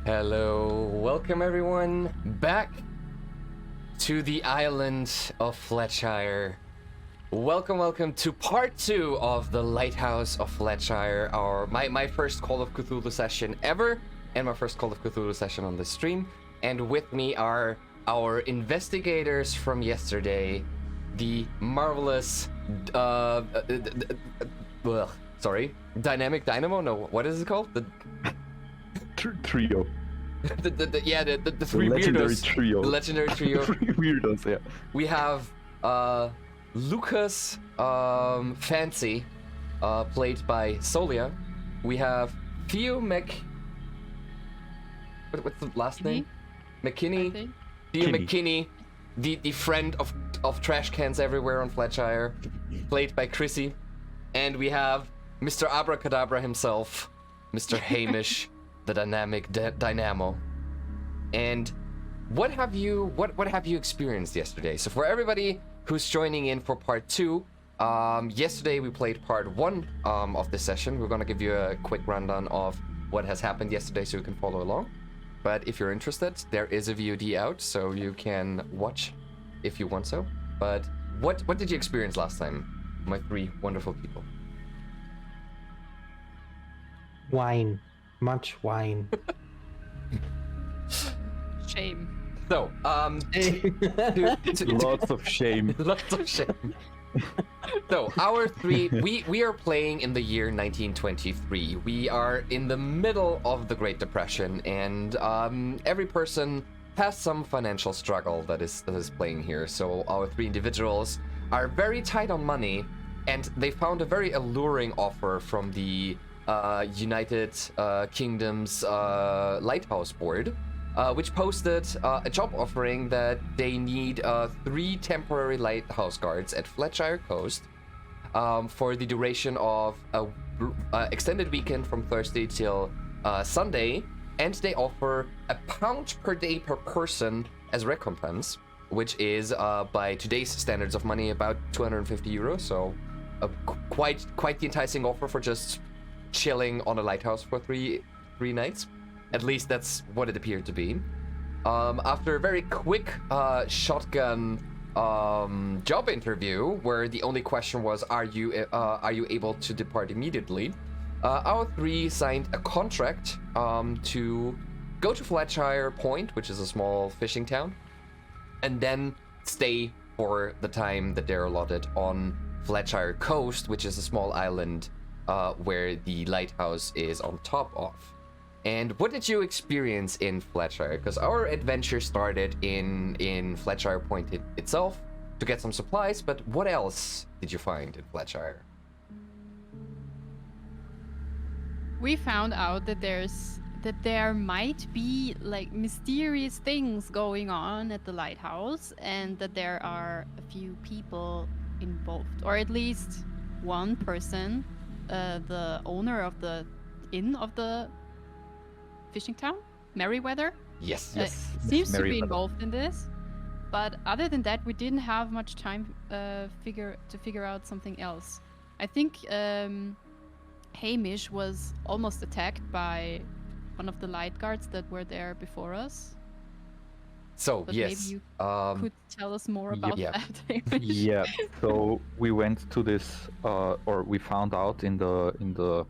Hello, welcome everyone back to the island of Flatshire. Welcome to part 2 of the Lighthouse of Flatshire, my first Call of Cthulhu session ever, and my first Call of Cthulhu session on the stream. And with me are our investigators from yesterday, the marvelous, Dynamic Dynamo? No, what is it called? The Trio. the three legendary weirdos. trio. The legendary trio. Three weirdos, yeah. We have Lucas Fancy, played by Solia. We have Theo what's the last name? McKinney. Theo McKinney, the friend of trash cans everywhere on Flatshire, played by Chrissy. And we have Mr. Abracadabra himself, Mr. Hamish, the dynamic dynamo. And what have you experienced yesterday? So for everybody who's joining in for part 2, yesterday we played part 1 of this session. We're gonna give you a quick rundown of what has happened yesterday so you can follow along. But if you're interested, there is a VOD out, so you can watch if you want so. But what did you experience last time, my three wonderful people? Wine. Much wine. Shame. So, Lots of shame. Lots of shame. So, our three, we are playing in the year 1923. We are in the middle of the Great Depression, and every person has some financial struggle that is playing here. So, our three individuals are very tight on money, and they found a very alluring offer from the United Kingdom's Lighthouse Board, which posted a job offering that they need 3 temporary Lighthouse Guards at Flatshire Coast for the duration of a extended weekend from Thursday till Sunday, and they offer £1 per day per person as recompense, which is by today's standards of money about 250 euros. So quite the enticing offer for just chilling on a lighthouse for three nights. At least that's what it appeared to be. After a very quick shotgun job interview, where the only question was, are you able to depart immediately? Our three signed a contract to go to Flatshire Point, which is a small fishing town, and then stay for the time that they're allotted on Flatshire Coast, which is a small island where the lighthouse is on top of. And what did you experience in Flatshire? Because our adventure started in Flatshire Point itself to get some supplies, but what else did you find in Flatshire? We found out that there might be like mysterious things going on at the lighthouse, and that there are a few people involved, or at least one person, the owner of the inn of the fishing town, Merryweather. Yes. Seems to be involved in this. But other than that, we didn't have much time to figure out something else. I think Hamish was almost attacked by one of the light guards that were there before us. So But yes, maybe you could tell us more about yeah. that, Hamish. Yeah. So we went to this, or we found out in the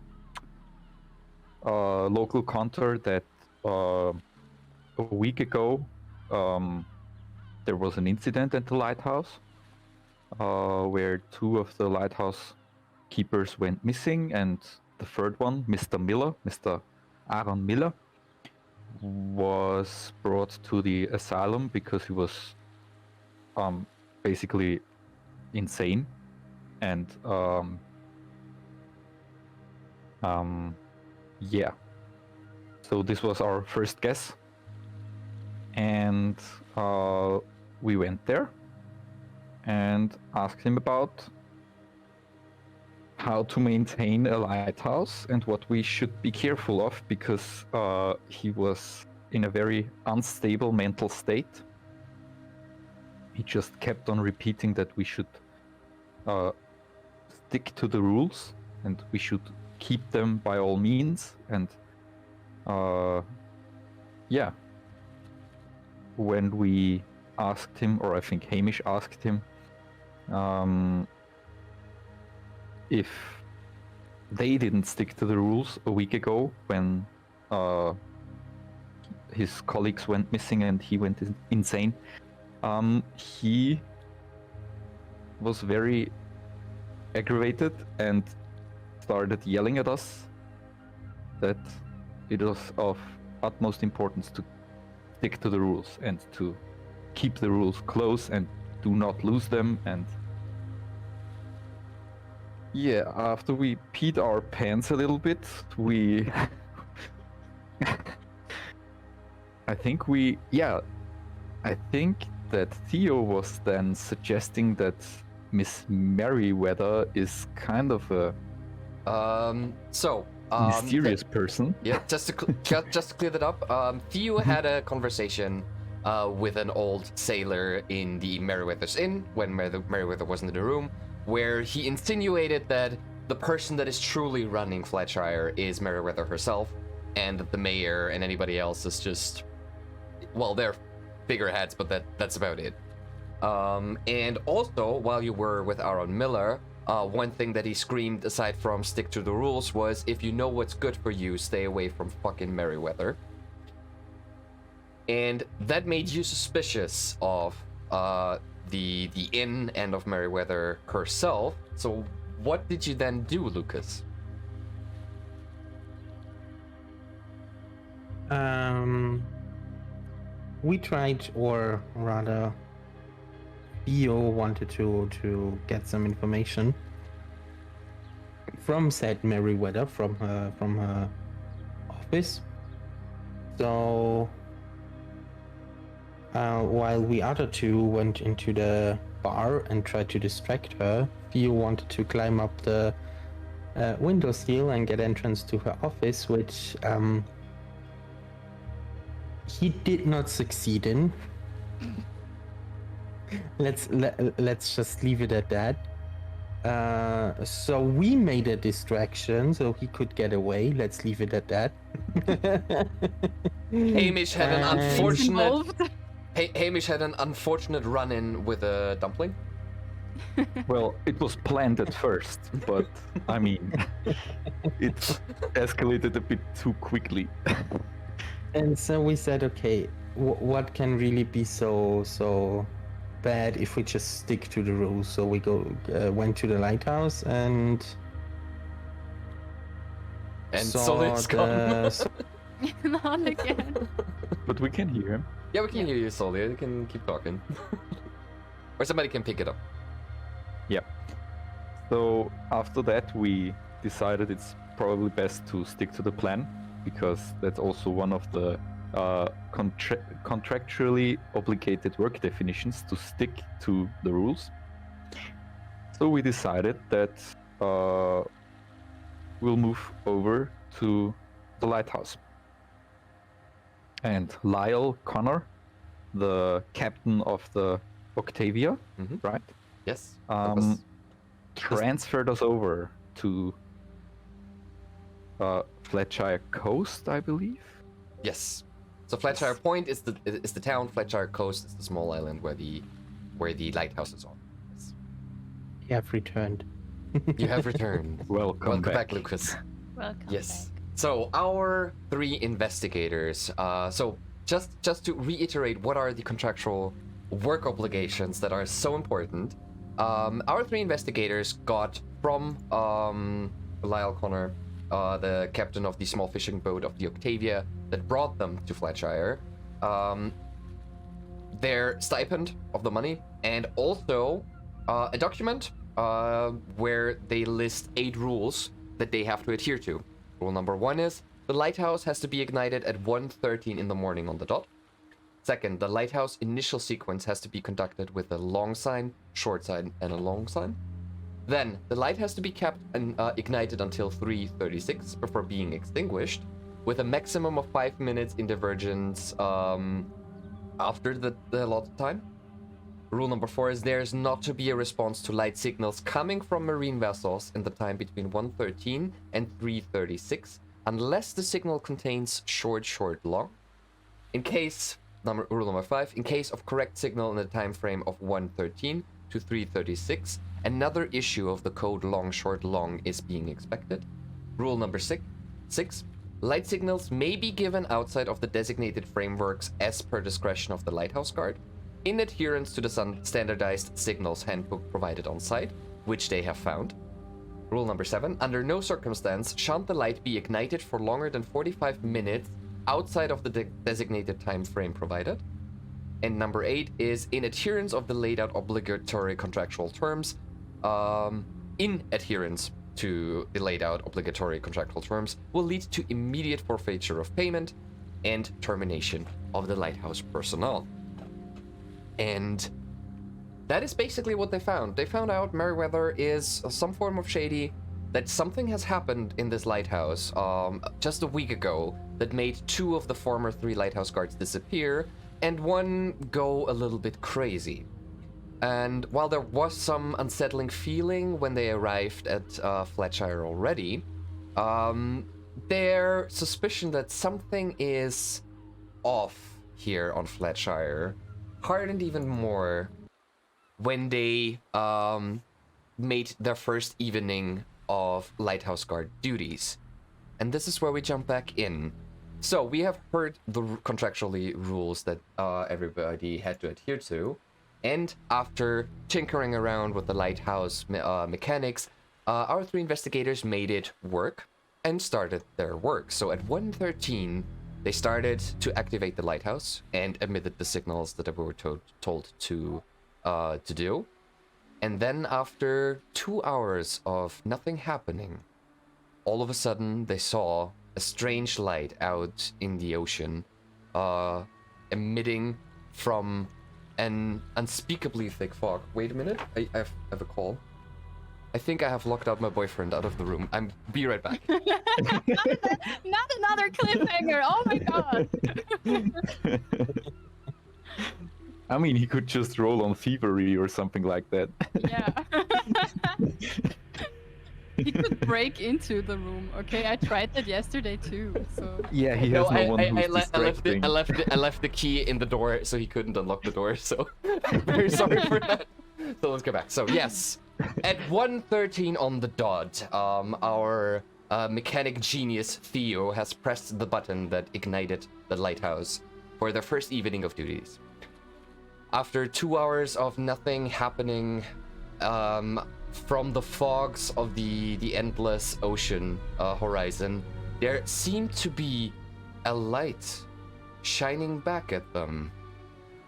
local counter that a week ago there was an incident at the lighthouse where 2 of the lighthouse keepers went missing, and the third one, Mr. Aaron Miller, was brought to the asylum because he was basically insane, and yeah. So this was our first guess, and we went there and asked him about how to maintain a lighthouse and what we should be careful of, because he was in a very unstable mental state. He just kept on repeating that we should stick to the rules and we should keep them by all means, and yeah, when we asked him, or I think Hamish asked him, if they didn't stick to the rules a week ago when his colleagues went missing and he went insane, he was very aggravated and started yelling at us that it was of utmost importance to stick to the rules and to keep the rules close and do not lose them. And yeah, after we peed our pants a little bit, we I think that Theo was then suggesting that Miss Merryweather is kind of a mysterious person. Yeah, just to clear that up, Theo had a conversation with an old sailor in the Merryweather's Inn when Merryweather wasn't in the room, where he insinuated that the person that is truly running Flatshire is Merryweather herself, and that the mayor and anybody else is just, well, they're figureheads, but that's about it. And also, while you were with Aaron Miller, one thing that he screamed aside from stick to the rules was, if you know what's good for you, stay away from fucking Merryweather. And that made you suspicious of the inn and of Merryweather herself. So what did you then do, Lucas? We tried, or rather, Theo wanted to get some information from said Merryweather, from her office. So while we other two went into the bar and tried to distract her, Theo wanted to climb up the windowsill and get entrance to her office, which he did not succeed in. Let's just leave it at that. So we made a distraction so he could get away. Let's leave it at that. Hamish had an And- unfortunate. Hamish had an unfortunate run-in with a dumpling. Well, it was planned at first, but I mean, it escalated a bit too quickly. And so we said, okay, what can really be so bad if we just stick to the rules? So we went to the lighthouse and Solid's gone. Not again. But we can hear him. Yeah, we can hear you, Solid. You can keep talking. Or somebody can pick it up. So after that, we decided it's probably best to stick to the plan, because that's also one of the contractually obligated work definitions, to stick to the rules. So we decided that we'll move over to the lighthouse. And Lyle Connor, the captain of the Octavia, right? Yes. that was- Transferred us over to Flatshire Coast, I believe. Yes. So Flatshire Point is the town. Flatshire Coast is the small island where the lighthouse is on. Yes. we have returned. You have returned. Welcome back, Lucas. Welcome Yes. back. So our 3 investigators. So just to reiterate, what are the contractual work obligations that are so important? Our 3 investigators got from Lyle Connor, the captain of the small fishing boat of the Octavia that brought them to Flatshire, their stipend of the money, and also a document where they list 8 rules that they have to adhere to. Rule number 1 is the lighthouse has to be ignited at 1:13 in the morning on the dot. Second, the lighthouse initial sequence has to be conducted with a long sign, short sign, and a long sign. Then, the light has to be kept ignited until 3:36 before being extinguished, with a maximum of 5 minutes in divergence after the allotted time. Rule number 4 is there is not to be a response to light signals coming from marine vessels in the time between 1:13 and 3:36, unless the signal contains short, long. Rule number 5, in case of correct signal in the time frame of 1:13 to 3:36, another issue of the code long, short, long is being expected. Rule number 6, light signals may be given outside of the designated frameworks as per discretion of the Lighthouse Guard, in adherence to the standardized signals handbook provided on site, which they have found. Rule number 7, under no circumstance shan't the light be ignited for longer than 45 minutes outside of the designated time frame provided. And number 8 is in adherence of the laid out obligatory contractual terms, in adherence to the laid out obligatory contractual terms, will lead to immediate forfeiture of payment and termination of the lighthouse personnel. And that is basically what they found. They found out Meriwether is some form of shady, that something has happened in this lighthouse just a week ago that made 2 of the former 3 Lighthouse Guards disappear and 1 go a little bit crazy. And while there was some unsettling feeling when they arrived at Flatshire already, their suspicion that something is off here on Flatshire hardened even more when they made their first evening of Lighthouse Guard duties. And this is where we jump back in. So we have heard the contractually rules that everybody had to adhere to, and after tinkering around with the lighthouse mechanics, our 3 investigators made it work and started their work. So at 1:13, they started to activate the lighthouse and emitted the signals that they were told to do. And then after 2 hours of nothing happening, all of a sudden they saw a strange light out in the ocean, emitting from an unspeakably thick fog. Wait a minute, I have a call. I think I have locked out my boyfriend out of the room. Be right back. Not another cliffhanger. Oh my god. I mean, he could just roll on thievery or something like that. Yeah. He could break into the room. Okay, I tried that yesterday too. So Yeah, he has no one who's distracting. I left the key in the door so he couldn't unlock the door. So I'm very sorry for that. So let's go back. So yes, at 1:13 on the dot, our mechanic genius Theo has pressed the button that ignited the lighthouse for their first evening of duties. After 2 hours of nothing happening, from the fogs of the endless ocean horizon, there seemed to be a light shining back at them.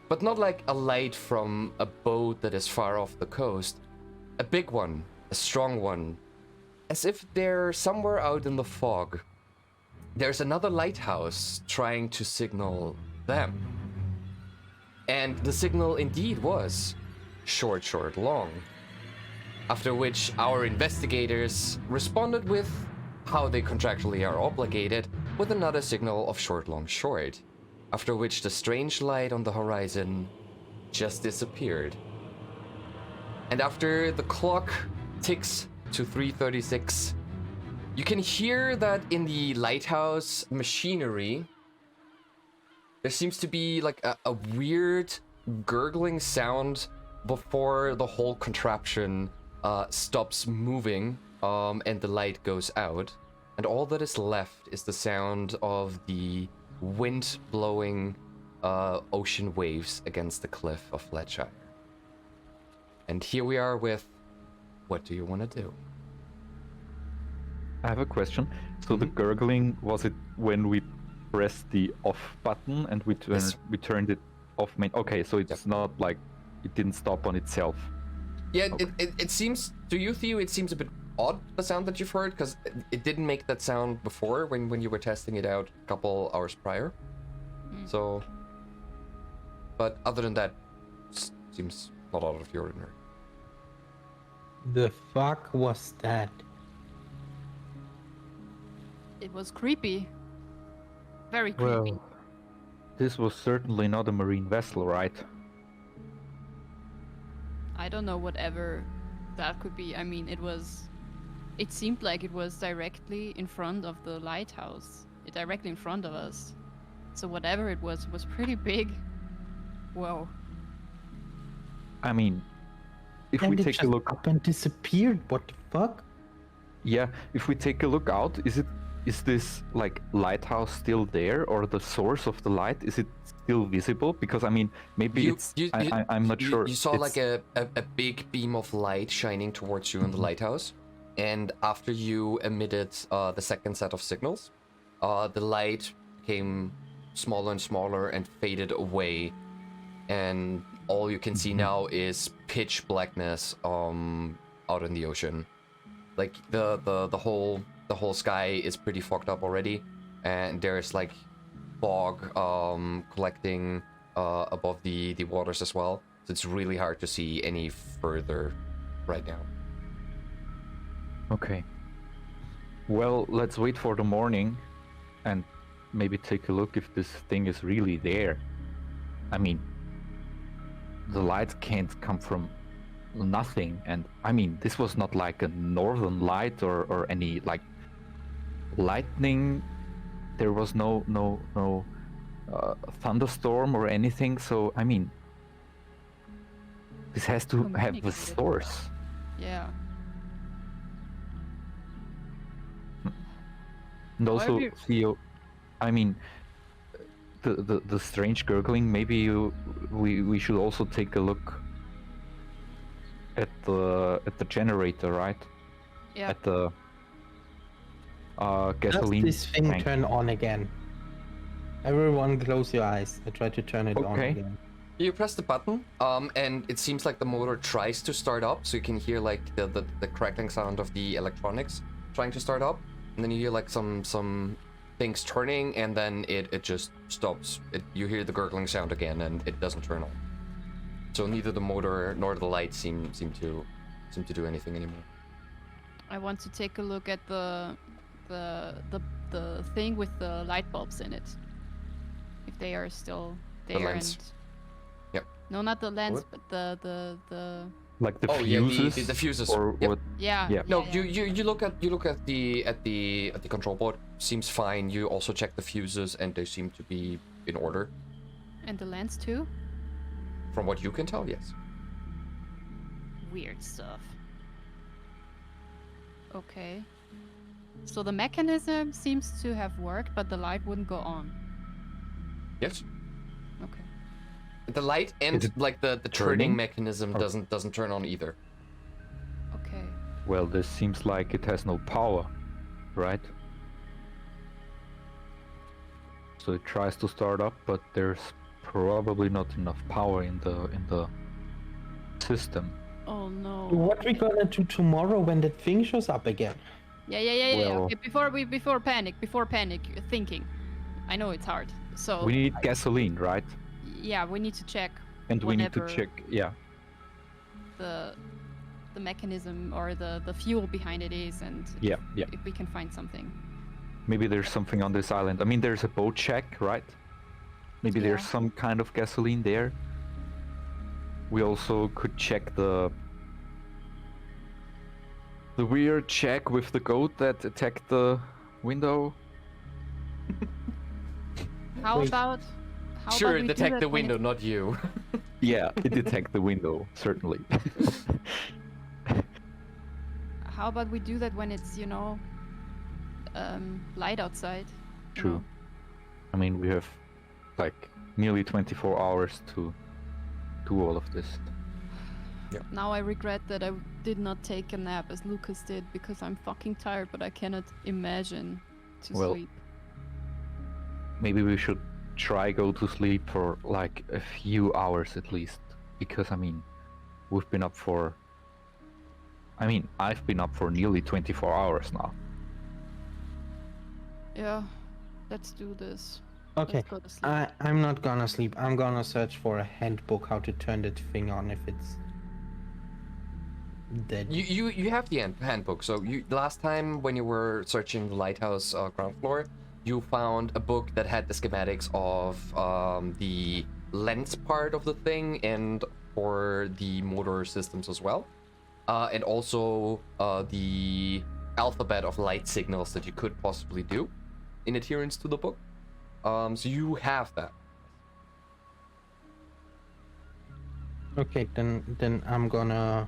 But not like a light from a boat that is far off the coast. A big one, a strong one. As if they're somewhere out in the fog. There's another lighthouse trying to signal them. And the signal indeed was short, short, long. After which our investigators responded with how they contractually are obligated, with another signal of short, long, short. After which the strange light on the horizon just disappeared. And after the clock ticks to 3:36, you can hear that in the lighthouse machinery, there seems to be like a weird gurgling sound before the whole contraption stops moving and the light goes out. And all that is left is the sound of the wind blowing ocean waves against the cliff of Flatshire. And here we are with, what do you want to do? I have a question. So the gurgling, was it when we pressed the off button and we turned it off main? Okay, so it's not like it didn't stop on itself. Yeah, Okay. it seems, to you, Theo, it seems a bit odd, the sound that you've heard, because it didn't make that sound before when you were testing it out a couple hours prior. So, but other than that, seems not out of the ordinary. The fuck was that? it was creepy. Very creepy. Well, this was certainly not a marine vessel, right? I don't know whatever that could be. I mean, it seemed like it was directly in front of the lighthouse. Directly in front of us. So whatever it was pretty big. Whoa. I mean, if And we it take a just look, up and disappeared. What the fuck? yeah, if we take a look out, is this like lighthouse still there, or the source of the light, is it still visible? Because I mean, maybe I'm not sure. You saw like a big beam of light shining towards you in the lighthouse, and after you emitted the second set of signals, the light became smaller and smaller and faded away, and all you can see now is pitch blackness out in the ocean. Like the whole sky is pretty fogged up already, and there's like fog collecting above the waters as well. So it's really hard to see any further right now. Okay. Well, let's wait for the morning and maybe take a look if this thing is really there. I mean, the light can't come from nothing, and I mean, this was not like a northern light or any like lightning. There was no thunderstorm or anything, so I mean, this has to have a Communicated. source. Yeah. And also, However- Theo, I mean, the strange gurgling. Maybe we should also take a look at the generator, right? Yeah. At the Does gasoline this thing tank. turn on again? Everyone close your eyes. I try to turn it on Okay. again. You press the button, and it seems like the motor tries to start up, so you can hear like the crackling sound of the electronics trying to start up, and then you hear like some things turning, and then it just stops. You hear the gurgling sound again, and it doesn't turn on. So neither the motor nor the light seem to do anything anymore. I want to take a look at the thing with the light bulbs in it. If they are still there. lens. And... Yep. No, not the lens, What? but the Like the Oh, yeah, fuses. the fuses. Or Yep. what? yeah. Yeah. No, yeah. you look at the control board. Seems fine. You also check the fuses, and they seem to be in order. And the lens too. From what you can tell, yes. Weird stuff. Okay. So the mechanism seems to have worked, but the light wouldn't go on. Yes. Okay. The light and Is it like the turning turning? mechanism Or- doesn't turn on either. Okay. Well, this seems like it has no power, right? So it tries to start up, but there's probably not enough power in the system. Oh no. What we gonna do tomorrow when that thing shows up again? Yeah. Well- Okay, before panic, thinking. I know it's hard. So We need gasoline, right? yeah, we need to check And we need to whatever check, yeah. the mechanism or the fuel behind it is, and Yeah, yeah. if we can find something. Maybe there's something on this island. I mean, there's a boat check, right? Maybe there's Yeah. some kind of gasoline there. We also could check the weird check with the goat that attacked the window. How Wait. about Sure, we do detect that the when window, not you. Yeah, it detected the window, certainly. How about we do that when it's light outside? you True. know? I mean, we have like nearly 24 hours to do all of this. Now I regret that I did not take a nap as Lucas did because I'm fucking tired, but I cannot imagine to Well, sleep. Maybe we should try go to sleep for like a few hours at least, because I mean, we've been up for. I mean, I've been up for nearly 24 hours now. Yeah, let's do this. Okay, Let's go to sleep. I'm not gonna sleep. I'm gonna search for a handbook how to turn that thing on if it's dead. You have the handbook. So last time when you were searching the lighthouse ground floor, you found a book that had the schematics of the lens part of the thing and for the motor systems as well, and also the alphabet of light signals that you could possibly do in adherence to the book. So you have that. Okay, then I'm gonna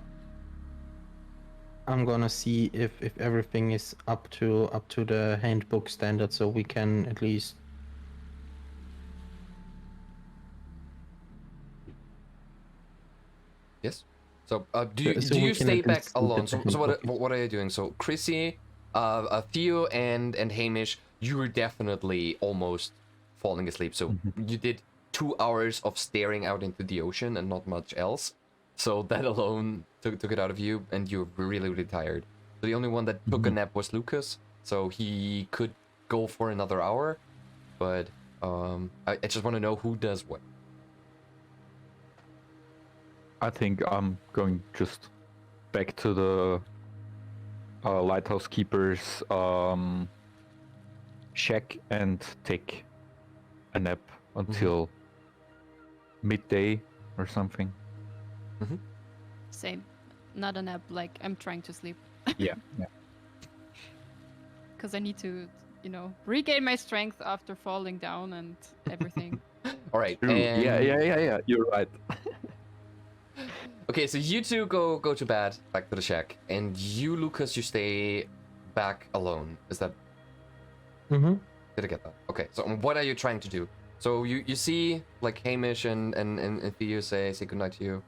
see if everything is up to the handbook standard, so we can at least. Yes. So do So you we can stay at back least look alone? at the So handbook. what are you doing? So Chrissy, Theo, and Hamish, you were definitely almost falling asleep. So you did 2 hours of staring out into the ocean and not much else. So that alone took it out of you, and you're really tired. So the only one that took a nap was Lucas. So he could go for another hour, but I just want to know who does what. I think I'm going just back to the lighthouse keeper's shack and take a nap until midday or something. Same. Not a nap, like I'm trying to sleep. Yeah. Because I need to, regain my strength after falling down and everything. All right. True. And... Yeah. You're right. Okay, so you two go to bed, back to the shack, and you, Lucas, you stay back alone. Is that? Mm-hmm. Did I get that? Okay. So what are you trying to do? So you see like Hamish and Theo say goodnight to you.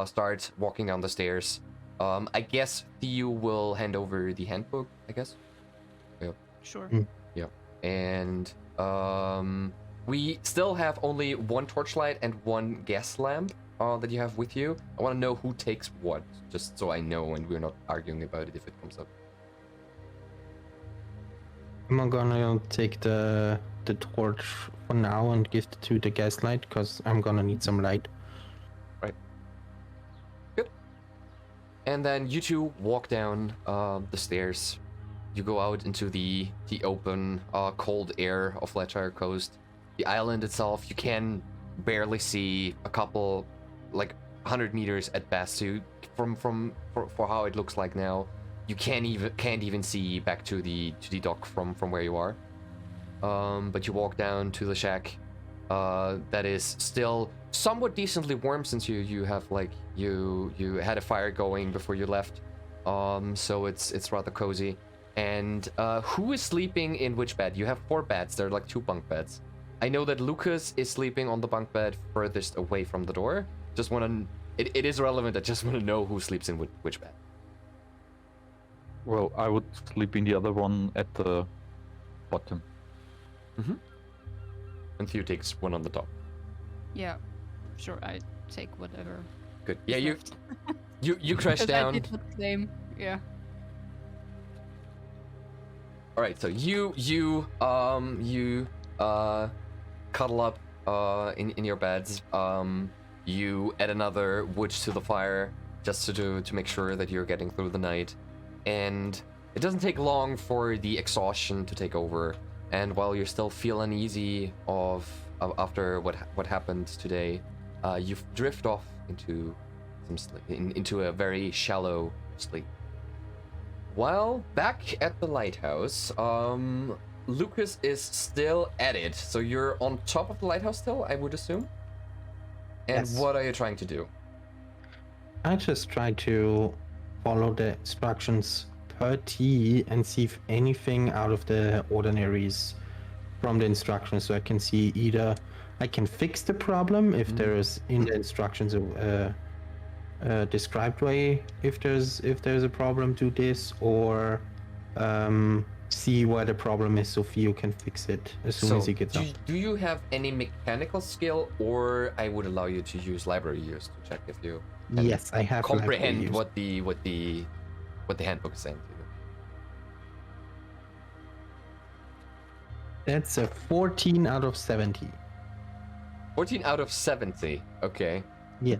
Start walking down the stairs. I guess Theo will hand over the handbook. I guess. Yeah. Sure. Yeah. And we still have only 1 torchlight and 1 gas lamp that you have with you. I want to know who takes what, just so I know and we're not arguing about it if it comes up. I'm gonna take the torch for now and give it to the gaslight, because I'm gonna need some light. Right. Good. And then you two walk down the stairs. You go out into the open, cold air of Flatshire coast. The island itself, you can barely see a couple, like 100 meters at best. So for how it looks like now, you can't even see back to the dock from where you are. But you walk down to the shack. That is still somewhat decently warm, since you have like you had a fire going before you left. So it's rather cozy. And who is sleeping in which bed? You have 4 beds. They're like 2 bunk beds. I know that Lucas is sleeping on the bunk bed furthest away from the door. Just want to... It is relevant. I just want to know who sleeps in which bed. Well, I would sleep in the other one at the bottom. And Theo takes one on the top. Yeah, sure. I take whatever. Good. Yeah, is you left. crash 'Cause down. I did not claim. Yeah. All right, so you cuddle up in your beds. You add another wood to the fire just to make sure that you're getting through the night, and it doesn't take long for the exhaustion to take over. And while you still feel uneasy after what happened today, you drift off into some sleep, into a very shallow sleep. While back at the lighthouse, Lucas is still at it. So you're on top of the lighthouse still, I would assume? And Yes. what are you trying to do? I just try to follow the instructions per T and see if anything out of the ordinary is from the instructions, so I can see either I can fix the problem if there is in the instructions a described way, if there's a problem, do this, or see where the problem is so Theo can fix it as soon as he gets up. Do you have any mechanical skill, or I would allow you to use library use to check if you can Yes, I have comprehend library what the handbook is saying to you. That's a 14 out of 70. 14 out of 70. Okay. Yeah.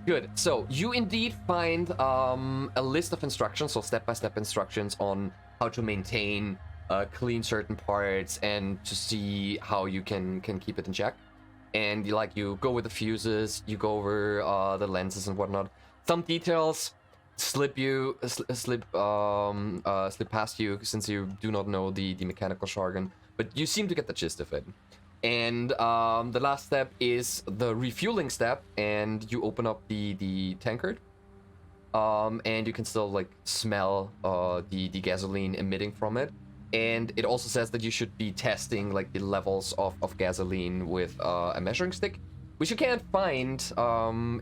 Good. So you indeed find a list of instructions, so step-by-step instructions on how to maintain, clean certain parts, and to see how you can keep it in check. And you go with the fuses, you go over the lenses and whatnot. Some details slip past you since you do not know the mechanical jargon. but you seem to get the gist of it. And the last step is the refueling step, and you open up the tankard. And you can still like smell the gasoline emitting from it. And it also says that you should be testing like the levels of gasoline with a measuring stick, which you can't find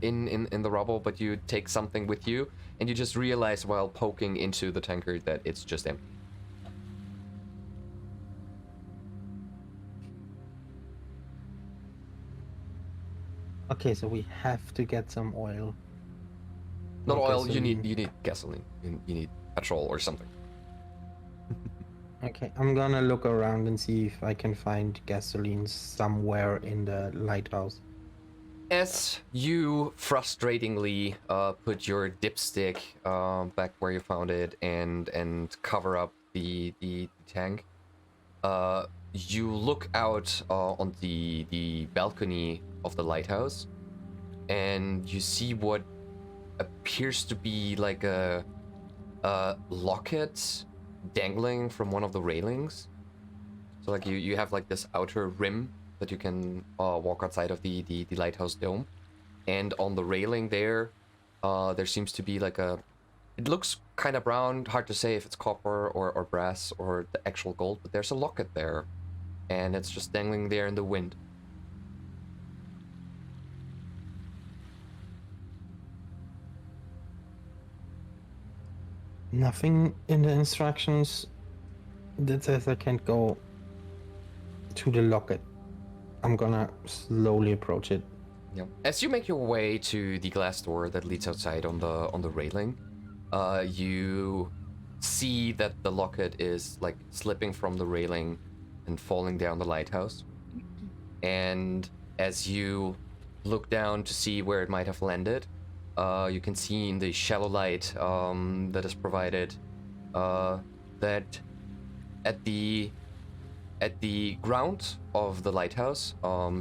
in the rubble, but you take something with you, and you just realize while poking into the tankard that it's just empty. Okay, so we have to get some oil. Not Or oil, you gasoline. need gasoline. You need petrol or something. Okay, I'm gonna look around and see if I can find gasoline somewhere in the lighthouse. As you frustratingly put your dipstick back where you found it and cover up the tank, you look out on the balcony of the lighthouse, and you see what appears to be like a locket dangling from one of the railings. So like you have like this outer rim that you can walk outside of the lighthouse dome, and on the railing there seems to be like it looks kind of brown, hard to say if it's copper or brass or the actual gold, but there's a locket there, and it's just dangling there in the wind. Nothing in the instructions that says I can't go to the locket. I'm gonna slowly approach it. Yeah. As you make your way to the glass door that leads outside on the railing, you see that the locket is like slipping from the railing and falling down the lighthouse. And as you look down to see where it might have landed, you can see in the shallow light that is provided that at the ground of the lighthouse,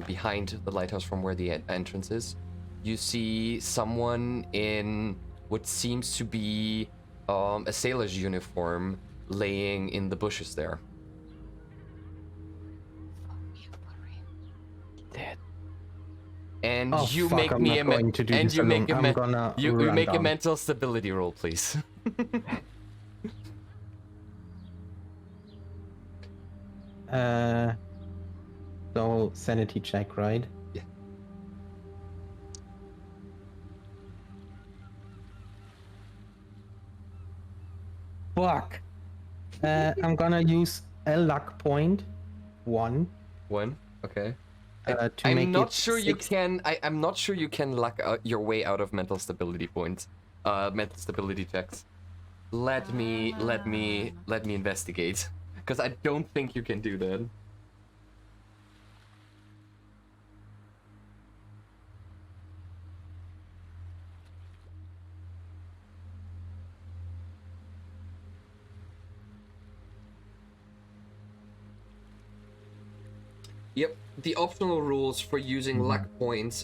behind the lighthouse from where the entrance is, you see someone in what seems to be a sailor's uniform laying in the bushes there. Dead. And Oh, you fuck, make I'm me not a going to do and this you alone. make a I'm gonna you run make a down. mental stability roll, please. So sanity check, right? Yeah. Fuck. I'm gonna use a luck point, 1, One. Okay. to I'm make not it sure you 6. can. I'm not sure you can luck your way out of mental stability points. Mental stability checks. Let me investigate, because I don't think you can do that. Yep, the optional rules for using luck points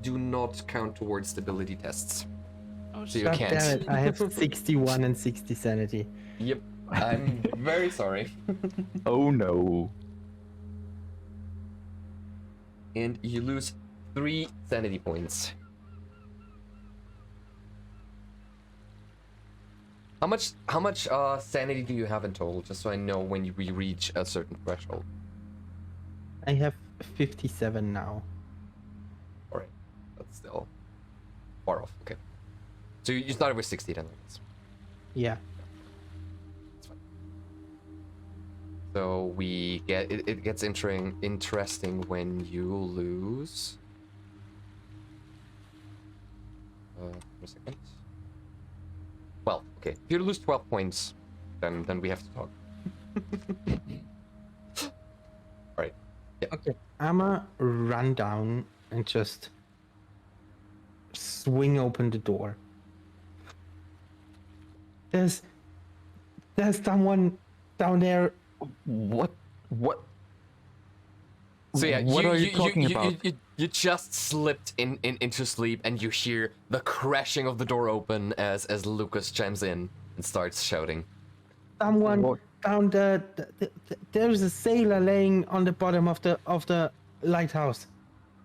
do not count towards stability tests. Oh, So you God can't. damn it, I have 61 and 60 sanity. Yep, I'm very sorry. Oh no. And you lose 3 sanity points. How much sanity do you have in total, just so I know when we reach a certain threshold? I have 57 now. Alright, that's still far off. Okay. So you started with 60 then, I guess. Yeah. That's fine. So we get it gets interesting when you lose. For a second. 12. Okay. If you lose 12 points, then we have to talk. Alright. Yeah. Okay, I'ma run down and just swing open the door. There's someone down there. What? So yeah, what are you talking about? You just slipped into sleep, and you hear the crashing of the door open as Lucas chimes in and starts shouting. Someone What? found there's a sailor laying on the bottom of the lighthouse.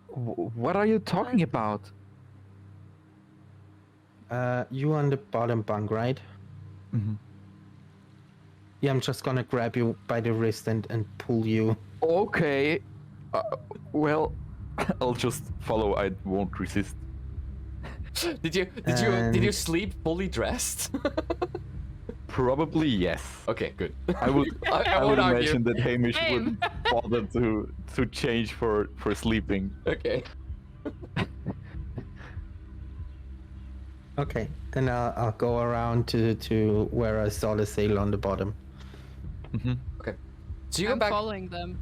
What are you talking about? You on the bottom bunk, right? Mhm. Yeah, I'm just gonna grab you by the wrist and pull you. Okay. Well, I'll just follow. I won't resist. Did you And- sleep fully dressed? Probably yes. Okay, good. I would. I I won't would argue. imagine that Hamish Same. would bother to change for sleeping. Okay. Okay, then I'll go around to where I saw the sailor on the bottom. Mhm. Okay. So you go I'm back. following them.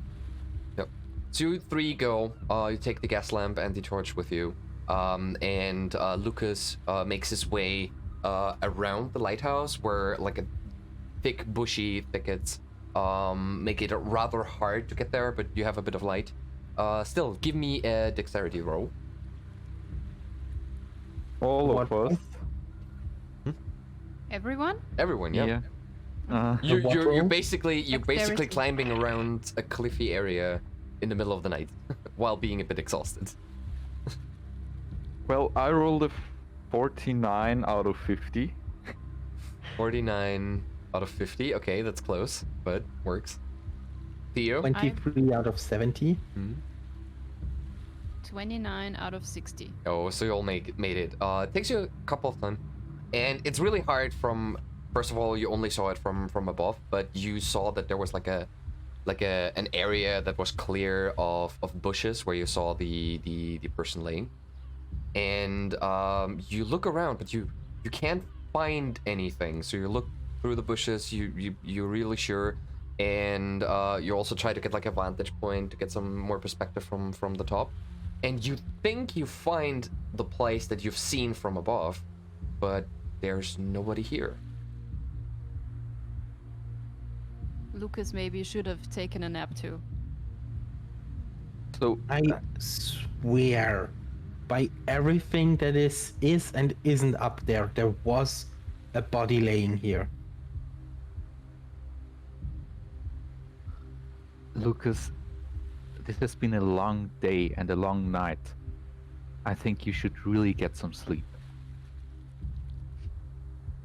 Yep. 2, 3, go. You take the gas lamp and the torch with you. And Lucas makes his way around the lighthouse where like a thick bushy thickets make it rather hard to get there, but you have a bit of light. Still, give me a dexterity roll. All of What- us. Everyone? Everyone, yeah. Yeah. You're, what you're roll? basically Dexterity. climbing around a cliffy area in the middle of the night while being a bit exhausted. Well, I rolled a 49 out of 50. 49 out of 50. Okay, that's close, but works. Theo? 23 out of 70. 29 out of 60. Oh, so you all made it. It takes you a couple of time, and it's really hard from. First of all, you only saw it from above, but you saw that there was like an area that was clear of bushes where you saw the person laying, and you look around, but you can't find anything. So you look through the bushes. You're really sure, and you also try to get like a vantage point to get some more perspective from the top. And you think you find the place that you've seen from above, but there's nobody here. Lucas maybe should have taken a nap too. So I swear, by everything that is and isn't up there, there was a body laying here. Lucas, this has been a long day and a long night. I think you should really get some sleep.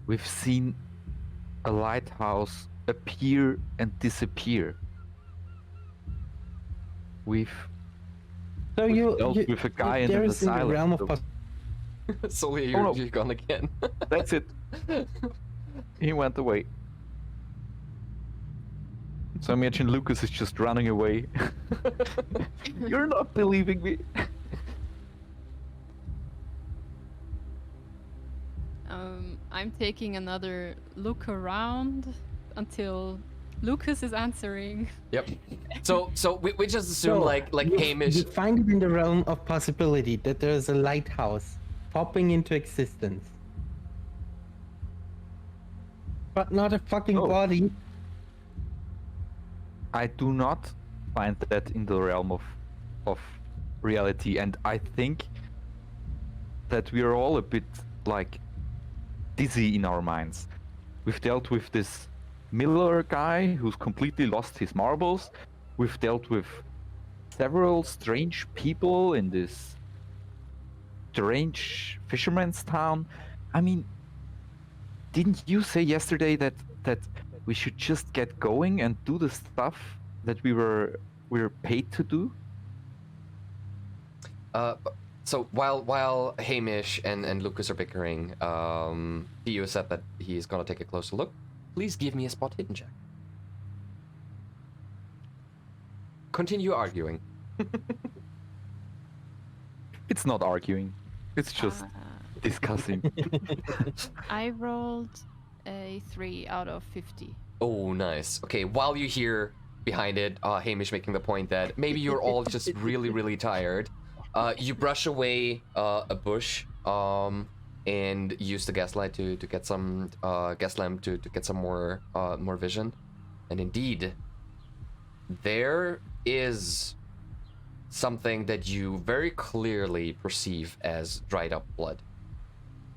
We've seen a lighthouse appear and disappear. We've So dealt with a guy in there an is in the asylum. realm of so- Sully, Oh, no. you're gone again. That's it. He went away. So imagine Lucas is just running away. You're not believing me. I'm taking another look around until Lucas is answering. Yep. So we just assume So, like you, Hamish. You find it in the realm of possibility that there's a lighthouse popping into existence. But not a fucking Oh. body. I do not find that in the realm of reality, and I think that we are all a bit like dizzy in our minds. We've dealt with this Miller guy who's completely lost his marbles. We've dealt with several strange people in this strange fisherman's town. I mean, didn't you say yesterday that we should just get going and do the stuff that we were paid to do? So while Hamish and Lucas are bickering, Theo said that he's gonna take a closer look. Please give me a spot hidden check. Continue arguing. It's not arguing. It's just Uh, discussing. I rolled a 3 out of 50. Oh, nice. Okay, while you hear behind it, Hamish making the point that maybe you're all just really tired. You brush away a bush and use the gaslight to get some gas lamp to get some more vision. And indeed, there is something that you very clearly perceive as dried up blood.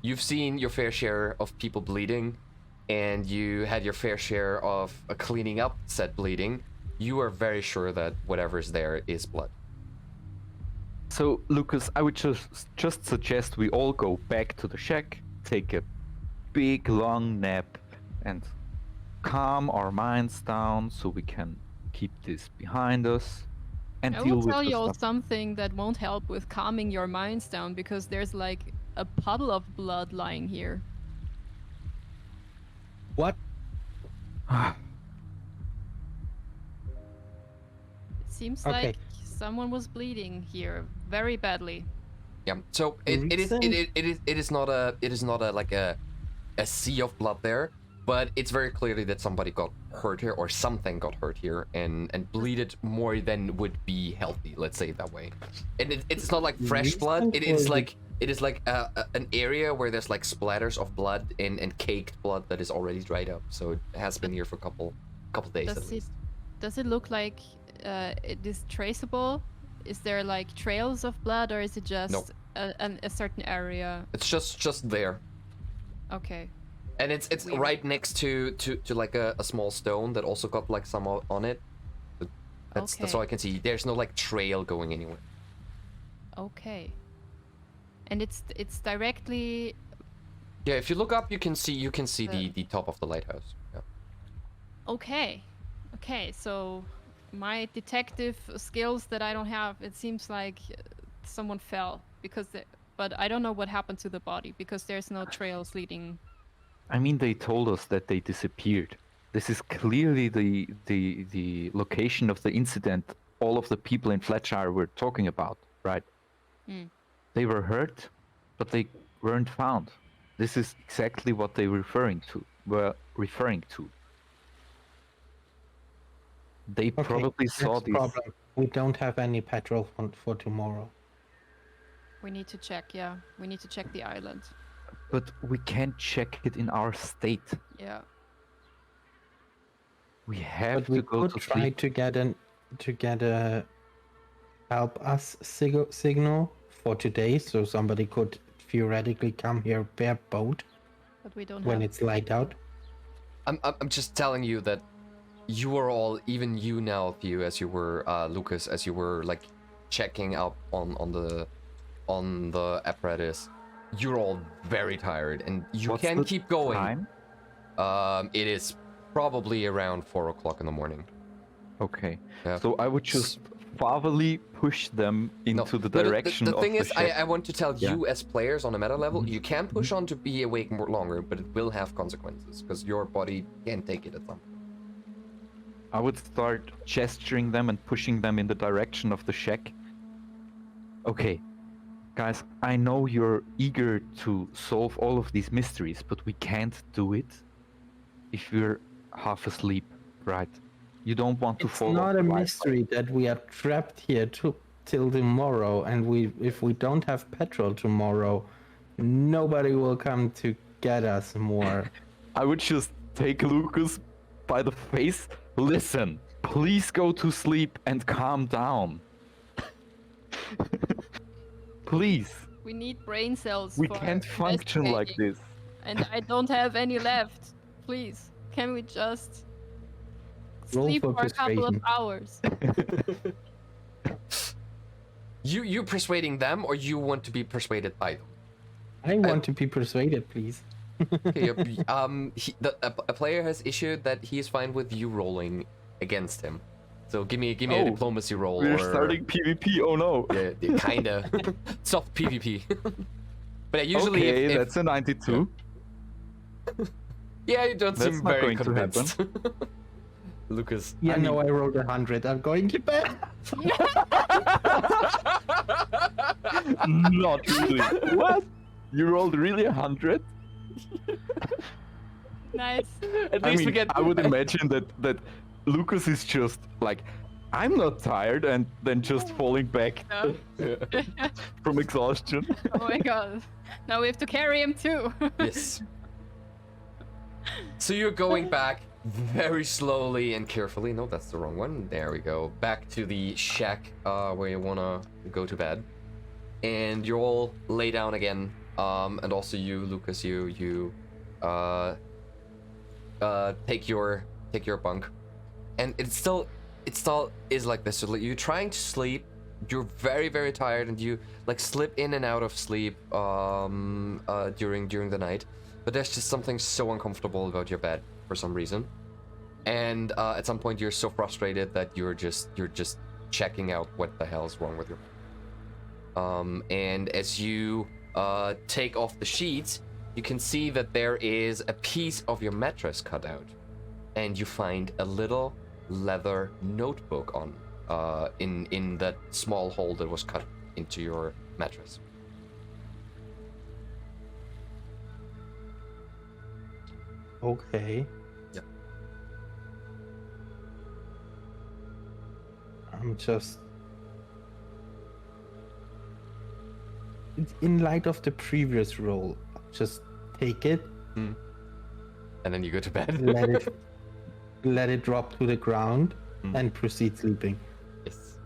You've seen your fair share of people bleeding, and you had your fair share of cleaning up said bleeding, you are very sure that whatever's there is blood. So, Lucas, I would just suggest we all go back to the shack, take a big long nap, and calm our minds down so we can keep this behind us and I deal will with tell the you all stuff. something that won't help with calming your minds down because there's like a puddle of blood lying here. What? It seems Okay. like someone was bleeding here very badly. Yeah. So it is not a like a sea of blood there, but it's very clearly that somebody got hurt here or something got hurt here and bleeded more than would be healthy. Let's say it that way. And it's not like fresh blood. It is like an area where there's like splatters of blood and caked blood that is already dried up. So it has been here for a couple days at least. Does it look like it is traceable? Is there like trails of blood, or is it just No. a certain area? It's just there. Okay. And it's Weird. right next to like a small stone that also got like some on it. But that's Okay. all I can see. There's no like trail going anywhere. Okay. And it's directly. Yeah, if you look up, you can see the top of the lighthouse. Yeah. Okay. Okay. So my detective skills that I don't have, it seems like someone fell but I don't know what happened to the body because there's no trails leading. I mean, they told us that they disappeared. This is clearly the location of the incident all of the people in Flatshire were talking about, right? Hmm. They were hurt, but they weren't found. This is exactly what they were referring to. They Okay, probably saw next these. problem. We don't have any petrol for tomorrow. We need to check. Yeah, we need to check the island. But we can't check it in our state. Yeah. We have But we to go could to try sleep. to get a help us signal for today, so somebody could theoretically come here per boat But we don't when have. it's light out. I'm just telling you that you are all, even you now, Theo, as you were Lucas, as you were like checking up on the apparatus, you're all very tired and you What's can the keep going. time? It is probably around 4 o'clock in the morning. Okay. Yeah. So I would just fatherly push them into the No, direction the of thing the is, ship. I want to tell Yeah. you as players on a meta level, you can push on to be awake more longer, but it will have consequences because your body can't take it at some point. I would start gesturing them and pushing them in the direction of the shack. Okay, guys, I know you're eager to solve all of these mysteries, but we can't do it if we're half asleep, right? You don't want to It's follow not the a light. mystery that we are trapped here till tomorrow, and if we don't have petrol tomorrow, nobody will come to get us more. I would just take Lucas by the face. Listen, please go to sleep and calm down. Please, We need brain cells. we for can't function like investigating, this. And I don't have any left. Please, can we just Roll sleep for for a couple of persuasion. hours? You persuading them, or you want to be persuaded by them? I want to be persuaded, please. Okay, a player has issued that he is fine with you rolling against him. So give me a Oh, diplomacy roll. We're or, starting PvP, oh no. Yeah, kinda soft PvP. But usually, Okay, if that's a 92. yeah, you don't That's seem not very going to convinced. Lucas. Yeah, no, I rolled 100. I'm going to bed. Not really. What? You rolled really 100? Nice. At I least we mean, get. I would imagine that Lucas is just like, I'm not tired, and then just falling back No. from exhaustion. Oh my god. Now we have to carry him too. Yes. So you're going back very slowly and carefully. No, that's the wrong one. There we go. Back to the shack where you wanna go to bed, and you all lay down again. And also you, Lucas, you take your bunk, and it still is like this. So like, you're trying to sleep, you're very very tired, and you like slip in and out of sleep during the night, but there's just something so uncomfortable about your bed for some reason, and at some point you're so frustrated that you're just checking out what the hell's wrong with your bed. And as you take off the sheets, you can see that there is a piece of your mattress cut out, and you find a little leather notebook on in that small hole that was cut into your mattress. Okay. Yep. I'm just. In light of the previous roll, just take it, And then you go to bed. let it drop to the ground, Mm. and proceed sleeping. Yes.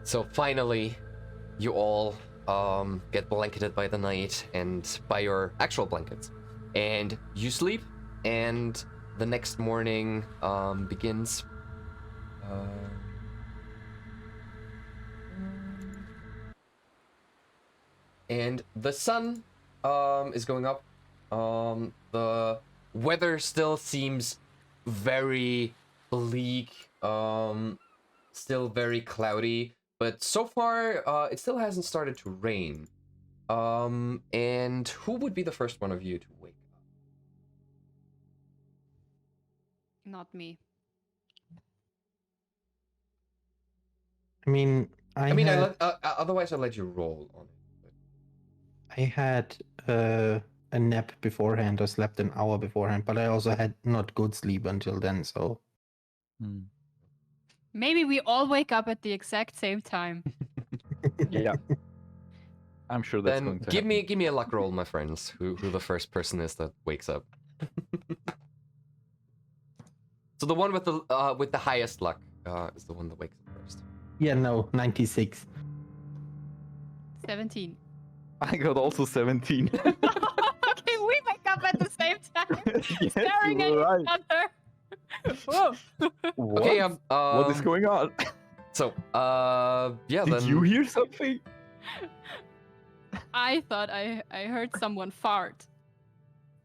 So finally, you all get blanketed by the night and by your actual blankets, and you sleep. And the next morning begins. And the sun is going up. The weather still seems very bleak, still very cloudy, but so far it still hasn't started to rain. And who would be the first one of you to wake up? Not me. I mean, Otherwise I'll let you roll on it. I had a nap beforehand, or slept an hour beforehand, but I also had not good sleep until then, so. Hmm. Maybe we all wake up at the exact same time. Yeah. I'm sure that's Then going to give happen. me a luck roll, my friends. Who the first person is that wakes up? So the one with the highest luck is the one that wakes up first. Yeah, no, 96. 17. I got also 17. Okay, we wake up at the same time, Yes, staring you at were right. each other. Whoa. What? Okay, What is going on? So, yeah, Did then... you hear something? I thought I heard someone fart.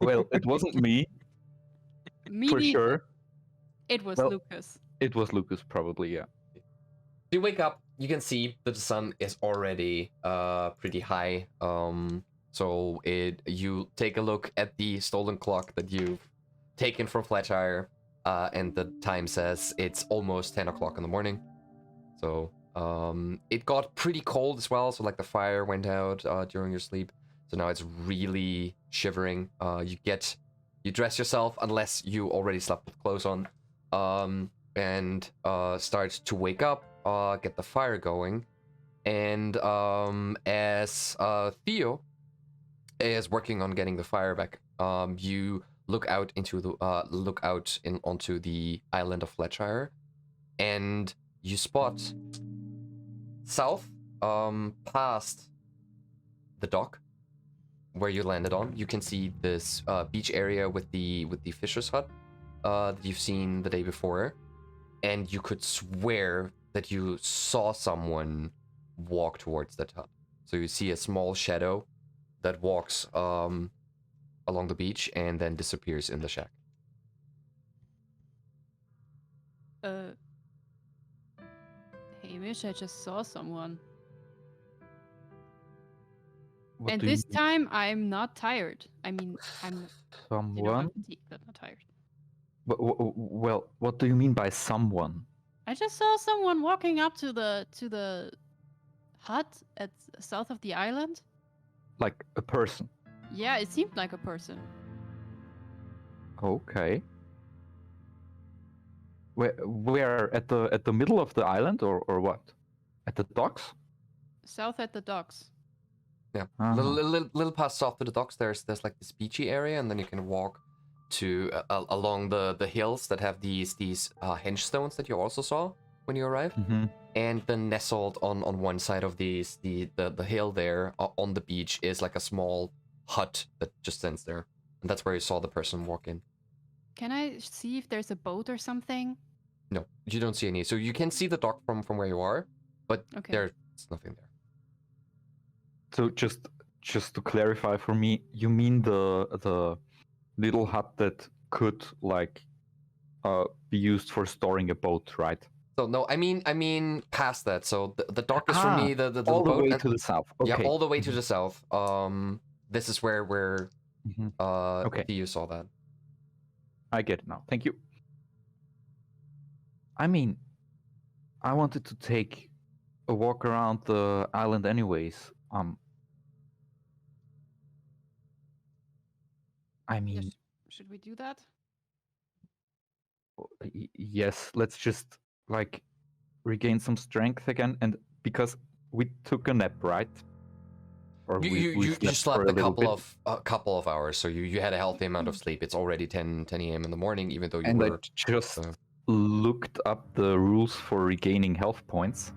Well, it wasn't me, Me for neither. sure. It was Well- Lucas. It was Lucas, probably, yeah. You wake up, you can see that the sun is already pretty high. So you take a look at the stolen clock that you've taken from Flatshire, and the time says it's almost 10 o'clock in the morning. So it got pretty cold as well, so like the fire went out during your sleep. So now it's really shivering. You dress yourself, unless you already slept with clothes on, and start to wake up, get the fire going. And as Theo is working on getting the fire back, you look out onto the island of Flatshire, and you spot south, past the dock where you landed on. You can see this beach area with the fisher's hut that you've seen the day before, and you could swear that you saw someone walk towards that hut. So you see a small shadow that walks along the beach and then disappears in the shack. Hamish, I just saw someone. What And do you this mean? time I'm not tired. I mean, I'm Someone? fatigued, but not tired. Well, what do you mean by someone? I just saw someone walking up to the hut at south of the island. Like a person? Yeah, it seemed like a person. Okay. Where at the middle of the island, or what? At the docks? South at the docks. Yeah, Ah. little past south to the docks. There's like this beachy area, and then you can walk to along the hills that have these henge stones that you also saw when you arrived. Mm-hmm. And then nestled on one side of the hill there on the beach is like a small hut that just stands there And that's where you saw the person walk in. Can I see if there's a boat or something? No, you don't see any. So you can see the dock from where you are, but Okay. there's nothing there. So just to clarify for me, you mean the little hut that could like be used for storing a boat, right? So no, I mean past that. So the dock is for me the all the boat. way and- to the south. Okay. Yeah, all the way to the south. This is where Mhm. Okay. you saw that. I get it now. Thank you. I mean, I wanted to take a walk around the island anyways. I mean, Yes. Should we do that? yes, let's just like regain some strength again, and because we took a nap, right? Or You slept slept for a little bit, couple of hours, so you had a healthy amount of sleep. It's already 10 a.m. in the morning, even though you and I were. just uh, looked up the rules for regaining health points.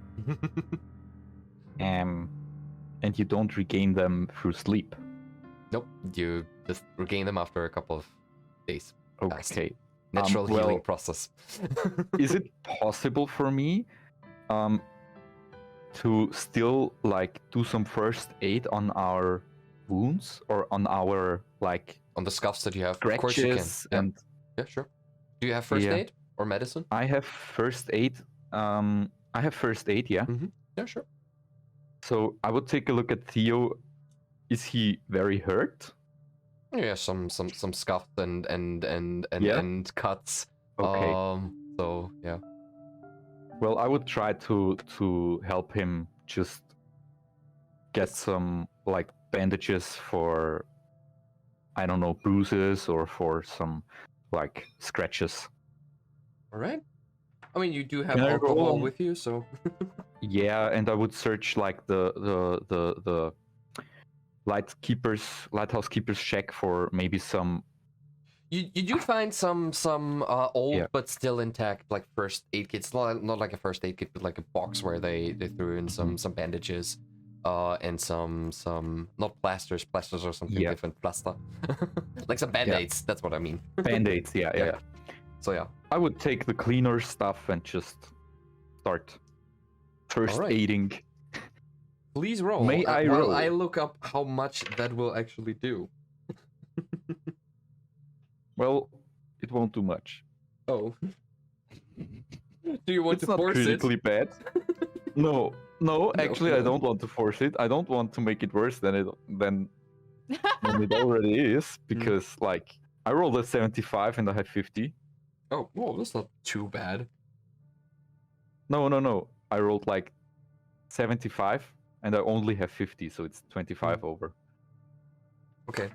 And you don't regain them through sleep. Nope, you just regain them after a couple of days. Okay. Natural well, healing process. Is it possible for me to still like do some first aid on our wounds or on our like On the scuffs that you have? Of course you can. scratches Yeah. and Yeah, sure. Do you have first Yeah. aid or medicine? I have first aid. I have first aid, yeah. Yeah, sure. So I would take a look at Theo. Is he very hurt? Yeah, some scuffs and Yeah? cuts. Okay. So yeah. Well, I would try to help him just get some like bandages for, I don't know, bruises or for some like scratches. All right. I mean, you do have Can I roll alcohol on- with you, so. Yeah, and I would search like the lighthouse keepers check for maybe some. You do find some old Yeah. but still intact like first aid kits. Not like a first aid kit, but like a box where they threw in some bandages, and some not plasters. Plasters are something Yeah. different. Plaster, like some band-aids. That's what I mean. Band-aids, yeah. Yeah. So yeah. I would take the cleaner stuff and just start first Alright. aiding. Please roll. May I while roll? I look up how much that will actually do. Well, it won't do much. Oh. Do you want It's to not force critically bad. No, actually, I no. don't want to force it. I don't want to make it worse than it already is, because like I rolled a 75 and I have 50. Oh, whoa, that's not too bad. No. I rolled like 75 and I only have 50, so it's 25 over. Okay.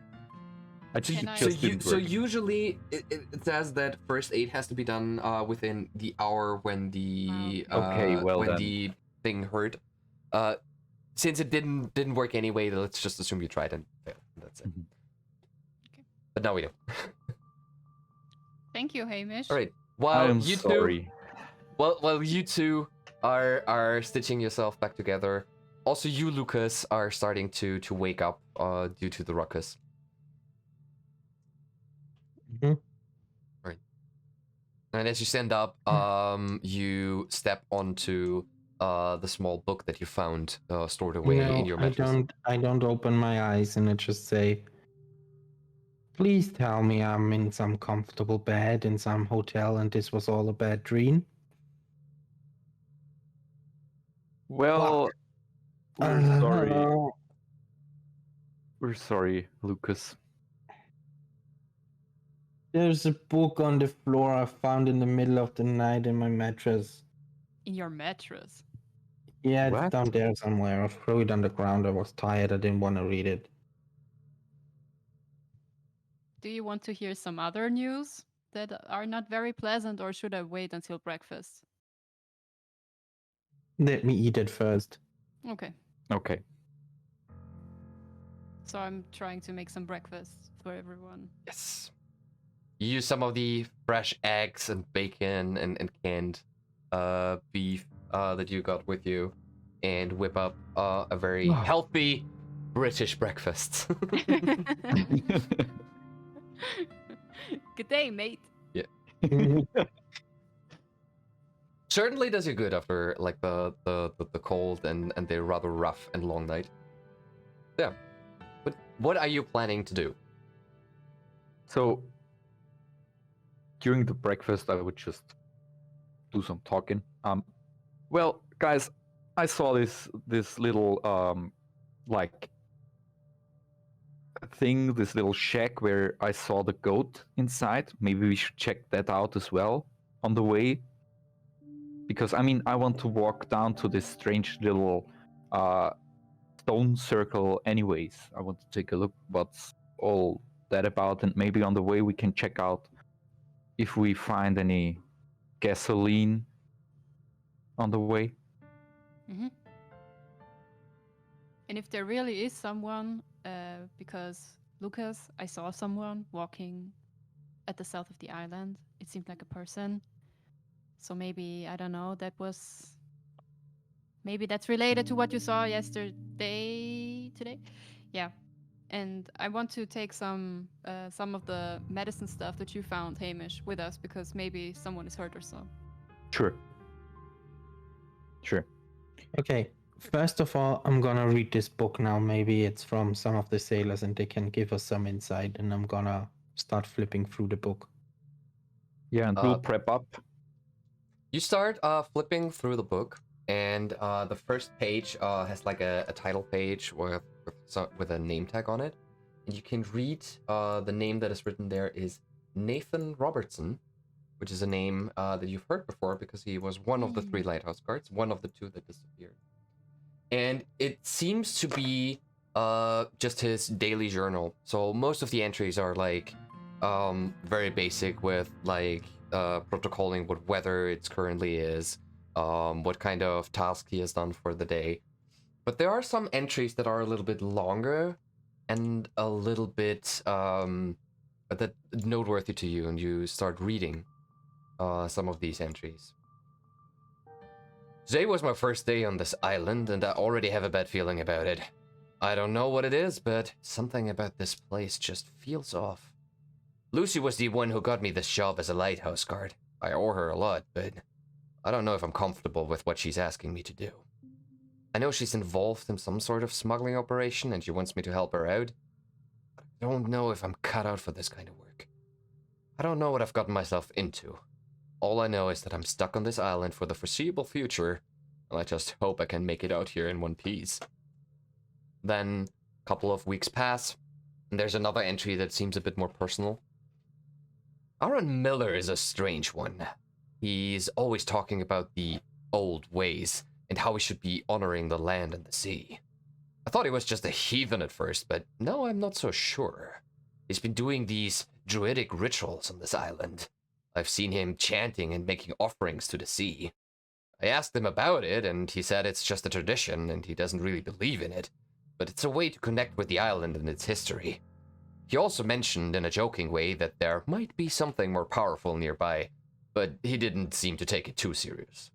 I think Can it I- just didn't So work. usually it says that first aid has to be done within the hour when the Okay, well when then. the thing hurt. Since it didn't work anyway, let's just assume you tried and failed. That's it. Mhm. Okay. But now we know. Thank you, Hamish. All right. I While am you sorry. while you two are stitching yourself back together, also you, Lucas, are starting to wake up due to the ruckus. Mhm. Right. And as you stand up, you step onto the small book that you found stored away in your mattress. I don't open my eyes and I just say, please tell me I'm in some comfortable bed in some hotel and this was all a bad dream. Well, we're sorry. Uh, We're sorry, Lucas. There's a book on the floor I found in the middle of the night in my mattress. In your mattress. Yeah, it's What? down there somewhere. I threw it on the ground. I was tired. I didn't want to read it. Do you want to hear some other news that are not very pleasant, or should I wait until breakfast? Let me eat it first. Okay. Okay. So I'm trying to make some breakfast for everyone. Yes. You use some of the fresh eggs and bacon and canned beef that you got with you, and whip up a very Oh. healthy British breakfast. Good day, mate. Certainly does you good after like the cold and the rather rough and long night. Yeah. But what are you planning to do? So during the breakfast, I would just do some talking. Well, guys, I saw this little like thing, this little shack where I saw the goat inside. Maybe we should check that out as well on the way. Because I mean, I want to walk down to this strange little stone circle anyways. I want to take a look what's all that about, and maybe on the way we can check out if we find any gasoline on the way. Mm-hmm. And if there really is someone, because Lucas, I saw someone walking at the south of the island. It seemed like a person. So maybe, I don't know, maybe that's related to what you saw today? Yeah. And I want to take some of the medicine stuff that you found, Hamish, with us, because maybe someone is hurt or so. Sure. Okay, first of all, I'm gonna read this book now. Maybe it's from some of the sailors and they can give us some insight, and I'm gonna start flipping through the book. Yeah, and we'll prep up. You start flipping through the book, and the first page has like a title page with a name tag on it. And you can read the name that is written there is Nathan Robertson, which is a name that you've heard before because he was one of the 3 Lighthouse Guards, one of the 2 that disappeared. And it seems to be just his daily journal. So most of the entries are like very basic with like protocoling what weather it currently is, what kind of task he has done for the day. But there are some entries that are a little bit longer and a little bit that noteworthy to you, and you start reading some of these entries. Today was my first day on this island, and I already have a bad feeling about it. I don't know what it is, but something about this place just feels off. Lucy was the one who got me this job as a lighthouse guard. I owe her a lot, but I don't know if I'm comfortable with what she's asking me to do. I know she's involved in some sort of smuggling operation and she wants me to help her out. But I don't know if I'm cut out for this kind of work. I don't know what I've gotten myself into. All I know is that I'm stuck on this island for the foreseeable future, and I just hope I can make it out here in one piece. Then, a couple of weeks pass, and there's another entry that seems a bit more personal. Aaron Miller is a strange one. He's always talking about the old ways and how we should be honoring the land and the sea. I thought he was just a heathen at first, but no, I'm not so sure. He's been doing these druidic rituals on this island. I've seen him chanting and making offerings to the sea. I asked him about it, and he said it's just a tradition and he doesn't really believe in it, but it's a way to connect with the island and its history. He also mentioned in a joking way that there might be something more powerful nearby, but he didn't seem to take it too serious.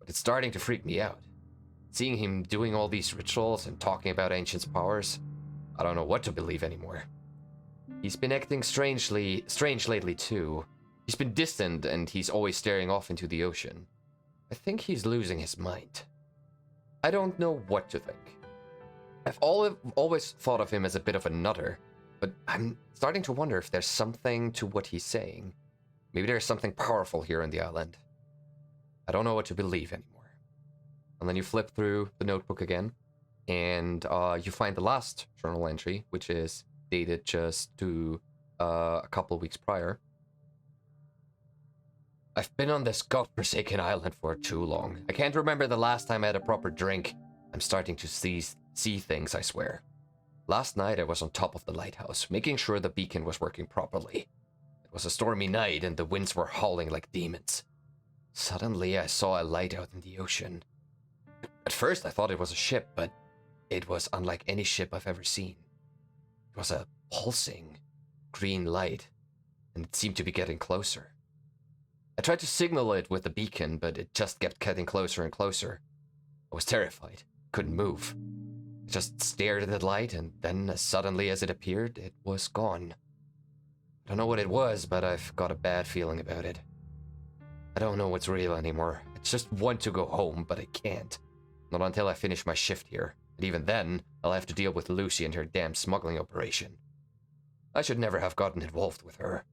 But it's starting to freak me out. Seeing him doing all these rituals and talking about ancient powers, I don't know what to believe anymore. He's been acting strange lately too. He's been distant and he's always staring off into the ocean. I think he's losing his mind. I don't know what to think. I've always thought of him as a bit of a nutter, but I'm starting to wonder if there's something to what he's saying. Maybe there's something powerful here on the island. I don't know what to believe anymore. And then you flip through the notebook again, and you find the last journal entry, which is dated just to a couple of weeks prior. I've been on this godforsaken island for too long. I can't remember the last time I had a proper drink. I'm starting to see things, I swear. Last night I was on top of the lighthouse, making sure the beacon was working properly. It was a stormy night and the winds were howling like demons. Suddenly I saw a light out in the ocean. At first I thought it was a ship, but it was unlike any ship I've ever seen. It was a pulsing green light, and it seemed to be getting closer. I tried to signal it with the beacon, but it just kept getting closer and closer. I was terrified, couldn't move. I just stared at the light, and then as suddenly as it appeared, it was gone. I don't know what it was, but I've got a bad feeling about it. I don't know what's real anymore. I just want to go home, but I can't. Not until I finish my shift here. And even then, I'll have to deal with Lucy and her damn smuggling operation. I should never have gotten involved with her.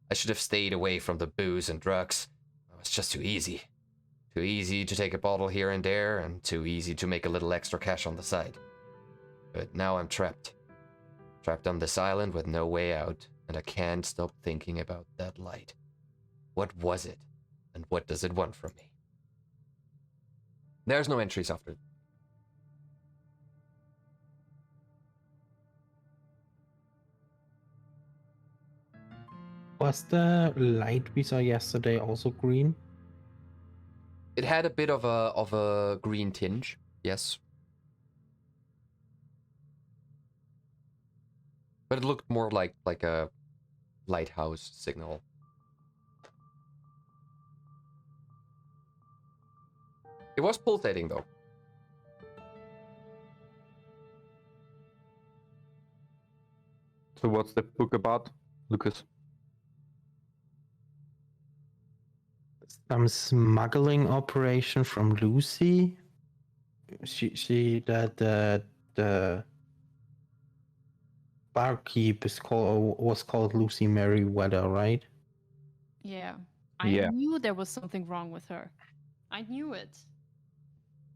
I should have stayed away from the booze and drugs. It was just too easy. Too easy to take a bottle here and there, and too easy to make a little extra cash on the side. But now I'm trapped. Trapped on this island with no way out, and I can't stop thinking about that light. What was it? And what does it want from me? There's no entries after. Was the light we saw yesterday also green? It had a bit of a green tinge, yes. But it looked more like a lighthouse signal. It was pulsating though. So what's the book about, Lucas? Some smuggling operation from Lucy. The barkeep was called Lucy Merriweather, right? Yeah. I Yeah. knew there was something wrong with her. I knew it.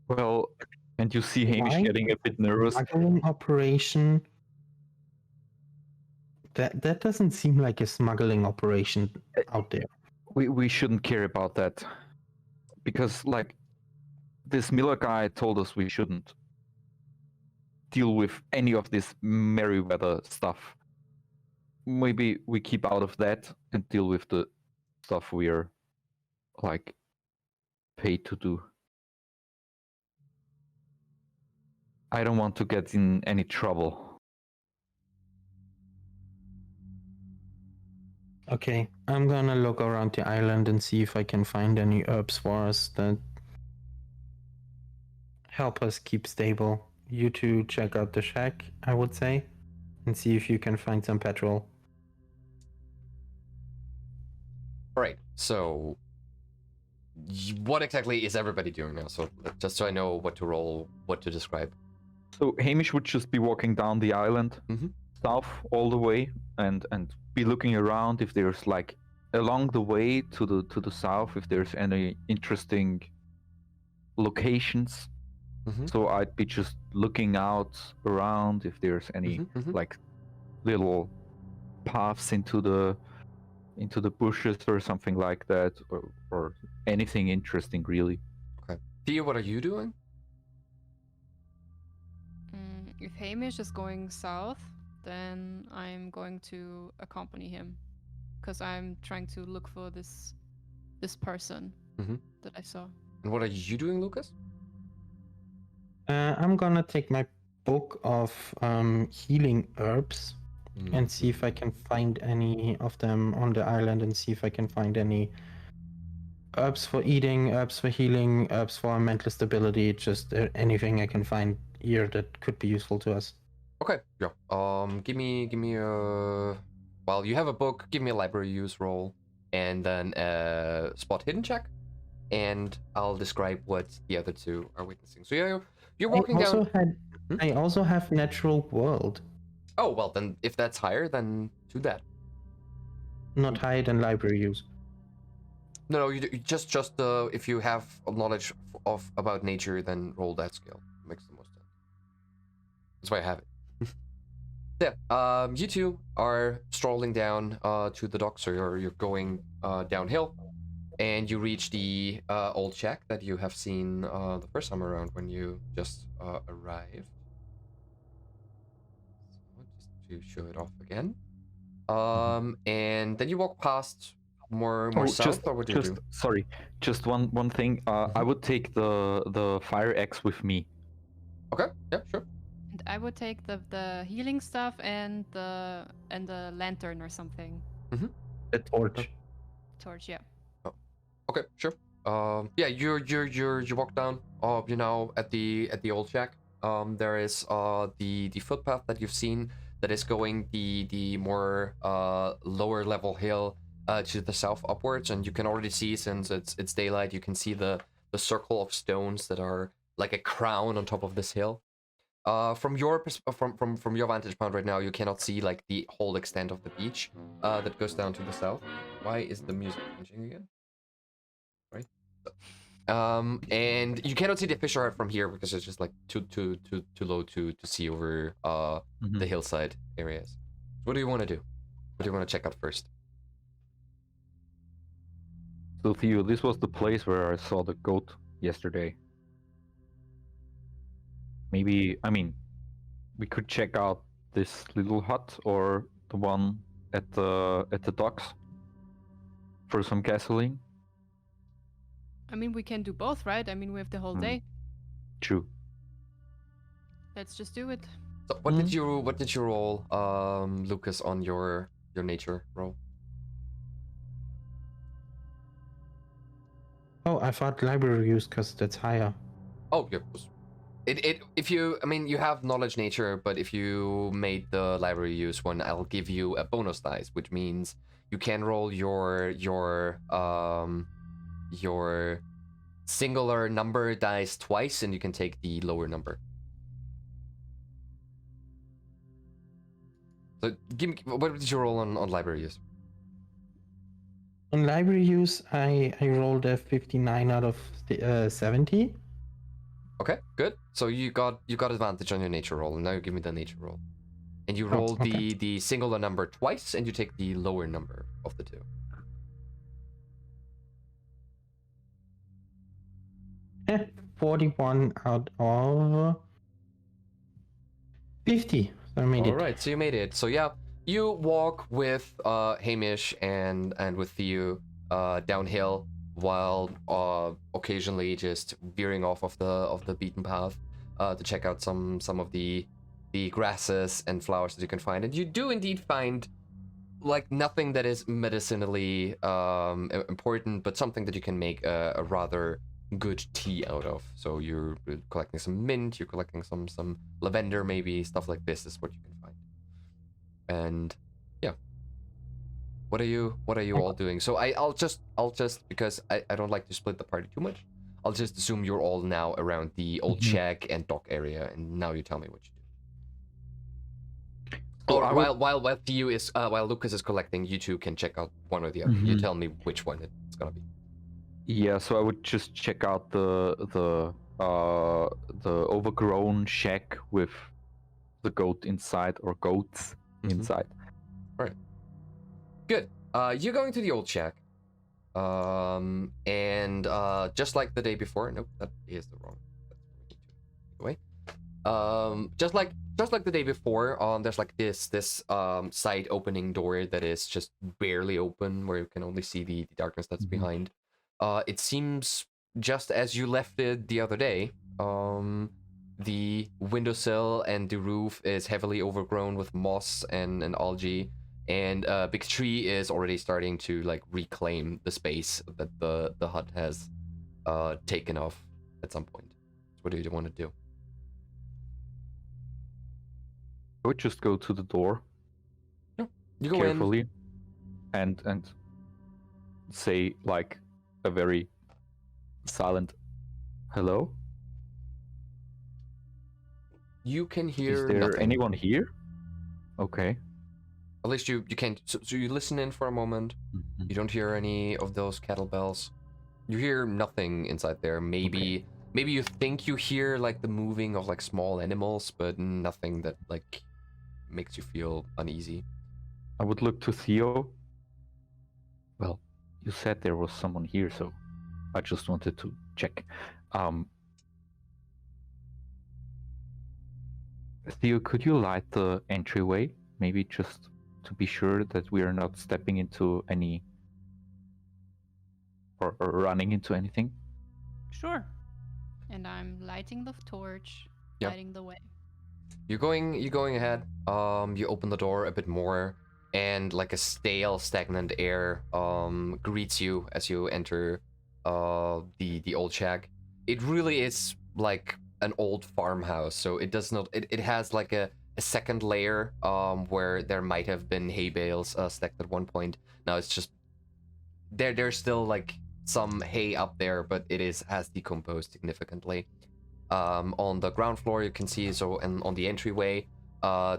Well, and you see Hamish Why? getting a bit nervous. Smuggling operation. That doesn't seem like a smuggling operation out there. We shouldn't care about that. Because, like, this Miller guy told us we shouldn't deal with any of this Merryweather stuff. Maybe we keep out of that and deal with the stuff we're, like, paid to do. I don't want to get in any trouble. Okay, I'm gonna look around the island and see if I can find any herbs for us that help us keep stable. You two check out the shack, I would say, and see if you can find some petrol. Alright, so what exactly is everybody doing now? So just so I know what to roll, what to describe. So Hamish would just be walking down the island, Mhm. south all the way, and be looking around if there's like along the way to the south if there's any interesting locations. Mhm. So I'd be just looking out around if there's any Mhm. like little paths into the bushes or something like that, or anything interesting really. Okay. Thea, what are you doing? If Hamish is going south, then I'm going to accompany him, because I'm trying to look for this person Mhm. that I saw. And what are you doing, Lucas? I'm gonna take my book of healing herbs and see if I can find any of them on the island and see if I can find any herbs for eating, herbs for healing, herbs for mental stability, just anything I can find here that could be useful to us. Okay, yeah. Give me a. Well, you have a book. Give me a library use roll, and then a spot hidden check, and I'll describe what the other two are witnessing. So you're walking down. I also have natural world, Oh well, then if that's higher, then do that. not higher than library use. No, you just if you have knowledge of about nature, then roll that skill. Makes the most sense. That's why I have it. Yeah. You two are strolling down to the docks, or you're going downhill, and you reach the old shack that you have seen the first time around when you just arrived. So just to show it off again. And then you walk past more south, or what do you do? Sorry, just one thing. I would take the fire axe with me. Okay, yeah, sure. And I would take the healing stuff and the lantern or something. The torch. Torch, yeah. Oh. Okay, sure. Yeah, you walk down. You're now at the old shack. There is the footpath that you've seen that is going the more lower level hill to the south upwards, and you can already see, since it's daylight, you can see the circle of stones that are like a crown on top of this hill. From your from your vantage point right now, you cannot see like the whole extent of the beach that goes down to the south. Why is the music changing again? Right. And you cannot see the Fisher Hut from here because it's just like too low to see over the hillside areas. So what do you want to do? What do you want to check out first? So Theo, this was the place where I saw the goat yesterday. Maybe, I mean, we could check out this little hut or the one at the docks for some gasoline. I mean, we can do both, right? I mean, we have the whole day. True. Let's just do it. So what did you roll, Lucas, on your nature roll? Oh, I thought library use because that's higher. Oh, yeah. If you, I mean, you have knowledge nature, but if you made the library use one, I'll give you a bonus dice, which means you can roll your singular number dice twice, and you can take the lower number. So give me, what did you roll on library use? On library use, I rolled a 59 out of 70. Okay, good. So you got advantage on your nature roll, and now you give me the nature roll. And you roll the singular number twice, and you take the lower number of the two. 41 out of 50. So I made it. All right, so you made it. So yeah, you walk with Hamish and with Theo downhill, while occasionally just veering off of the beaten path to check out some of the grasses and flowers that you can find. And you do indeed find like nothing that is medicinally important, but something that you can make a rather good tea out of. So you're collecting some mint, you're collecting some lavender, maybe stuff like this is what you can find. And yeah, what are you all doing? So I'll just because I don't like to split the party too much, I'll just assume you're all now around the old shack and dock area, and now you tell me what you do. Or while Theo is while Lucas is collecting, you two can check out one or the other. You tell me which one it's gonna be. Yeah, so I would just check out the overgrown shack with the goat inside, or goats inside. Right. Good. You're going to the old shack. And just like the day before, nope, that is the wrong. Away. Just like the day before, there's like this side opening door that is just barely open, where you can only see the darkness that's behind. It seems just as you left it the other day. The windowsill and the roof is heavily overgrown with moss and algae, and a big tree is already starting to like reclaim the space that the hut has taken off at some point. What do you want to do? I would just go to the door. No, you go carefully and say like a very silent hello. You can hear. Is there nothing. anyone here? Okay. At least you can't. So you listen in for a moment. You don't hear any of those kettlebells. You hear nothing inside there. Maybe you think you hear like the moving of like small animals, but nothing that like makes you feel uneasy. I would look to Theo. Well, you said there was someone here, so I just wanted to check. Theo, could you light the entryway? Maybe just to be sure that we are not stepping into any or running into anything. Sure. And I'm lighting the torch, lighting the way. You're going ahead. You open the door a bit more, and like a stale, stagnant air greets you as you enter the old shack. It really is like an old farmhouse, so it does not. It has like a a second layer where there might have been hay bales stacked at one point. Now it's just there's still like some hay up there, but has decomposed significantly. On the ground floor you can see, and on the entryway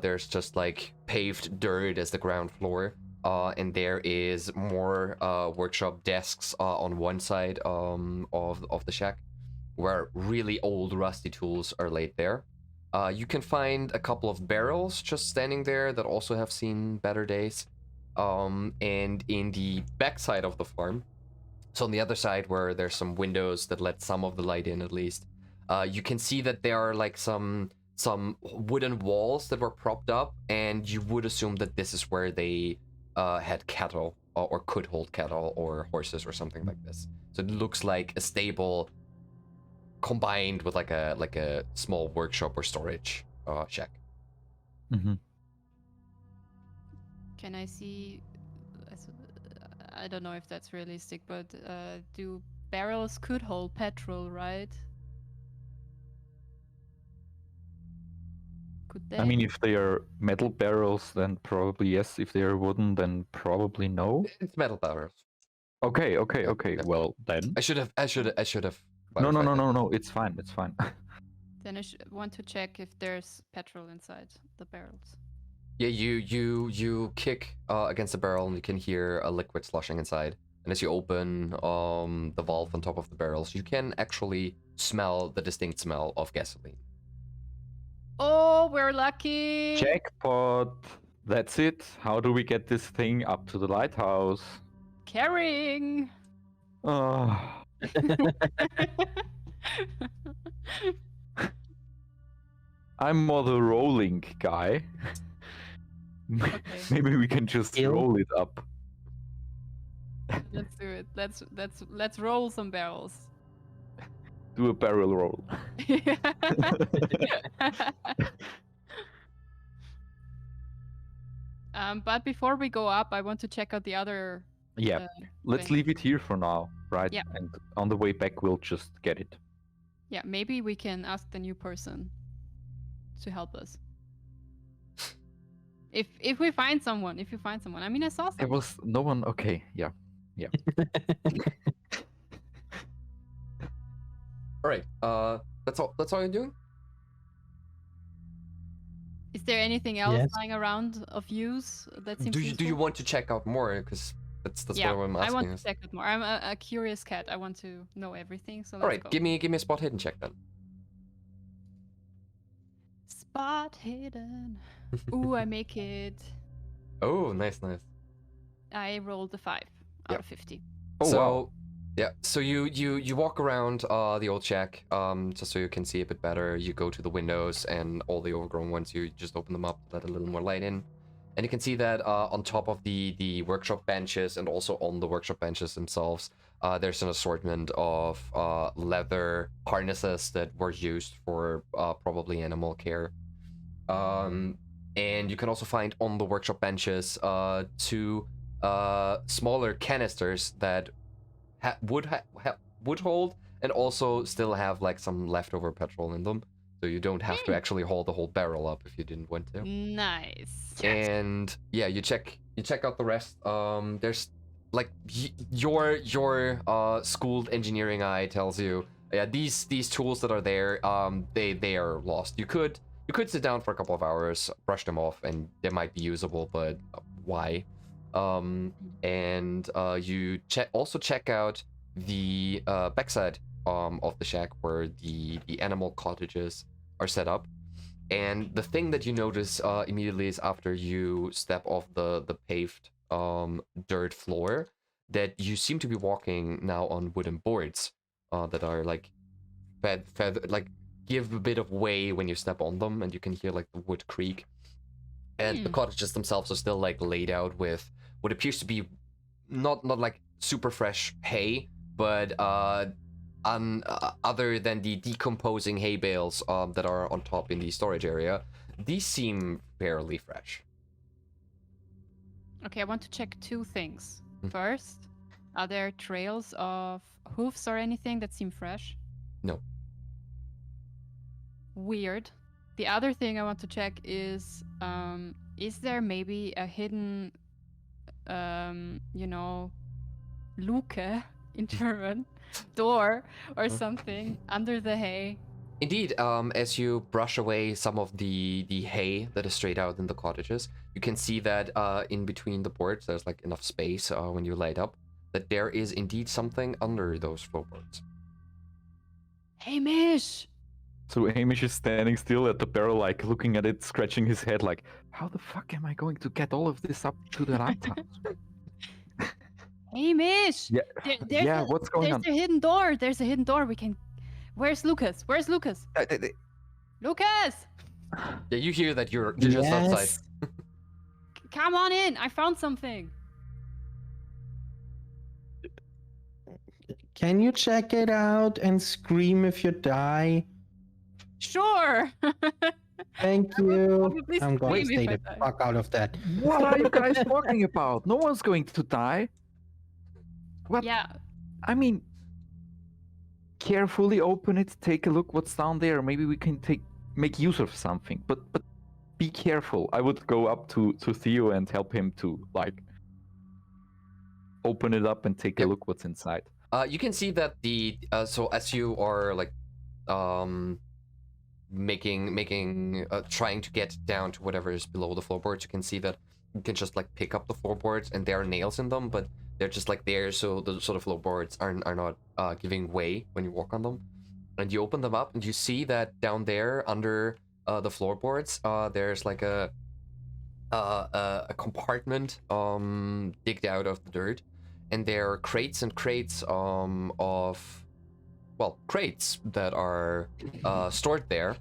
there's just like paved dirt as the ground floor, and there is more workshop desks on one side of the shack, where really old rusty tools are laid there. You can find a couple of barrels just standing there that also have seen better days. And in the back side of the farm, so on the other side where there's some windows that let some of the light in at least, you can see that there are like some wooden walls that were propped up, and you would assume that this is where they had cattle or could hold cattle or horses or something like this. So it looks like a stable combined with like a small workshop or storage shack. Mm-hmm. Can I see? I don't know if that's realistic, but do barrels could hold petrol, right? Could they? I mean, if they are metal barrels, then probably yes. If they are wooden, then probably no. It's metal barrels. Okay. Yeah. Well, then. I should have. No. clarified that. It's fine. It's fine. Then I want to check if there's petrol inside the barrels. Yeah, you kick against the barrel and you can hear a liquid sloshing inside. And as you open the valve on top of the barrels, you can actually smell the distinct smell of gasoline. Oh, we're lucky! Jackpot. That's it. How do we get this thing up to the lighthouse? Carrying! Ah. I'm more the rolling guy. Okay. Maybe we can just Skill? roll it up. Let's do it. Let's roll some barrels. Do a barrel roll. But before we go up, I want to check out the other. Yeah, let's thing. leave it here for now, right? Yeah. And on the way back, we'll just get it. Yeah, maybe we can ask the new person to help us. If we find someone, I mean, I saw There someone. was no one. Okay, yeah. All right. That's all you're doing. Is there anything else Yes. lying around of use that seems? Do you useful? want to check out more? Because that's Yeah, what I'm I asking. want to check it more. I'm a curious cat. I want to know everything. So let's All right, go. give me a spot hidden check then. Spot hidden. Ooh, I make it. Oh, nice. I rolled a 5 out Yep. of 50. Oh, so, wow. Yeah, so you walk around the old shack just so you can see a bit better. You go to the windows and all the overgrown ones, you just open them up to let a little more light in. And you can see that on top of the workshop benches and also on the workshop benches themselves, there's an assortment of leather harnesses that were used for probably animal care. And you can also find on the workshop benches two smaller canisters that would hold and also still have like some leftover petrol in them, so you don't have to actually haul the whole barrel up if you didn't want to. Nice. And yeah, you check out the rest. There's like your schooled engineering eye tells you, yeah, these tools that are there, they are lost. You could sit down for a couple of hours, brush them off, and they might be usable, but why? And you also check out the backside of the shack where the animal cottages are set up. And the thing that you notice immediately is after you step off the paved dirt floor, that you seem to be walking now on wooden boards that are like like give a bit of way when you step on them, and you can hear like the wood creak. And the cottages themselves are still like laid out with what appears to be not like super fresh hay, but other than the decomposing hay bales that are on top in the storage area, these seem fairly fresh. Okay, I want to check two things. First, are there trails of hoofs or anything that seem fresh? No. Weird. The other thing I want to check is there maybe a hidden, Luke in German, door or something under the hay? Indeed, as you brush away some of the hay that is straight out in the cottages, you can see that in between the boards, there's like enough space when you light up, that there is indeed something under those floorboards. Hamish! So Hamish is standing still at the barrel, like looking at it, scratching his head, like, how the fuck am I going to get all of this up to the lighthouse? Hamish! Yeah, There's yeah, what's going on? There's a hidden door. There's a hidden door. We can. Where's Lucas? Where's Lucas? Lucas! Yeah, you hear that you're just outside. Yes. Come on in. I found something. Can you check it out and scream if you die? Sure. Thank I will you. probably I'm going to scream stay if the I die. fuck out of that. What are you guys talking about? No one's going to die. What? Yeah. I mean, carefully open it, take a look what's down there. Maybe we can make use of something. But be careful. I would go up to Theo and help him to like open it up and take a look what's inside. You can see that so as you are like trying to get down to whatever is below the floorboards, you can see that you can just like pick up the floorboards and there are nails in them, but they're just like there so the sort of floorboards are not giving way when you walk on them. And you open them up and you see that down there under the floorboards there's like a compartment digged out of the dirt, and there are crates and crates of crates that are stored there.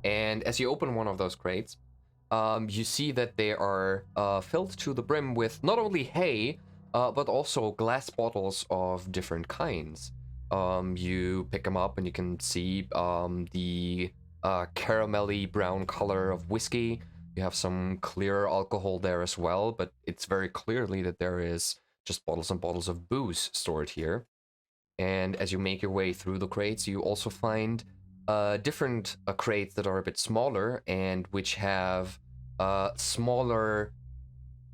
And as you open one of those crates, you see that they are filled to the brim with not only hay, but also glass bottles of different kinds. You pick them up and you can see the caramelly brown color of whiskey. You have some clear alcohol there as well, but it's very clearly that there is just bottles and bottles of booze stored here. And as you make your way through the crates, you also find different crates that are a bit smaller and which have smaller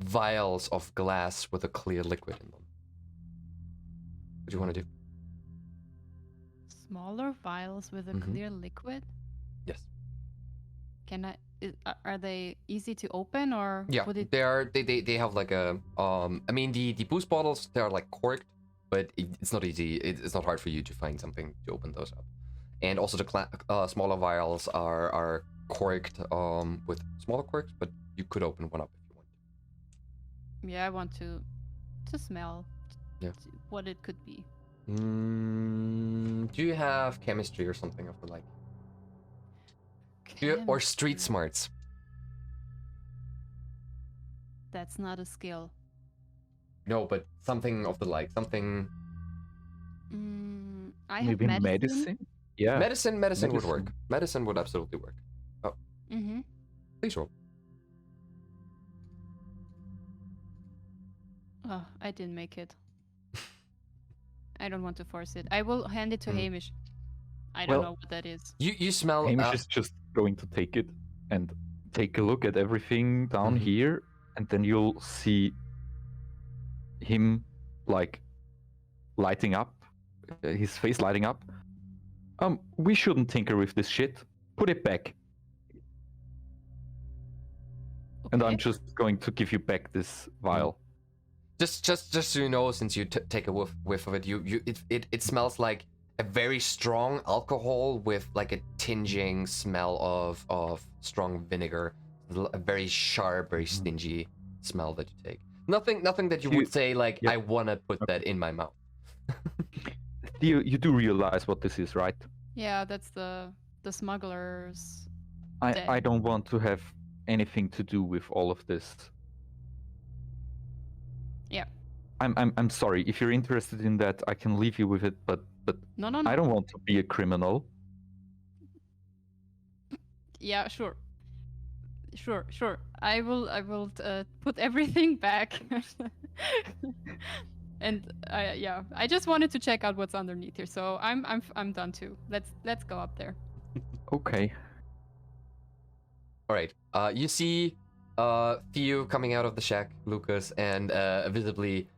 vials of glass with a clear liquid in them. What do you want to do? Smaller vials with a clear liquid. Yes. Can I? Are they easy to open or? Yeah, would it... they have like a I mean the booze bottles, they are like corked, but it's not easy. It's not hard for you to find something to open those up. And also the smaller vials are corked with smaller corks, but you could open one up if you want. Yeah, I want to smell. Yeah. What it could be. Do you have chemistry or something of the like? Or street smarts? That's not a skill. No, but something of the like. Something. I Maybe have medicine. Yeah. Medicine would work. Medicine would absolutely work. Oh. Mm-hmm. Please roll. Oh, I didn't make it. I don't want to force it. I will hand it to Hamish. I don't know what that is. You smell. Hamish is just going to take it and take a look at everything down here, and then you'll see him like lighting up, his face lighting up. We shouldn't tinker with this shit. Put it back. Okay. And I'm just going to give you back this vial. Just so you know, since you take a whiff of it, it smells like a very strong alcohol with like a tinging smell of strong vinegar, a very sharp, very stingy smell that you take. Nothing that you would say like, I wanna put that in my mouth. You do realize what this is, right? Yeah, that's the smugglers. I don't want to have anything to do with all of this. Yeah. I'm sorry. If you're interested in that, I can leave you with it, but No. I don't want to be a criminal. Yeah, sure. I will put everything back. And I just wanted to check out what's underneath here. So I'm done too. Let's go up there. Okay. All right. You see Theo coming out of the shack, Lucas, and a visibly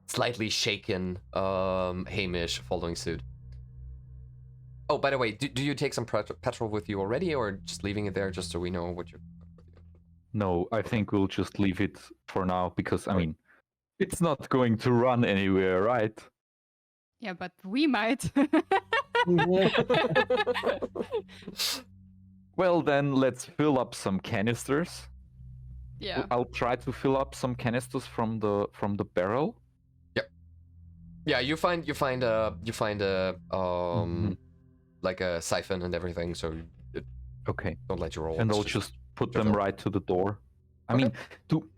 slightly shaken Hamish following suit. Oh, by the way, do you take some petrol with you already, or just leaving it there just so we know what you're... No, I think we'll just leave it for now because, I mean, it's not going to run anywhere, right? Yeah, but we might. Well, then let's fill up some canisters. Yeah. I'll try to fill up some canisters from the barrel. Yeah, you find a Mhm. like a siphon and everything, so Okay. don't let you roll. And it's I'll just put them fill. right to the door. I Okay. mean, do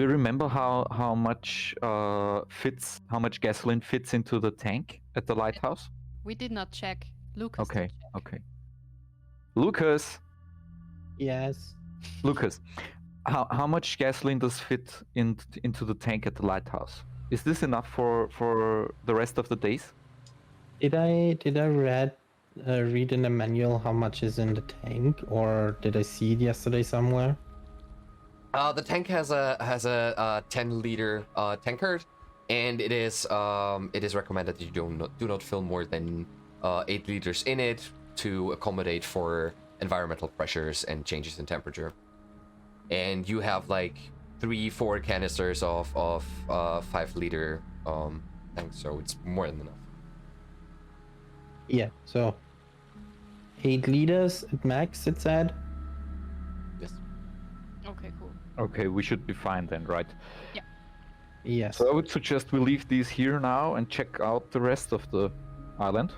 you remember how much how much gasoline fits into the tank at the lighthouse? We did not check. Lucas Okay, did check. okay. Lucas, Yes. Lucas, how much gasoline does fit into the tank at the lighthouse? Is this enough for the rest of the days? Did I read in the manual how much is in the tank, or did I see it yesterday somewhere? The tank has a 10-liter tankard, and it is recommended that you do not fill more than 8 liters in it to accommodate for environmental pressures and changes in temperature. And you have like 3-4 canisters of 5-liter tanks, so it's more than enough. Yeah. So 8 liters at max, it said. Yes. Okay, cool. Okay, we should be fine then, right? Yes. So I would suggest we leave these here now and check out the rest of the island.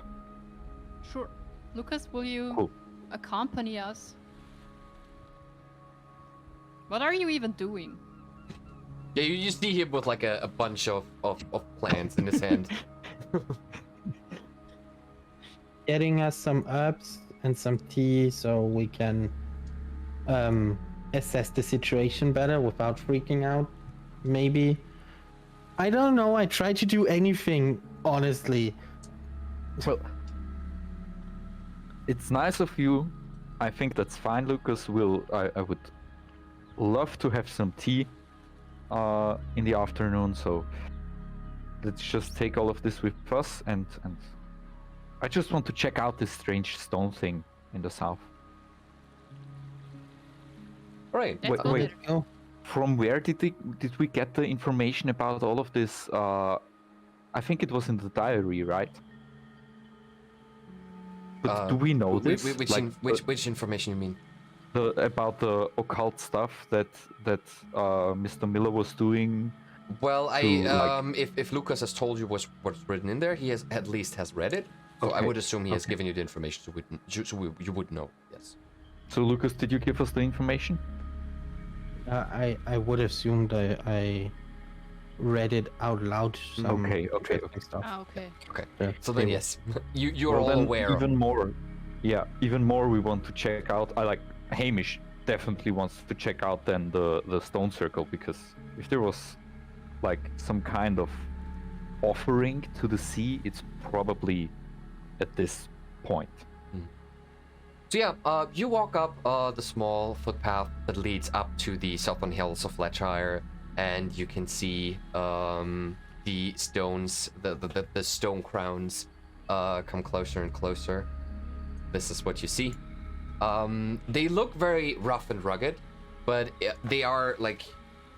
Sure. Lucas, will you Cool. accompany us? What are you even doing? Yeah, you see him with like a bunch of plants in his hand. Getting us some herbs and some tea so we can assess the situation better without freaking out. Maybe. I don't know. I try to do anything, honestly. Well, it's nice of you. I think that's fine, Lucas. I would love to have some tea in the afternoon, so let's just take all of this with us, and I just want to check out this strange stone thing in the south. Right. Let's go wait. there. Oh, From where did we get the information about all of this? I think it was in the diary, right? But do we know this? Which information you mean? About the occult stuff that Mr. Miller was doing. Well, to, if Lucas has told you what's written in there, he has at least read it. So I Okay, would assume he has okay. given you the information so you would know. Yes. So Lucas, did you give us the information? I would assume that I read it out loud. Some Okay. interesting stuff. Ah, okay. Okay. Yeah, So then they- yes, you're Well, all then aware. Even more. Yeah, even more. We want to check out. Hamish definitely wants to check out then the stone circle, because if there was like some kind of offering to the sea, it's probably at this point. So yeah, you walk up the small footpath that leads up to the southern hills of Flatshire, and you can see the stones, the stone crowns, come closer and closer. This is what you see. They look very rough and rugged, but they are like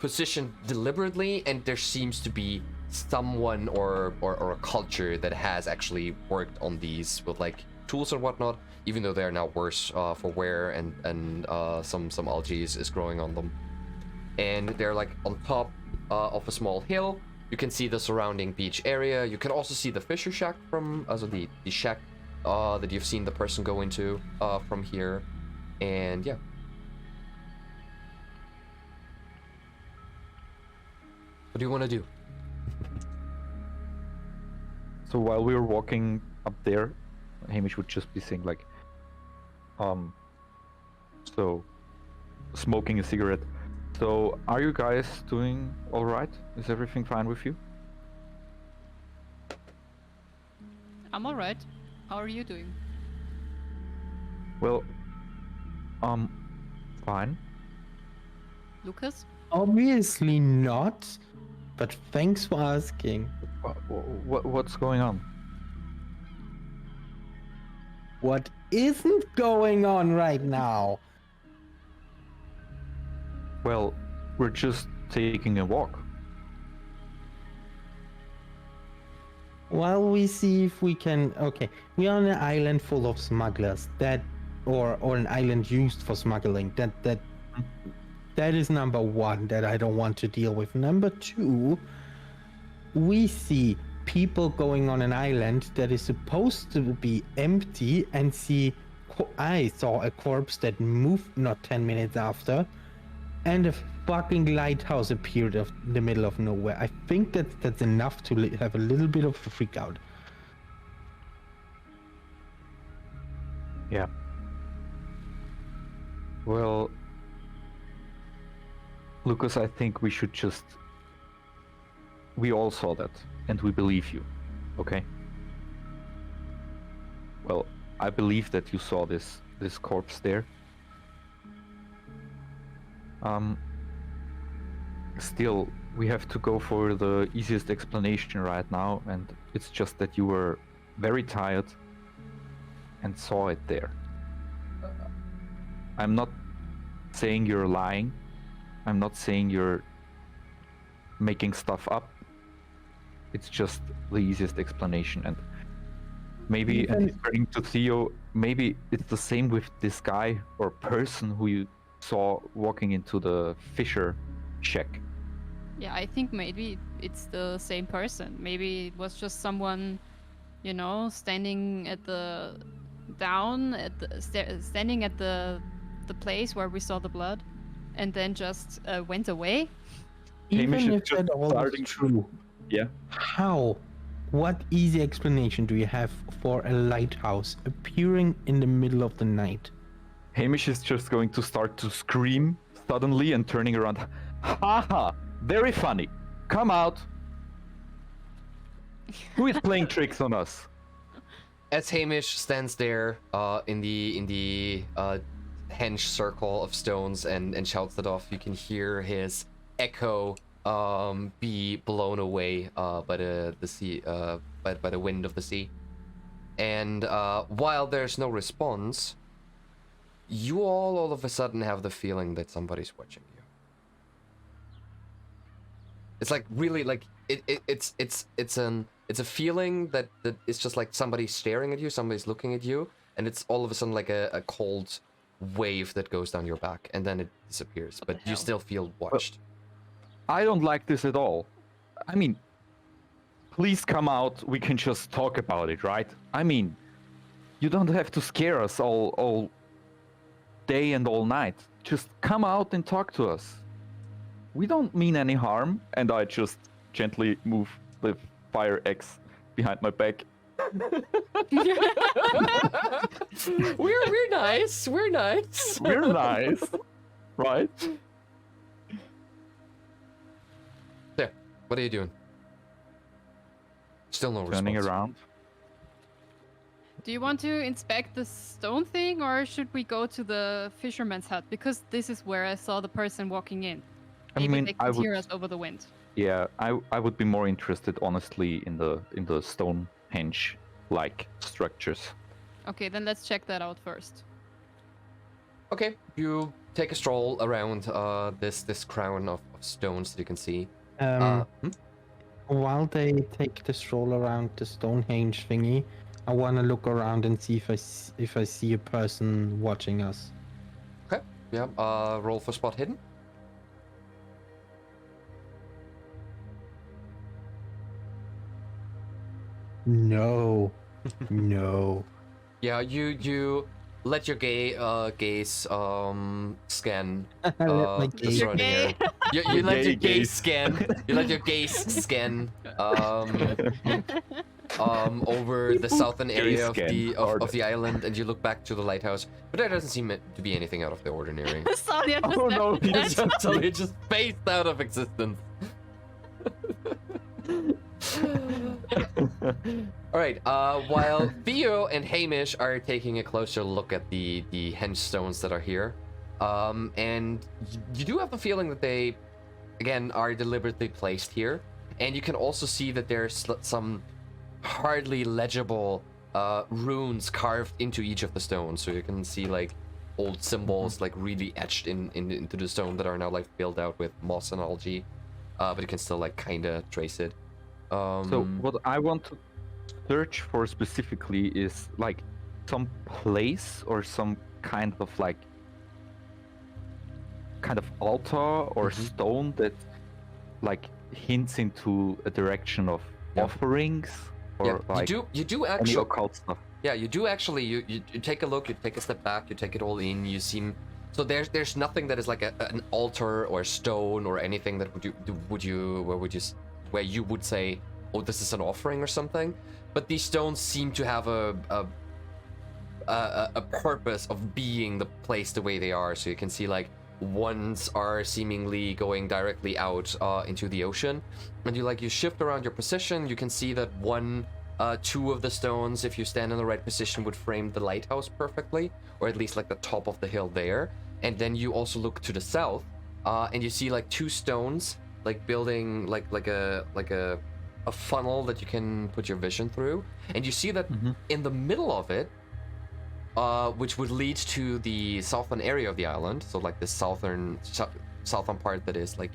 positioned deliberately, and there seems to be someone or a culture that has actually worked on these with like tools and whatnot, even though they're now worse for wear, and some algae is growing on them. And they're like on top of a small hill. You can see the surrounding beach area. You can also see the fisher shack from the shack that you've seen the person go into from here. And yeah. What do you want to do? So while we were walking up there, Hamish would just be saying like, so smoking a cigarette. So are you guys doing all right? Is everything fine with you? I'm alright. How are you doing? Well, fine. Lucas? Obviously not, but thanks for asking. What's going on? What isn't going on right now? Well, we're just taking a walk. Well, we see if we can. Okay, we are on an island full of smugglers. Or an island used for smuggling. That is number one that I don't want to deal with. Number two, we see people going on an island that is supposed to be empty, and I saw a corpse that moved not 10 minutes after, and a fucking lighthouse appeared in the middle of nowhere. I think that's enough to have a little bit of a freak out. Yeah. Well, Lucas, I think we should just... We all saw that, and we believe you, okay? Well, I believe that you saw this corpse there. Still, we have to go for the easiest explanation right now, and it's just that you were very tired and saw it there. I'm not saying you're lying. I'm not saying you're making stuff up. It's just the easiest explanation, and maybe, and referring to Theo, maybe it's the same with this guy or person who you saw walking into the Fisher shack. Yeah, I think maybe it's the same person. Maybe it was just someone, standing at the standing at the place where we saw the blood, and then just went away. Even if that all is true, yeah. How? What easy explanation do you have for a lighthouse appearing in the middle of the night? Hamish is just going to start to scream suddenly and turning around. Ha ha! Very funny. Come out. Who is playing tricks on us? As Hamish stands there in the henge circle of stones and shouts it off, you can hear his echo be blown away by the sea, by the wind of the sea. And while there's no response, you all of a sudden have the feeling that somebody's watching you. It's like really like it's a feeling that it's just like somebody's staring at you, somebody's looking at you, and it's all of a sudden like a cold wave that goes down your back, and then it disappears, but you still feel watched. I don't like this at all. I mean, please come out, we can just talk about it, right? I mean, you don't have to scare us all day and all night. Just come out and talk to us. We don't mean any harm. And I just gently move the fire X behind my back. We're nice. We're nice. We're nice, right? There. What are you doing? Still no response. Turning around. Do you want to inspect the stone thing, or should we go to the fisherman's hut? Because this is where I saw the person walking in. Maybe they can hear us over the wind. Yeah, I would be more interested, honestly, in the Stonehenge-like structures. Okay, then let's check that out first. Okay, you take a stroll around this crown of stones that you can see. While they take the stroll around the Stonehenge thingy, I want to look around and see if I see a person watching us. Okay, yeah. Roll for spot hidden. No. No. Yeah, you let your gaze scan My the gaze. surrounding area. You let your gaze scan. You let your gaze scan over the southern area of the island, and you look back to the lighthouse, but there doesn't seem to be anything out of the ordinary. Sonia just Oh no, It just phased out of existence. Alright, while Theo and Hamish are taking a closer look at the henge stones that are here, And you do have the feeling that they, again, are deliberately placed here. And you can also see that there's some hardly legible runes carved into each of the stones. So you can see like old symbols like really etched into the stone that are now like filled out with moss and algae. But you can still like kind of trace it. So what I want to search for specifically is like some place or some kind of altar or stone that like hints into a direction of offerings or like you do any actually occult stuff. Yeah, you do actually. You take a look. You take a step back. You take it all in. You seem so there's nothing that is like an altar or a stone or anything that where you would say, oh, this is an offering or something. But these stones seem to have a purpose of being the place the way they are. So you can see like ones are seemingly going directly out into the ocean, and you shift around your position. You can see that two of the stones, if you stand in the right position, would frame the lighthouse perfectly, or at least like the top of the hill there. And then you also look to the south, and you see like two stones, like building like a funnel that you can put your vision through. And you see that in the middle of it, which would lead to the southern area of the island, so like the southern part that is like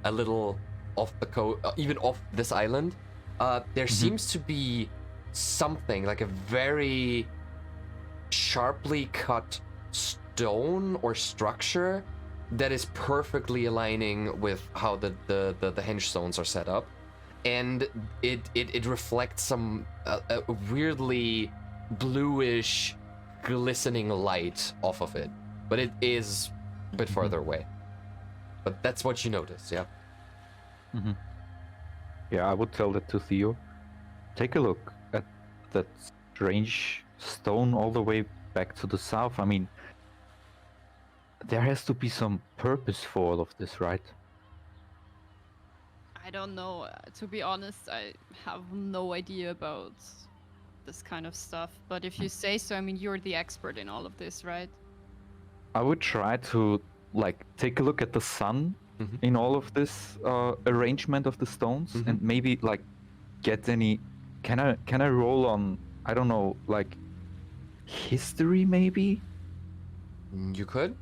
a little off the coast, even off this island. There seems to be something like a very sharply cut stone or structure that is perfectly aligning with how the henge stones are set up, and it reflects some a weirdly bluish glistening light off of it, but it is a bit farther away. But that's what you notice, yeah. Yeah, I would tell that to Theo. Take a look at that strange stone all the way back to the south. I mean, there has to be some purpose for all of this, right? I don't know. To be honest, I have no idea about this kind of stuff. But if you say so, I mean, you're the expert in all of this, right? I would try to like take a look at the sun in all of this arrangement of the stones, and maybe like get any. Can I roll on, I don't know, like history maybe? You could.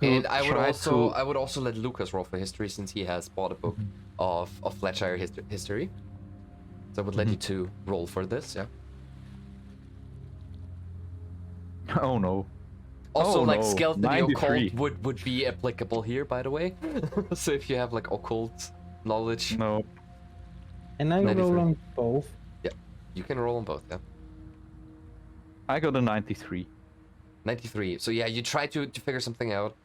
To And I try would also let Lucas roll for history, since he has bought a book of Flatshire history. So I would let you to roll for this, yeah. Oh no. Also, Oh, like no. stealth in the 93. occult would be applicable here, by the way. So if you have like occult knowledge, No. And I 93. roll on both. yeah, you can roll on both, yeah. I got a 93. 93. So yeah, you try to figure something out.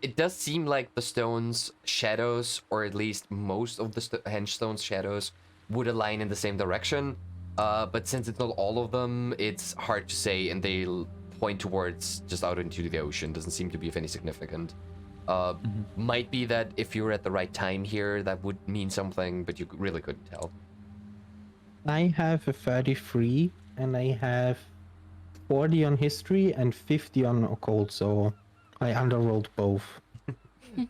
It does seem like the stones' shadows, or at least most of the henge stones' shadows, would align in the same direction. But since it's not all of them, it's hard to say, and they point towards just out into the ocean. Doesn't seem to be of any significance. Might be that if you were at the right time here, that would mean something, but you really couldn't tell. I have a 33, and I have 40 on history and 50 on occult, so I underrolled both.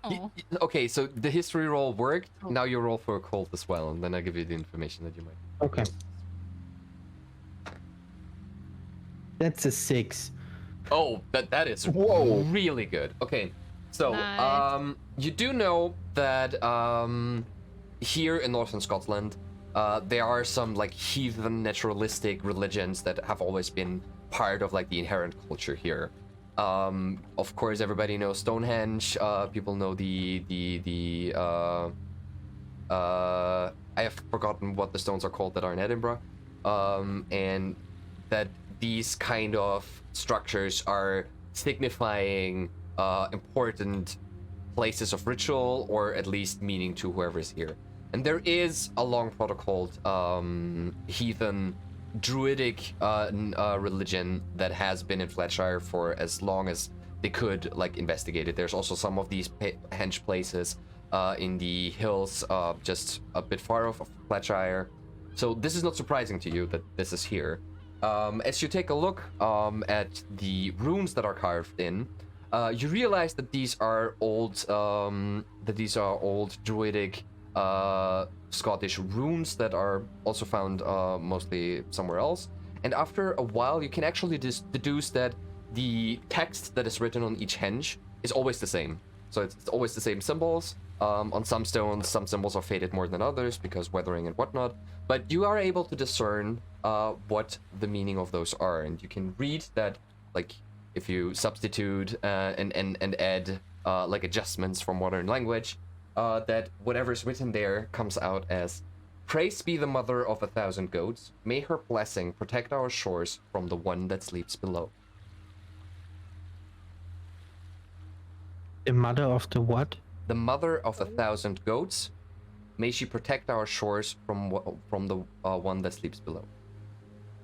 Oh. Okay, so the history roll worked. Now you roll for occult as well, and then I give you the information that you might. Okay. That's a 6. Oh, that is really good. Okay, so Nice. you do know that here in northern Scotland, there are some like heathen naturalistic religions that have always been part of like the inherent culture here. Of course, everybody knows Stonehenge. People know I have forgotten what the stones are called that are in Edinburgh, and that these kind of structures are signifying important places of ritual, or at least meaning to whoever is here. And there is a long protocolled heathen druidic religion that has been in Flatshire for as long as they could like investigate it. There's also some of these henge places in the hills just a bit far off of Flatshire. So this is not surprising to you that this is here. As you take a look at the runes that are carved in, you realize that these are old druidic Scottish runes that are also found mostly somewhere else. And after a while, you can actually deduce that the text that is written on each henge is always the same. So it's always the same symbols. On some stones, some symbols are faded more than others because weathering and whatnot. But you are able to discern what the meaning of those are, and you can read that, like, if you substitute and add like adjustments from modern language, that whatever's written there comes out as, "Praise be the mother of 1,000 goats. May her blessing protect our shores from the one that sleeps below." The mother of the what? The mother of 1,000 goats. May she protect our shores from the one that sleeps below.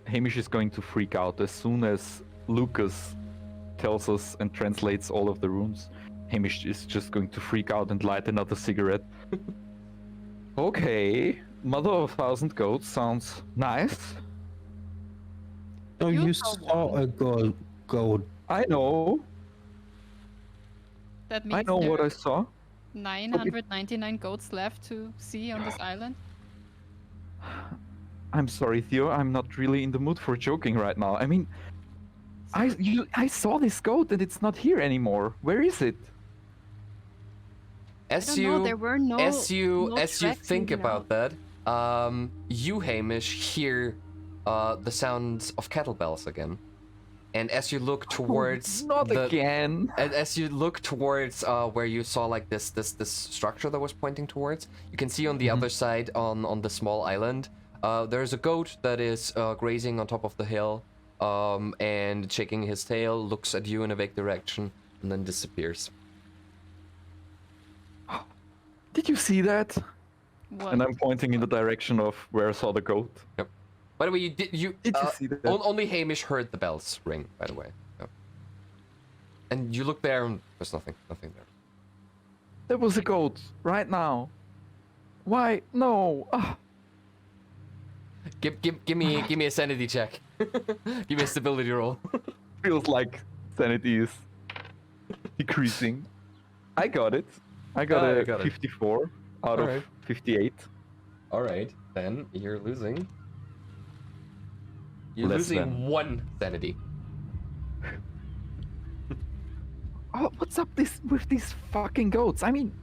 Hamish is going to freak out as soon as Lucas tells us and translates all of the runes. Hamish is just going to freak out and light another cigarette. Okay, Mother of 1,000 Goats sounds nice. Oh, You you saw saw a goat. I know. That means I know there what are I saw. 999 goats left to see on this island. I'm sorry, Theo. I'm not really in the mood for joking right now. I mean, I saw this goat and it's not here anymore. Where is it? I don't know, there were no as you tracks think leading about out. that, you, Hamish, hear the sounds of kettlebells again. And as you look towards Not again. as you look towards where you saw like this structure that was pointing towards, you can see on the other side on the small island, there's a goat that is grazing on top of the hill, and shaking his tail, looks at you in a vague direction, and then disappears. Did you see that? What? And I'm pointing in the direction of where I saw the goat. Yep. By the way, did you see that? only Hamish heard the bells ring, by the way. Yep. And you look there and there's nothing there. There was a goat right now. Why? No. Give me a sanity check. Give me a stability roll. Feels like sanity is decreasing. I got it. I got you a got it. 54 out of Alright. 58. All right, then you're losing. You're Less losing than. 1 sanity. Oh, what's up with these fucking goats? I mean,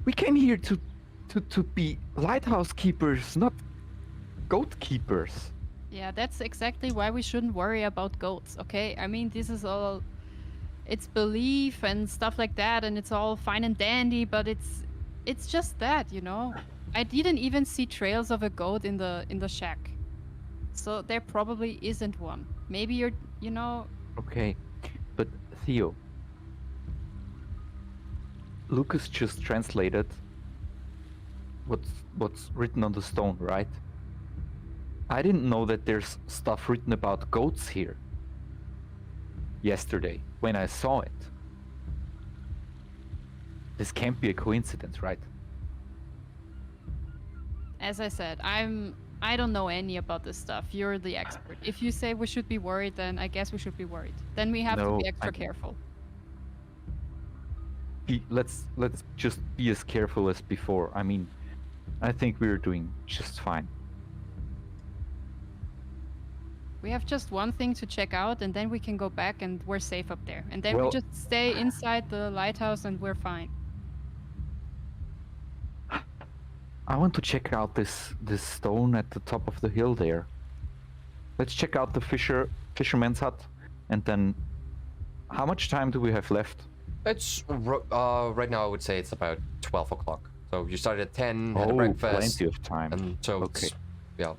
we came here to be lighthouse keepers, not goat keepers. Yeah, that's exactly why we shouldn't worry about goats, okay? I mean, this is all... It's belief and stuff like that, and it's all fine and dandy, but it's just that, you know? I didn't even see trails of a goat in the shack. So there probably isn't one. Maybe you're, you know... Okay, but Theo, Lucas just translated what's written on the stone, right? I didn't know that there's stuff written about goats here. Yesterday, when I saw it. This can't be a coincidence, right? As I said, I don't know any about this stuff. You're the expert. If you say we should be worried, then I guess we should be worried. Then we have to No, be extra I- careful. Let's just be as careful as before. I mean, I think we're doing just fine. We have just one thing to check out, and then we can go back, and we're safe up there. And then we Well- just stay inside the lighthouse, and we're fine. I want to check out this stone at the top of the hill there. Let's check out the fisherman's hut, and then how much time do we have left? It's right now I would say it's about 12 o'clock. So you started at 10, had a breakfast, plenty of time. and so Okay. it's, yeah.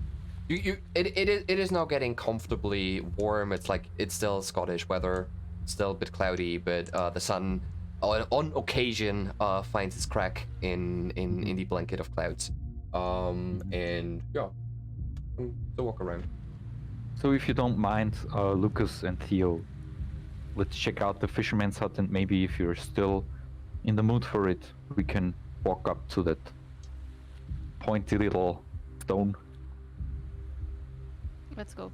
It is now getting comfortably warm. It's like it's still Scottish weather, still a bit cloudy, but the sun on occasion finds its crack in the blanket of clouds. And yeah, so walk around. So if you don't mind, Lucas and Theo, let's check out the fisherman's hut, and maybe if you're still in the mood for it, we can walk up to that pointy little stone. Let's go.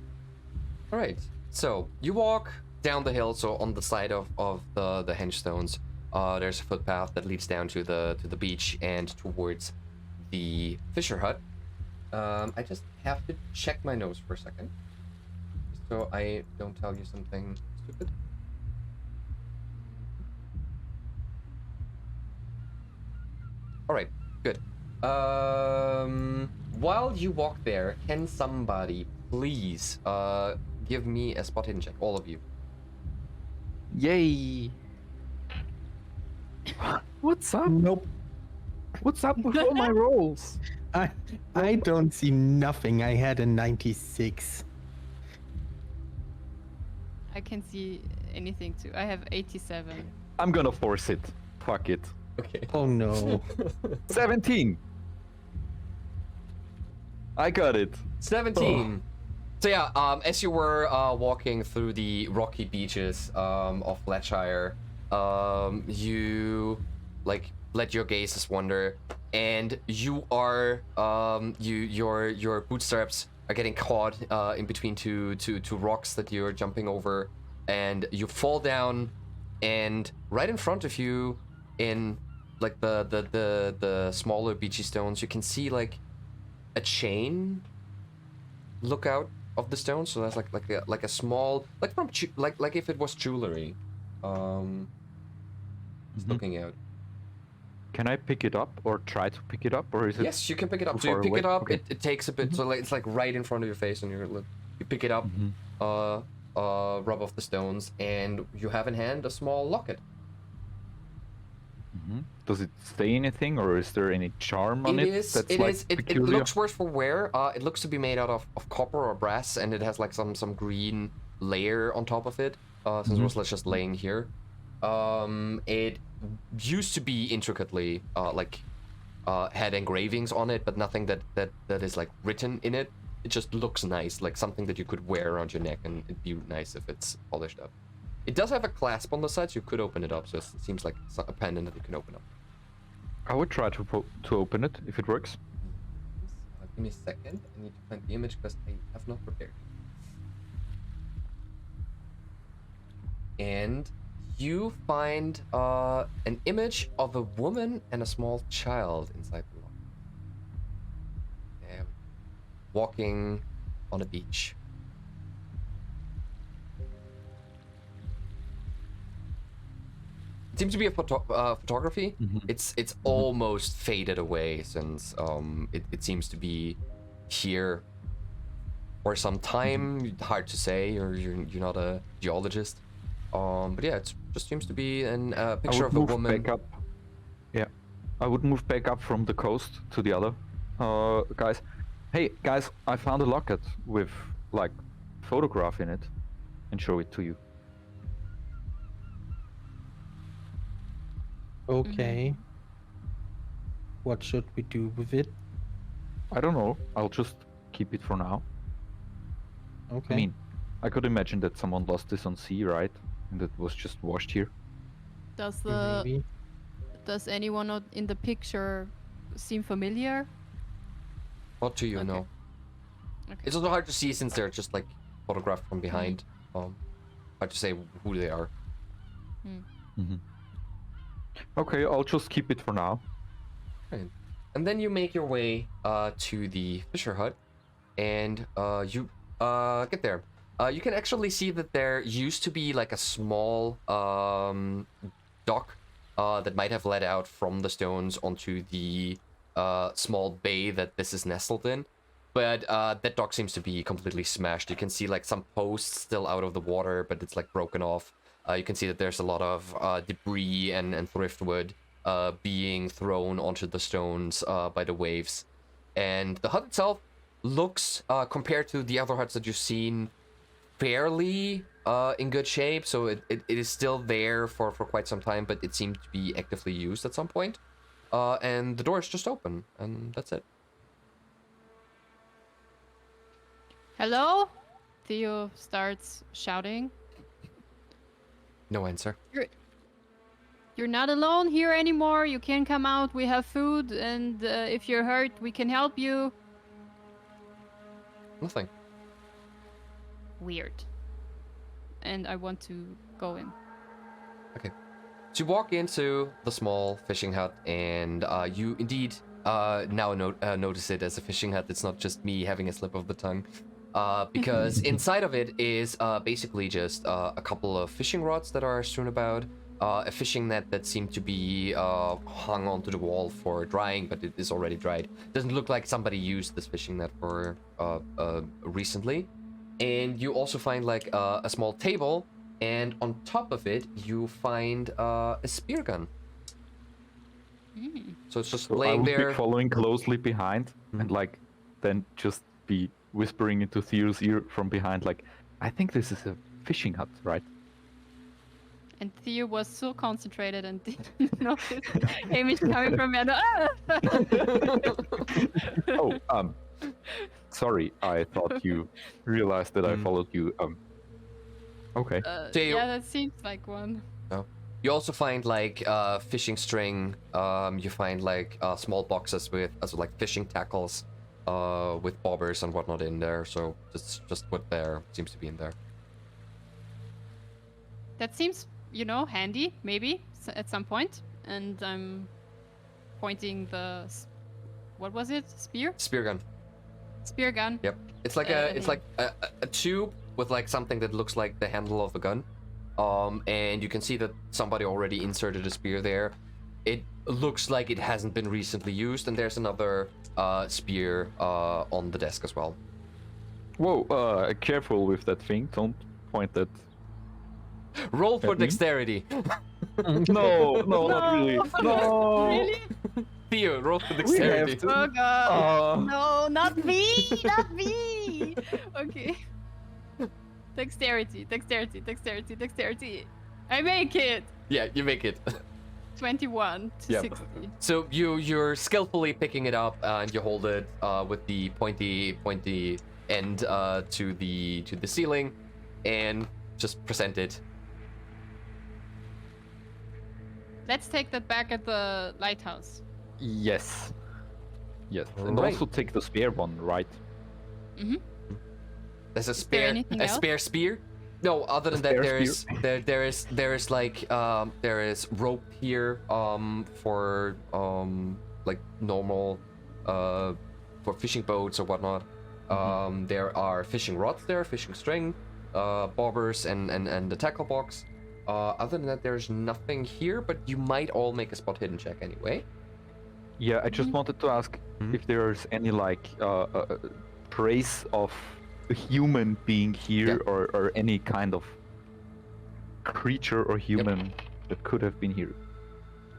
All right. So you walk down the hill, so on the side of the hengestones, there's a footpath that leads down to the beach and towards the fisher hut. I just have to check my nose for a second, so I don't tell you something stupid. All right, good. While you walk there, can somebody please give me a spot hidden check, all of you? Yay! What's up? Nope. What's up with all my rolls? I don't see nothing. I had a 96. I can see anything too. I have 87. I'm gonna force it. Fuck it. Okay. Oh no. 17. I got it. 17. So yeah, as you were walking through the rocky beaches of Flatshire, you like let your gazes wander, and you are your bootstraps are getting caught in between two rocks that you're jumping over, and you fall down, and right in front of you, in like the smaller beachy stones, you can see like a chain look out of the stone. So that's like a small, like from like if it was jewelry, looking out. Can I pick it up or try to pick it up, or is it? Yes, you can pick it up. too So you far pick away? it up. Okay. It takes a bit. So like, it's like right in front of your face, and you pick it up, rub off the stones, and you have in hand a small locket. Does it say anything, or is there any charm on it? It peculiar? looks worse for wear. It looks to be made out of copper or brass, and it has like some green layer on top of it. Since it was just laying here. It used to be intricately had engravings on it, but nothing that is like written in it. It just looks nice, like something that you could wear around your neck, and it'd be nice if it's polished up. It does have a clasp on the side, so you could open it up. So it seems like a pendant that you can open up. I would try to open it if it works. Give me a second. I need to find the image because I have not prepared. And you find an image of a woman and a small child inside the lock. Walking on a beach. It seems to be a photography. It's almost faded away since it seems to be here for some time. Hard to say, or you're not a geologist. But yeah, it just seems to be a picture of a woman. Back up. Yeah, I would move back up from the coast to the other guys. Hey guys, I found a locket with like photograph in it, and show it to you. Okay. What should we do with it? I don't know. I'll just keep it for now. Okay. I mean, I could imagine that someone lost this on sea, right? And it was just washed here. Maybe. Does anyone in the picture seem familiar? Not to you, Okay. no. Okay. It's also hard to see since they're just like photographed from behind. Hard to say who they are. Okay, I'll just keep it for now. Right. And then you make your way to the fisher hut, and you get there. You can actually see that there used to be like a small dock that might have led out from the stones onto the small bay that this is nestled in. But that dock seems to be completely smashed. You can see like some posts still out of the water, but it's like broken off. You can see that there's a lot of debris and driftwood being thrown onto the stones by the waves. And the hut itself looks, compared to the other huts that you've seen, fairly in good shape. So it is still there for quite some time, but it seemed to be actively used at some point. And the door is just open, and that's it. Hello? Theo starts shouting. No answer. You're not alone here anymore. You can come out. We have food, and if you're hurt, we can help you. Nothing. Weird. and I want to go in. So you walk into the small fishing hut, and you indeed now notice it as a fishing hut. It's not just me having a slip of the tongue, because inside of it is basically just a couple of fishing rods that are strewn about, a fishing net that seemed to be hung onto the wall for drying, but it is already dried. Doesn't look like somebody used this fishing net for recently. And you also find like a small table. And on top of it, you find a spear gun. So it's just So I laying would there. be following closely behind and like then just be whispering into Theo's ear from behind, like, I think this is a fishing hut, right? And Theo was so concentrated and didn't notice Hamish coming from me. Oh, sorry, I thought you realized that I followed you. Okay. Theo. Yeah, that seems like one. You also find like fishing string. You find like small boxes with like fishing tackles, with bobbers and whatnot in there. So just what there seems to be in there. That seems, handy, maybe, at some point. And I'm pointing the... What was it? Spear? Spear gun. Spear gun. Yep. It's like a tube with like something that looks like the handle of the gun. And you can see that somebody already inserted a spear there. It looks like it hasn't been recently used, and there's another spear on the desk as well. Whoa, careful with that thing. Don't point that. Roll for At me? dexterity. No, not really. No. Really? Theo, roll for dexterity. to- Oh god. Uh, No, not me! Not me! Okay. Dexterity. I make it! Yeah, you make it. 21 to Yep. 60. So you're skillfully picking it up and you hold it with the pointy end to the ceiling, and just present it. Let's take that back at the lighthouse. Yes. Yes. And Right. also take the spare one, right? Mm-hmm. There's a there spare anything a else? spare spear. No, other than A that, spare there is like there is rope here for like normal for fishing boats or whatnot. There are fishing rods there, fishing string, bobbers, and the tackle box. Other than that, there's nothing here, but you might all make a spot hidden check anyway. Yeah, I just wanted to ask if there's any like trace of a human being here, or any kind of creature or human that could have been here.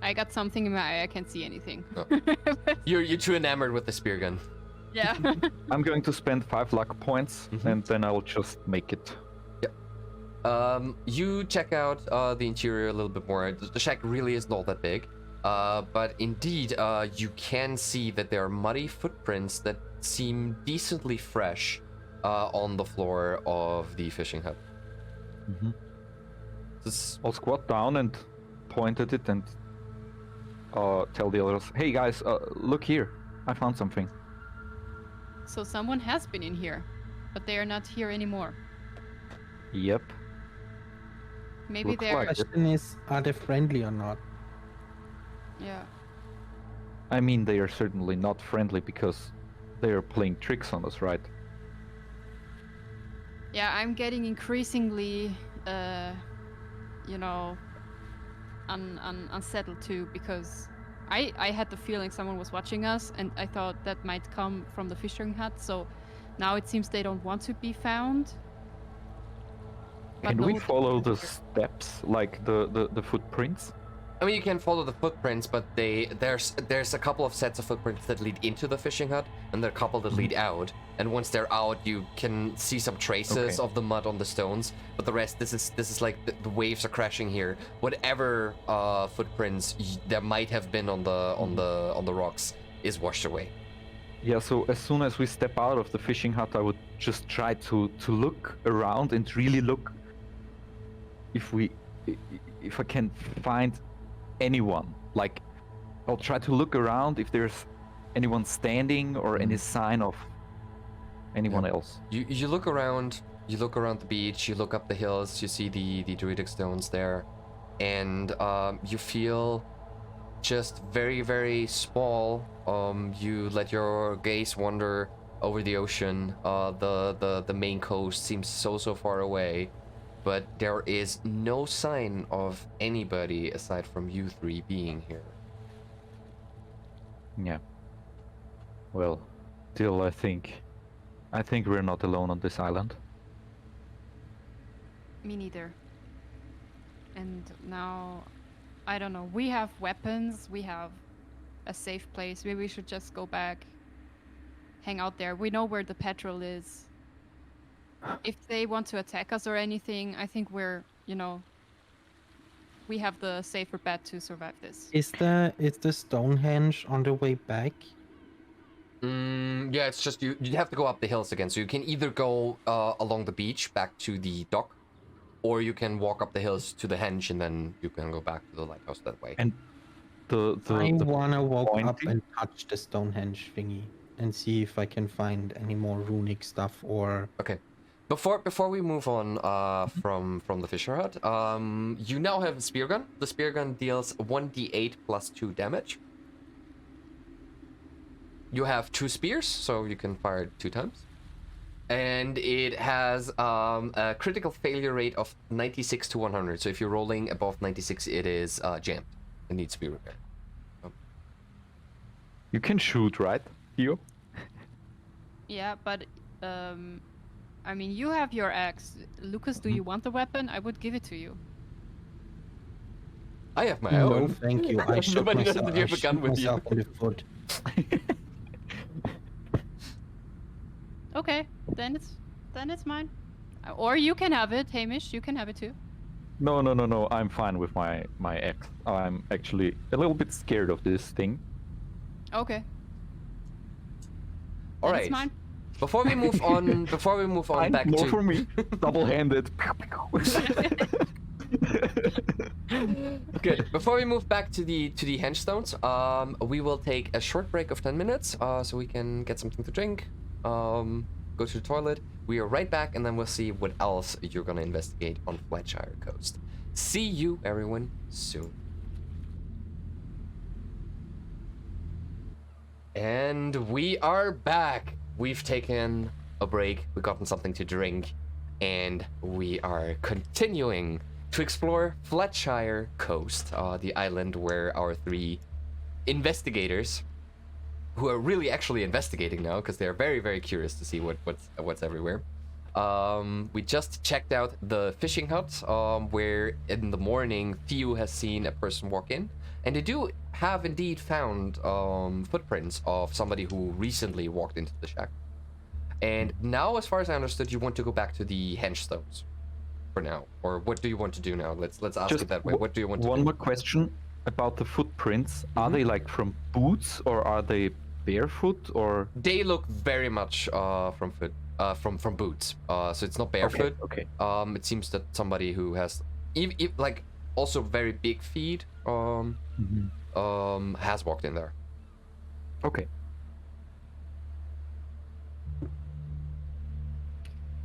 I got something in my eye. I can't see anything. Oh. You're too enamored with the spear gun. Yeah. I'm going to spend 5 luck points, and then I'll just make it. You check out the interior a little bit more. The shack really isn't all that big, but indeed, you can see that there are muddy footprints that seem decently fresh on the floor of the fishing hut. I'll squat down and point at it and tell the others, "Hey guys, look here! I found something." So someone has been in here, but they are not here anymore. Yep. Maybe Looks they're... like it. Question is, are they friendly or not? Yeah. I mean, they are certainly not friendly because they are playing tricks on us, right? Yeah, I'm getting increasingly, unsettled too, because I had the feeling someone was watching us, and I thought that might come from the fishing hut, so now it seems they don't want to be found. But Can we no- follow the steps, like the footprints? I mean, you can follow the footprints, but there's a couple of sets of footprints that lead into the fishing hut, and there are a couple that lead out. And once they're out, you can see some traces Okay. of the mud on the stones. But the rest, this is like the waves are crashing here. Whatever footprints there might have been on the rocks is washed away. Yeah, so as soon as we step out of the fishing hut, I would just try to look around and really look if I can find anyone. Like, I'll try to look around if there's anyone standing or any sign of anyone else. You look around You look around the beach, you look up the hills, you see the druidic stones there, and you feel just very, very small. You let your gaze wander over the ocean. The main coast seems so far away, but there is no sign of anybody aside from you three being here. Yeah. Well, still, I think we're not alone on this island. Me neither. And now, I don't know. We have weapons. We have a safe place. Maybe we should just go back, hang out there. We know where the petrol is. If they want to attack us or anything, I think we're, we have the safer bet to survive this. Is the Stonehenge on the way back? Yeah, it's just you have to go up the hills again. So you can either go along the beach back to the dock, or you can walk up the hills to the henge and then you can go back to the lighthouse that way. And the I wanna walk up pointing- and touch the Stonehenge thingy and see if I can find any more runic stuff or. Okay. Before we move on from the Fisher Hut, you now have a spear gun. The spear gun deals 1d8 plus 2 damage. You have 2 spears, so you can fire it 2 times. And it has a critical failure rate of 96 to 100. So if you're rolling above 96, it is jammed. It needs to be repaired. You can shoot, right, Theo? Yeah, but I mean, you have your axe. Lucas, do you want the weapon? I would give it to you. I have my No, own. thank you. I shot Nobody knows myself, that you have a gun with you. myself in the foot. Okay, then it's mine. Or you can have it, Hamish. You can have it too. No. I'm fine with my axe. I'm actually a little bit scared of this thing. Okay. All Then right. It's mine. Before we move on, Fine, back more to for me. Double-handed. Good. Before we move back to the henchstones, we will take a short break of 10 minutes, so we can get something to drink, go to the toilet. We are right back, and then we'll see what else you're gonna investigate on Flatshire Coast. See you, everyone, soon. And we are back. We've taken a break, we've gotten something to drink, and we are continuing to explore Flatshire Coast, the island where our 3 investigators, who are really actually investigating now because they're very, very curious to see what's everywhere. We just checked out the fishing hut, where in the morning Theo has seen a person walk in, and they do have indeed found footprints of somebody who recently walked into the shack. And now, as far as I understood, you want to go back to the henchstones for now, or what do you want to do now? Let's ask Just it that way. What do you want to One do? more question about the footprints. Are they like from boots or are they barefoot or? They look very much from boots. So it's not barefoot. Okay. It seems that somebody who has like also very big feet has walked in there. Okay.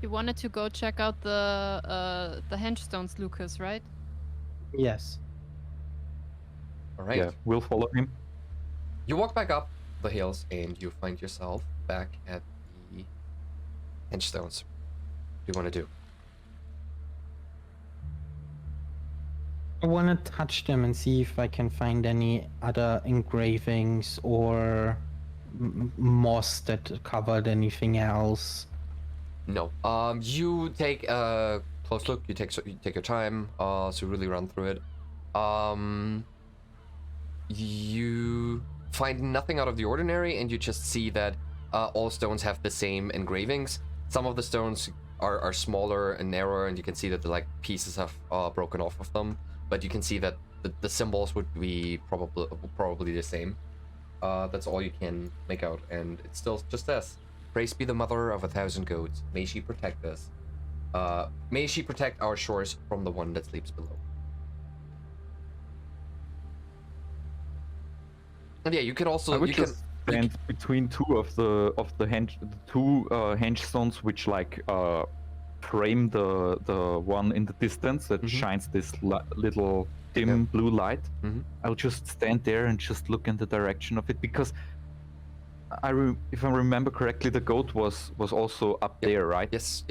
You wanted to go check out the henchstones, Lucas, right? Yes. All right. Yeah, we'll follow him. You walk back up the hills and you find yourself back at the henchstones. What do you want to do? I want to touch them and see if I can find any other engravings or moss that covered anything else. No. You take a close look. You take your time. So really run through it. You find nothing out of the ordinary, and you just see that all stones have the same engravings. Some of the stones are smaller and narrower, and you can see that the like pieces have broken off of them. But you can see that the symbols would be probably the same. That's all you can make out, and it still just says, "Praise be the mother of 1,000 goats. May she protect us. May she protect our shores from the one that sleeps below." And yeah, you can also I would just stand between two of the henchstones which like frame the one in the distance that shines this little dim blue light. I'll just stand there and just look in the direction of it, because if I remember correctly, the goat was also up there, right? Yes.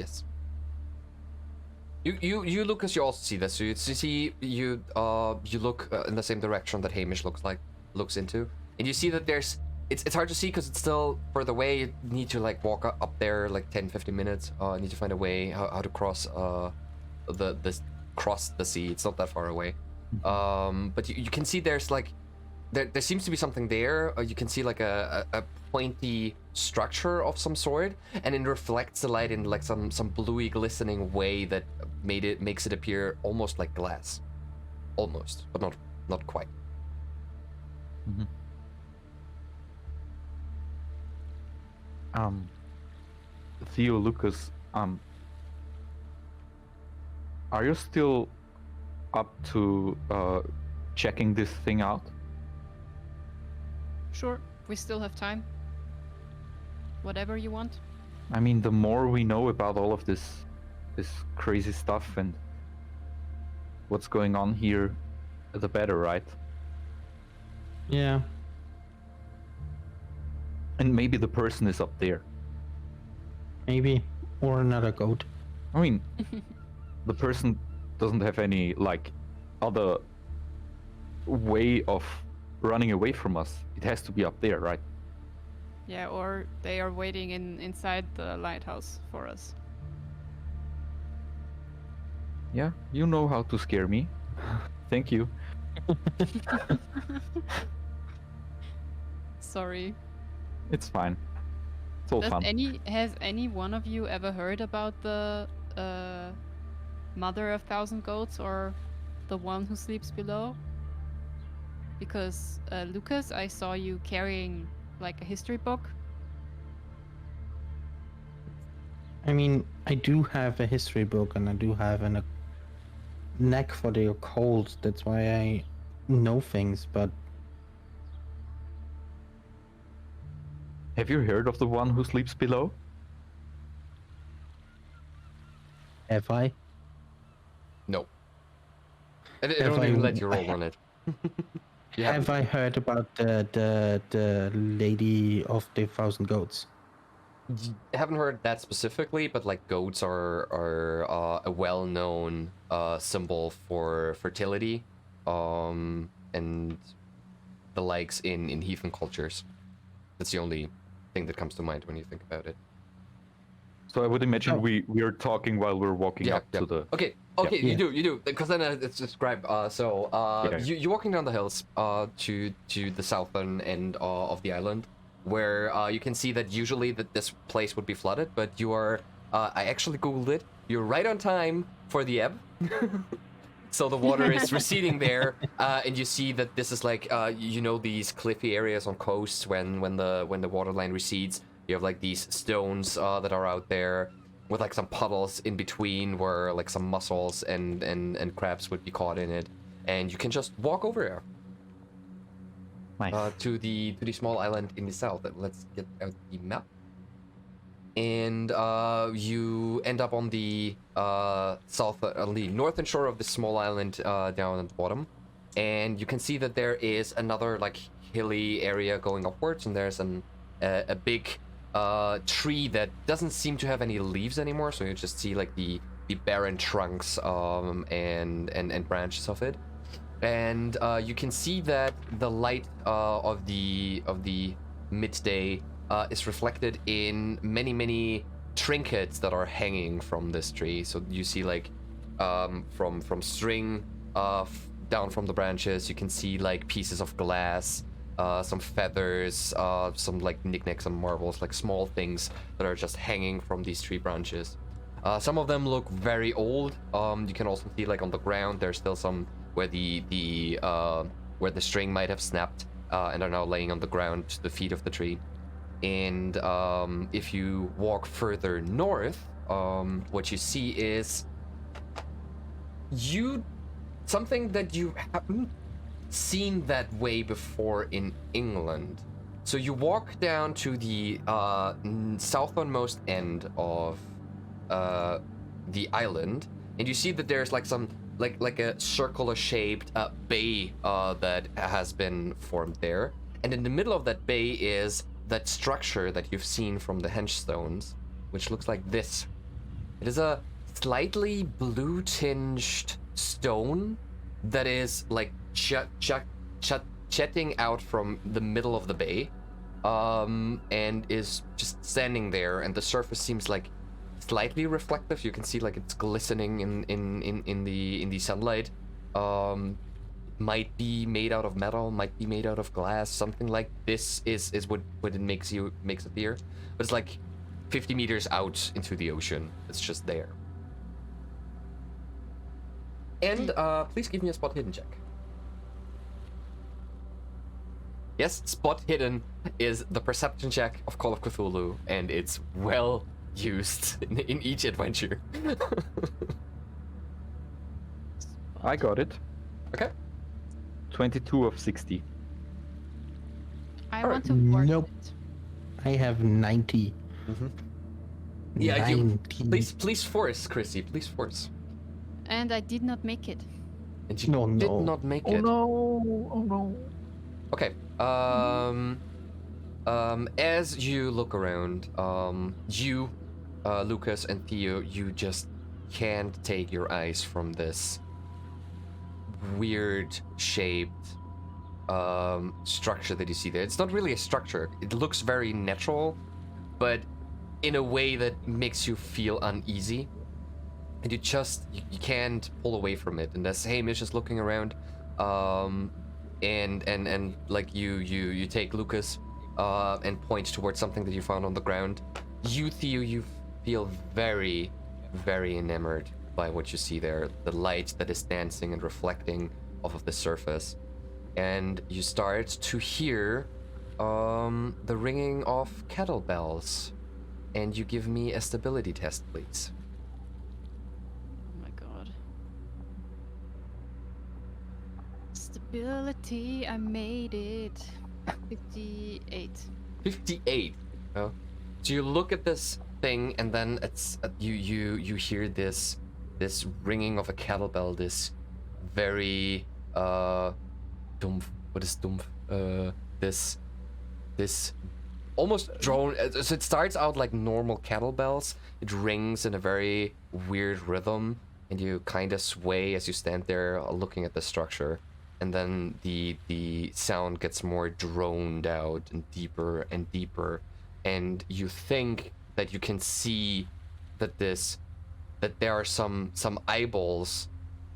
You Lucas, you also see this. So you see you look in the same direction that Hamish looks into, and you see that there's it's hard to see because it's still further away. You need to like walk up there like 10-15 minutes. You need to find a way how to cross cross the sea. It's not that far away. But you can see there's like there seems to be something there. You can see like a pointy structure of some sort, and it reflects the light in like some bluey glistening way that makes it appear almost like glass, almost, but not quite. Theo, Lucas, are you still up to checking this thing out? Sure, we still have time. Whatever you want. I mean, the more we know about all of this crazy stuff and what's going on here, the better, right? Yeah. And maybe the person is up there. Maybe. Or another goat. I mean, the person doesn't have any, like, other way of running away from us. It has to be up there, right? Yeah, or they are waiting inside the lighthouse for us. Yeah, you know how to scare me. Thank you. Sorry. It's fine. It's all fun. Has any one of you ever heard about the Mother of Thousand Goats, or the one who sleeps below? Because Lucas, I saw you carrying like a history book. I mean, I do have a history book, and I do have a knack for the occult. That's why I know things, but... Have you heard of the one who sleeps below? Have I? No. I don't even let you roll on it. Have I heard about the lady of the thousand goats? I haven't heard that specifically, but like goats are a well-known symbol for fertility, and the likes in heathen cultures. That's the only thing that comes to mind when you think about it. So I would imagine we are talking while we're walking up to the... Okay, you do, because then it's described. You're walking down the hills to the southern end of the island, where you can see that usually this place would be flooded, but you are, I actually googled it, you're right on time for the ebb. So the water is receding there, and you see that this is like, these cliffy areas on coasts when the water line recedes. You have like these stones that are out there with like some puddles in between where like some mussels and crabs would be caught in it, and you can just walk over there. Nice. To the small island in the south. Let's get out the map. And you end up on the the northern shore of the small island down at the bottom, and you can see that there is another like hilly area going upwards, and there's a big tree that doesn't seem to have any leaves anymore, so you just see like the barren trunks and branches of it. And you can see that the light of the midday is reflected in many trinkets that are hanging from this tree. So you see like from string down from the branches, you can see like pieces of glass, some feathers, some like knickknacks and marbles, like small things that are just hanging from these tree branches. Some of them look very old. You can also see like on the ground there's still some where where the string might have snapped and are now laying on the ground to the feet of the tree. And if you walk further north, what you see is something that you haven't seen that way before in England. So you walk down to the southernmost end of the island, and you see that there's like some like a circular shaped bay that has been formed there, and in the middle of that bay is that structure that you've seen from the henchstones, which looks like this. It is a slightly blue tinged stone that is like jutting out from the middle of the bay, and is just standing there, and the surface seems like slightly reflective. You can see like it's glistening in the sunlight. Might be made out of metal, might be made out of glass, something like this is what it makes appear. But it's like 50 meters out into the ocean. It's just there. And please give me a spot hidden check. Yes, spot hidden is the perception check of Call of Cthulhu, and it's well used in each adventure. I got it. Okay. 22 of 60. I want to work Nope. it. I have 90. Yeah, 90. please force, Chrissy, please force. And I did not make it. And you No, did no. not make Oh it. no! Oh no! Okay. As you look around, you, Lucas and Theo, you just can't take your eyes from this weird shaped structure that you see there. It's not really a structure. It looks very natural, but in a way that makes you feel uneasy. And you can't pull away from it. And as Hamish is looking around, and like you take Lucas and point towards something that you found on the ground. You, Theo, you feel very, very enamored by what you see there. The light that is dancing and reflecting off of the surface. And you start to hear the ringing of kettlebells. And you give me a stability test, please. Oh my god. Stability, I made it. 58. 58. Oh. So you look at this thing, and then it's you hear this ringing of a kettlebell. This very dumpf. What is dumpf? This almost drone. So it starts out like normal kettlebells. It rings in a very weird rhythm, and you kind of sway as you stand there looking at the structure. And then the sound gets more droned out and deeper, and you think that you can see that there are some eyeballs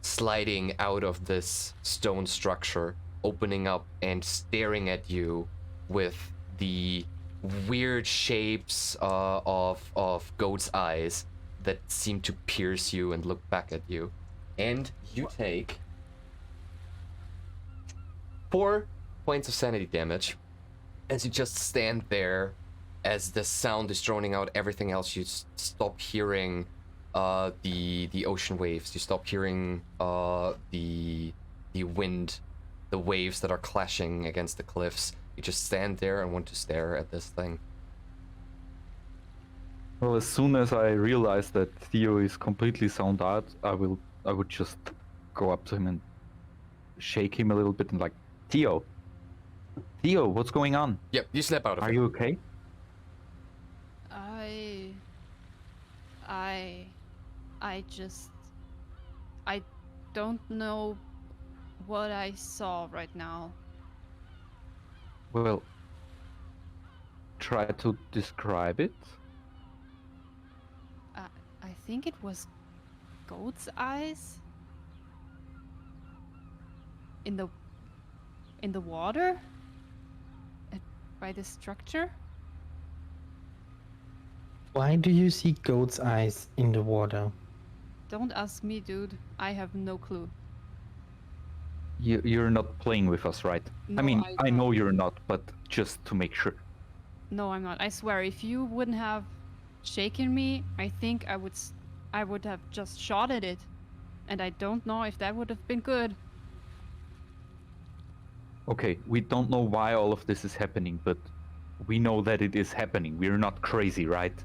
sliding out of this stone structure, opening up and staring at you with the weird shapes of goat's eyes that seem to pierce you and look back at you. And you take 4 points of sanity damage as you just stand there. As the sound is droning out everything else, you stop hearing the ocean waves. You stop hearing the wind, the waves that are clashing against the cliffs. You just stand there and want to stare at this thing. Well, as soon as I realize that Theo is completely sound out, I would just go up to him and shake him a little bit and like, Theo, what's going on? Yep, you snap out of Are it. you okay? I don't know what I saw right now. Well, try to describe it. I think it was goat's eyes in the water by the structure. Why do you see goat's eyes in the water? Don't ask me, dude. I have no clue. You're not playing with us, right? No, I mean, I know don't. you're not, but just to make sure. No, I'm not. I swear, if you wouldn't have shaken me, I think I would have just shot at it. And I don't know if that would have been good. Okay, we don't know why all of this is happening, but we know that it is happening. We're not crazy, right?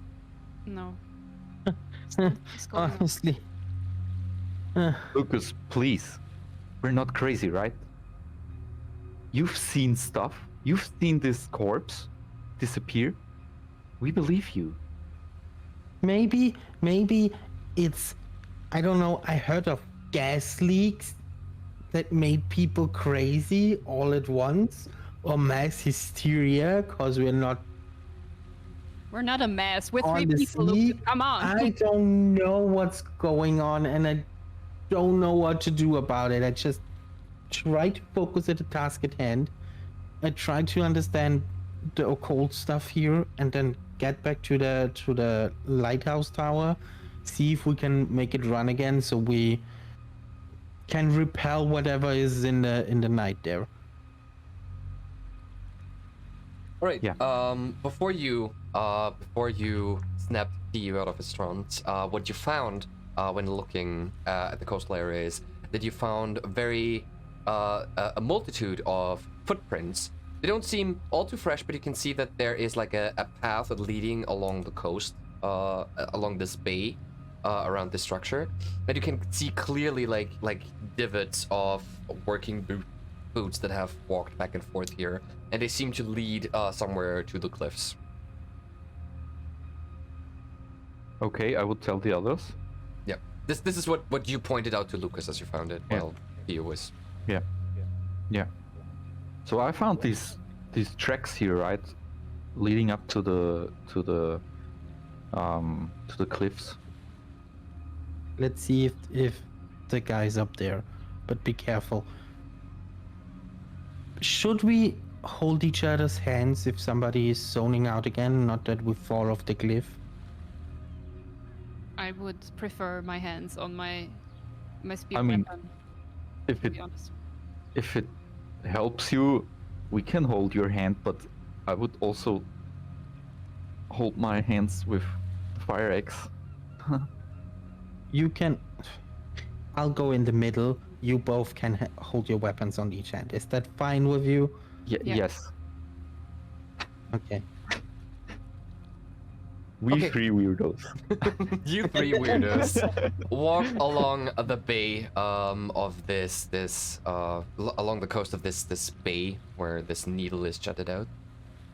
No. Something's going on. Honestly. Lucas, please. We're not crazy, right? You've seen stuff. You've seen this corpse disappear. We believe you. Maybe it's, I don't know, I heard of gas leaks that made people crazy all at once, or mass hysteria because we're not. We're not a mess. We're three people. Honestly, Lucas. Come on. I don't know what's going on, and I don't know what to do about it. I just try to focus at the task at hand. I try to understand the occult stuff here, and then get back to the lighthouse tower, see if we can make it run again, so we can repel whatever is in the night there. All right. Yeah. Before you snapped Theo out of his trance, what you found when looking at the coastal area is that you found a multitude of footprints. They don't seem all too fresh, but you can see that there is like a path leading along the coast, along this bay, around this structure, and you can see clearly like divots of working boots that have walked back and forth here, and they seem to lead somewhere to the cliffs. Okay, I would tell the others. Yeah, this is what you pointed out to Lucas as you found it. Yeah. While Theo was. Yeah. So I found these tracks here, right, leading up to the cliffs. Let's see if the guy's up there, but be careful. Should we hold each other's hands if somebody is zoning out again? Not that we fall off the cliff. I would prefer my hands on my spear I mean, weapon, If to it be honest. if it helps you, we can hold your hand, but I would also hold my hands with fire axe. You can. I'll go in the middle. You both can hold your weapons on each hand. Is that fine with you? Yeah. Yes. Okay. We Okay. three weirdos. You three weirdos walk along the bay of this along the coast of this bay where this needle is jutted out,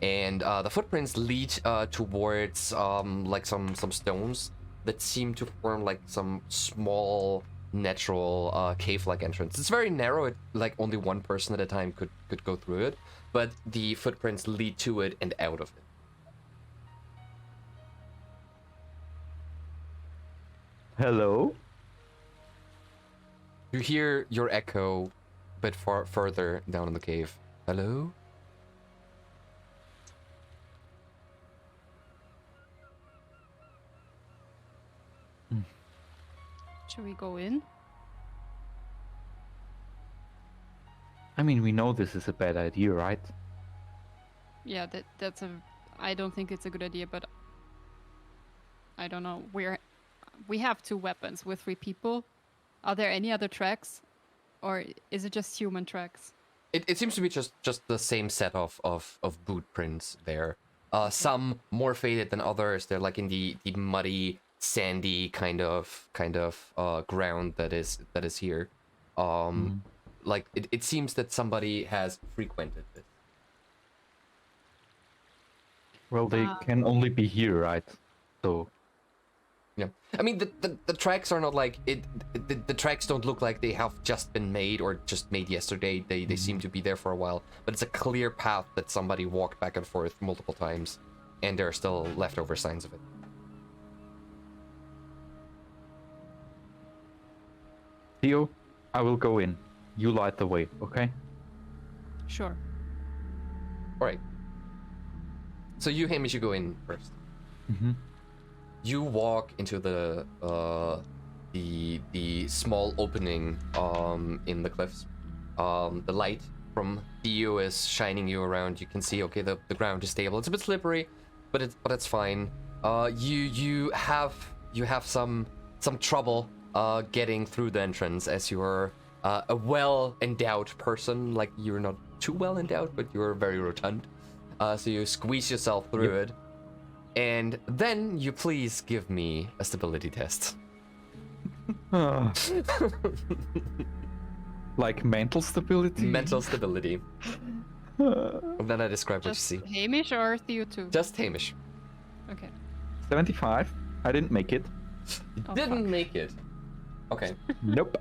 and the footprints lead towards like some stones that seem to form like some small natural cave-like entrance. It's very narrow. Like only one person at a time could go through it, but the footprints lead to it and out of it. Hello? You hear your echo a bit further down in the cave. Hello? Should we go in? I mean, we know this is a bad idea, right? Yeah, that's a. I don't think it's a good idea, but I don't know. We have two weapons with three people. Are there any other tracks, or is it just human tracks? It seems to be just the same set of boot prints there. Some more faded than others. They're like in the muddy, sandy kind of ground that is here. Like it seems that somebody has frequented this. Well, they can only be here, right? So Yeah, I mean the tracks are not like it. The tracks don't look like they have just been made or just made yesterday. They seem to be there for a while, but it's a clear path that somebody walked back and forth multiple times, and there are still leftover signs of it. Theo, I will go in. You light the way, okay? Sure. All right. So you, Hamish, you go in first. Mm-hmm. You walk into the small opening in the cliffs. The light from Theo is shining you around. You can see, okay, the ground is stable. It's a bit slippery, but it's fine. You have some trouble getting through the entrance as you're a well-endowed person. Like, you're not too well endowed, but you're very rotund. So you squeeze yourself through it. And then you please give me a stability test. Like mental stability? Mental stability. And then I describe what you Just see. Hamish or Theo too? Just Hamish. Okay. 75. I didn't make it. You Oh, didn't fuck. make it. Okay. Nope.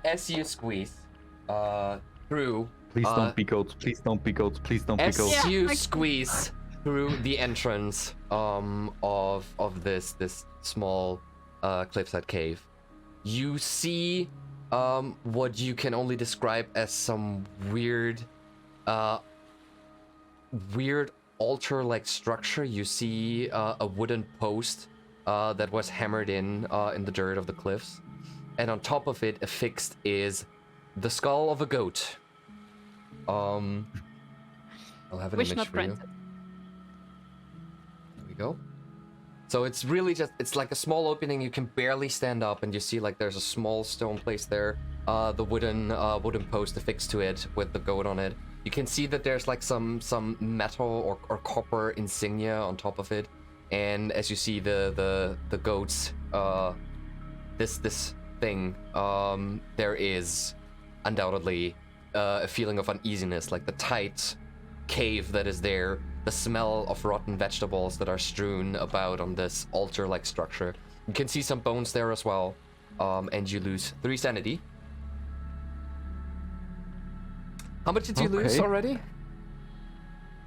As you squeeze through... Please don't be goats. Please don't be goats. Please don't be As goats. Yeah, you I- squeeze through the entrance of this small cliffside cave, you see what you can only describe as some weird altar-like structure. You see a wooden post that was hammered in the dirt of the cliffs, and on top of it affixed is the skull of a goat. I'll have an Wish image not for you. granted. There we go. So it's really just, it's like a small opening. You can barely stand up, and you see like there's a small stone place there. The wooden post affixed to it with the goat on it. You can see that there's like some metal or copper insignia on top of it. And as you see the goats, this thing, there is undoubtedly a feeling of uneasiness, like the tight cave that is there, the smell of rotten vegetables that are strewn about on this altar-like structure. You can see some bones there as well, and you lose 3 sanity. How much did you lose Okay. already?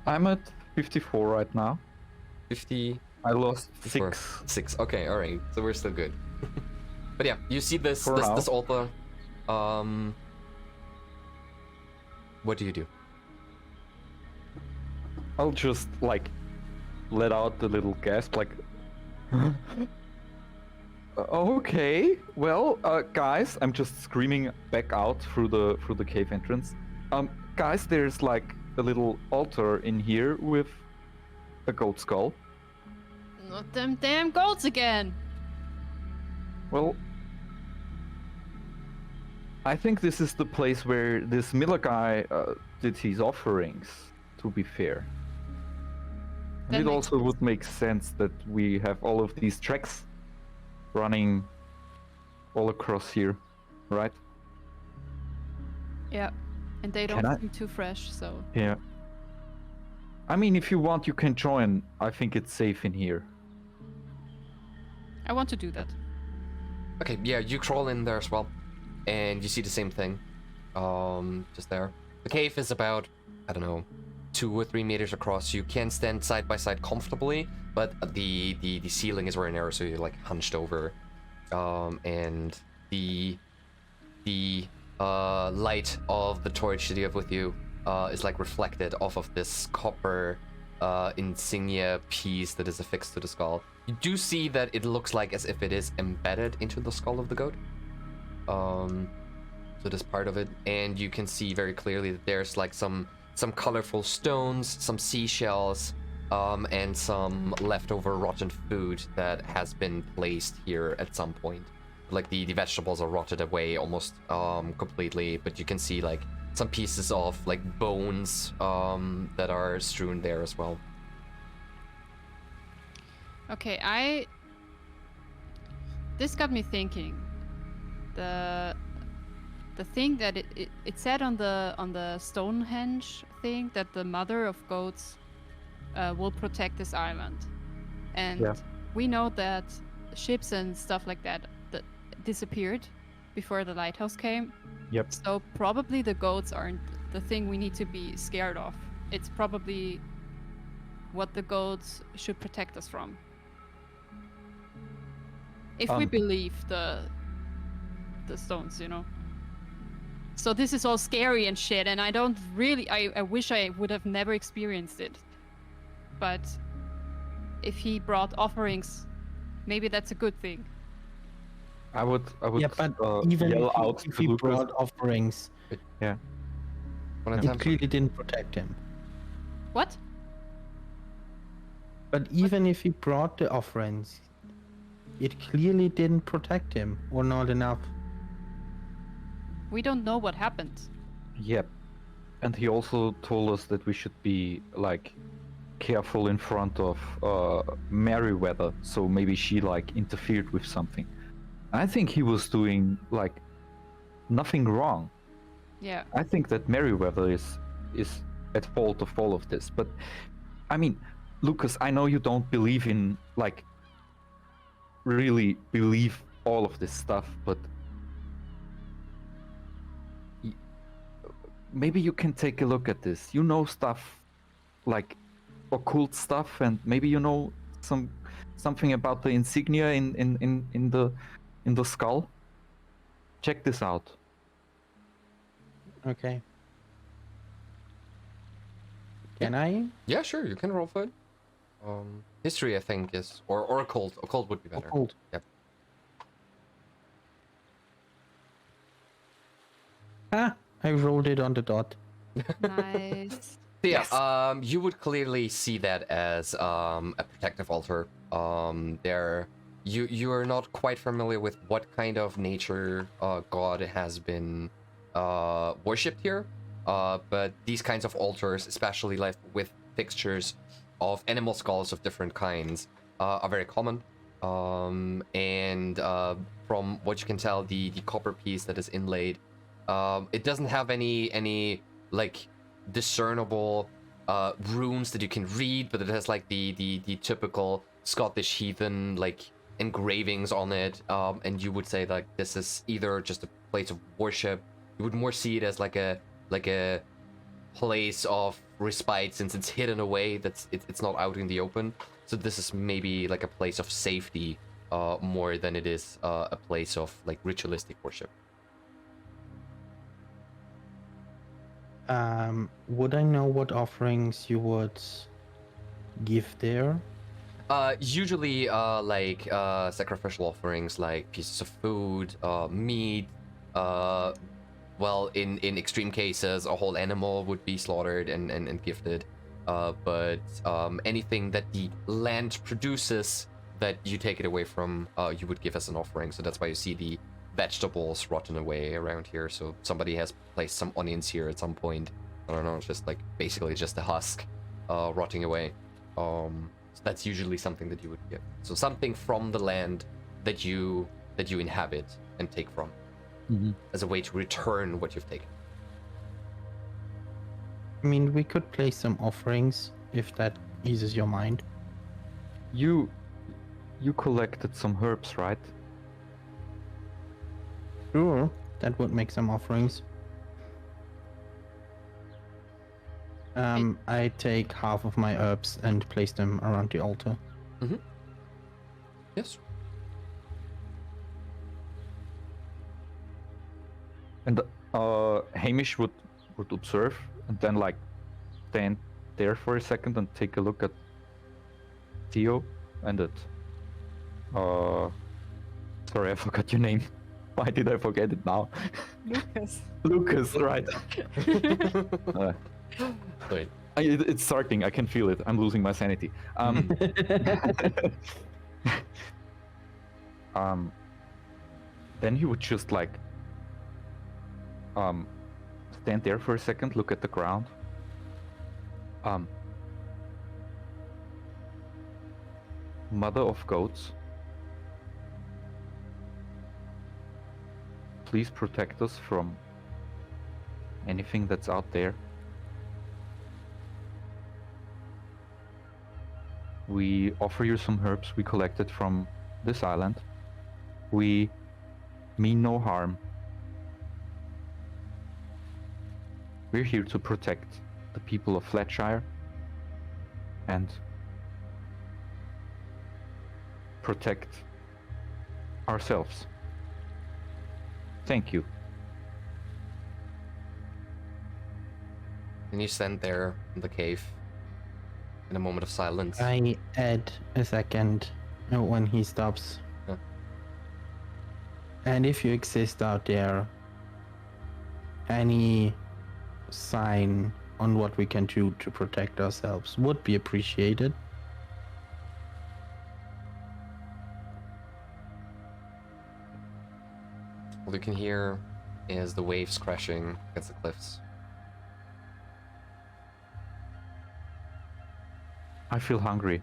I'm at 54 right now. 50. I lost 54. 6. 6. Okay, all right. So we're still good. But yeah, you see this For now. this altar. What do you do? I'll just like let out the little gasp, like. Okay, well, guys, I'm just screaming back out through the cave entrance. Guys, there's like a little altar in here with a goat skull. Not them damn goats again. Well, I think this is the place where this Miller guy did his offerings, to be fair. And That it makes also would make sense that we have all of these tracks running all across here, right? Yeah. And they don't Can I- seem too fresh, so. Yeah. I mean, if you want, you can join. I think it's safe in here. I want to do that. Okay, yeah, you crawl in there as well, and you see the same thing, just there. The cave is about, I don't know, 2 or 3 meters across. You can stand side by side comfortably, but the ceiling is very narrow, so you're like hunched over, and the light of the torch that you have with you is like reflected off of this copper insignia piece that is affixed to the skull. You do see that it looks like as if it is embedded into the skull of the goat. So this part of it, and you can see very clearly that there's like some colorful stones, some seashells, and some leftover rotten food that has been placed here at some point. Like the vegetables are rotted away almost completely, but you can see like some pieces of like bones that are strewn there as well. Okay, this got me thinking. The thing that it said on the Stonehenge thing that the mother of goats will protect this island, and Yeah. we know that ships and stuff like that disappeared before the lighthouse came. Yep. So probably the goats aren't the thing we need to be scared of. It's probably what the goats should protect us from. If we believe the stones, you know. So this is all scary and shit, and I don't really I wish I would have never experienced it. But if he brought offerings, maybe that's a good thing. I would Yeah, but even yell if out he, if to he Lucas. brought offerings, One at a it time. clearly didn't protect him. What? But even if he brought the offerings, it clearly didn't protect him, or not enough. We don't know what happened. Yep. And he also told us that we should be like careful in front of Merryweather, so maybe she like interfered with something. I think he was doing like nothing wrong. Yeah. I think that Merryweather is at fault of all of this. But I mean, Lucas, I know you don't believe in like really believe all of this stuff, but maybe you can take a look at this. You know stuff like occult stuff, and maybe you know something about the insignia in the skull. Check this out. Okay. Can I? Yeah, sure, you can roll for it. History, I think, is or occult. Occult would be better. Occult. Yep. Ah, I rolled it on the dot. Nice. So yeah, you would clearly see that as a protective altar. You are not quite familiar with what kind of nature god has been worshipped here, but these kinds of altars, especially like with fixtures of animal skulls of different kinds, are very common. And from what you can tell, the copper piece that is inlaid, it doesn't have any like discernible runes that you can read, but it has like the typical Scottish heathen like engravings on it, and you would say like this is either just a place of worship. You would more see it as like a place of respite, since it's hidden away. It's not out in the open. So this is maybe like a place of safety more than it is a place of like ritualistic worship. Would I know what offerings you would give there? Usually like sacrificial offerings like pieces of food, meat, well, in extreme cases a whole animal would be slaughtered and gifted, but anything that the land produces that you take it away from, you would give as an offering. So that's why you see the vegetables rotten away around here. So somebody has placed some onions here at some point. I don't know, it's just like basically just a husk rotting away. So that's usually something that you would give. So something from the land that you inhabit and take from, as a way to return what you've taken. I mean, we could place some offerings if that eases your mind. You collected some herbs, right? Sure, that would make some offerings. I take half of my herbs and place them around the altar. Yes. And Hamish would observe and then like stand there for a second and take a look at Theo and at sorry, I forgot your name. Why did I forget it now? Lucas. Lucas, right. Wait. It's starting, I can feel it. I'm losing my sanity. Then he would just like stand there for a second, look at the ground. Mother of goats, please protect us from anything that's out there. We offer you some herbs we collected from this island. We mean no harm. We're here to protect the people of Flatshire and protect ourselves. Thank you. And you stand there in the cave in a moment of silence. I add a second when he stops. Yeah. And if you exist out there, any sign on what we can do to protect ourselves would be appreciated. All you can hear is the waves crashing against the cliffs. I feel hungry.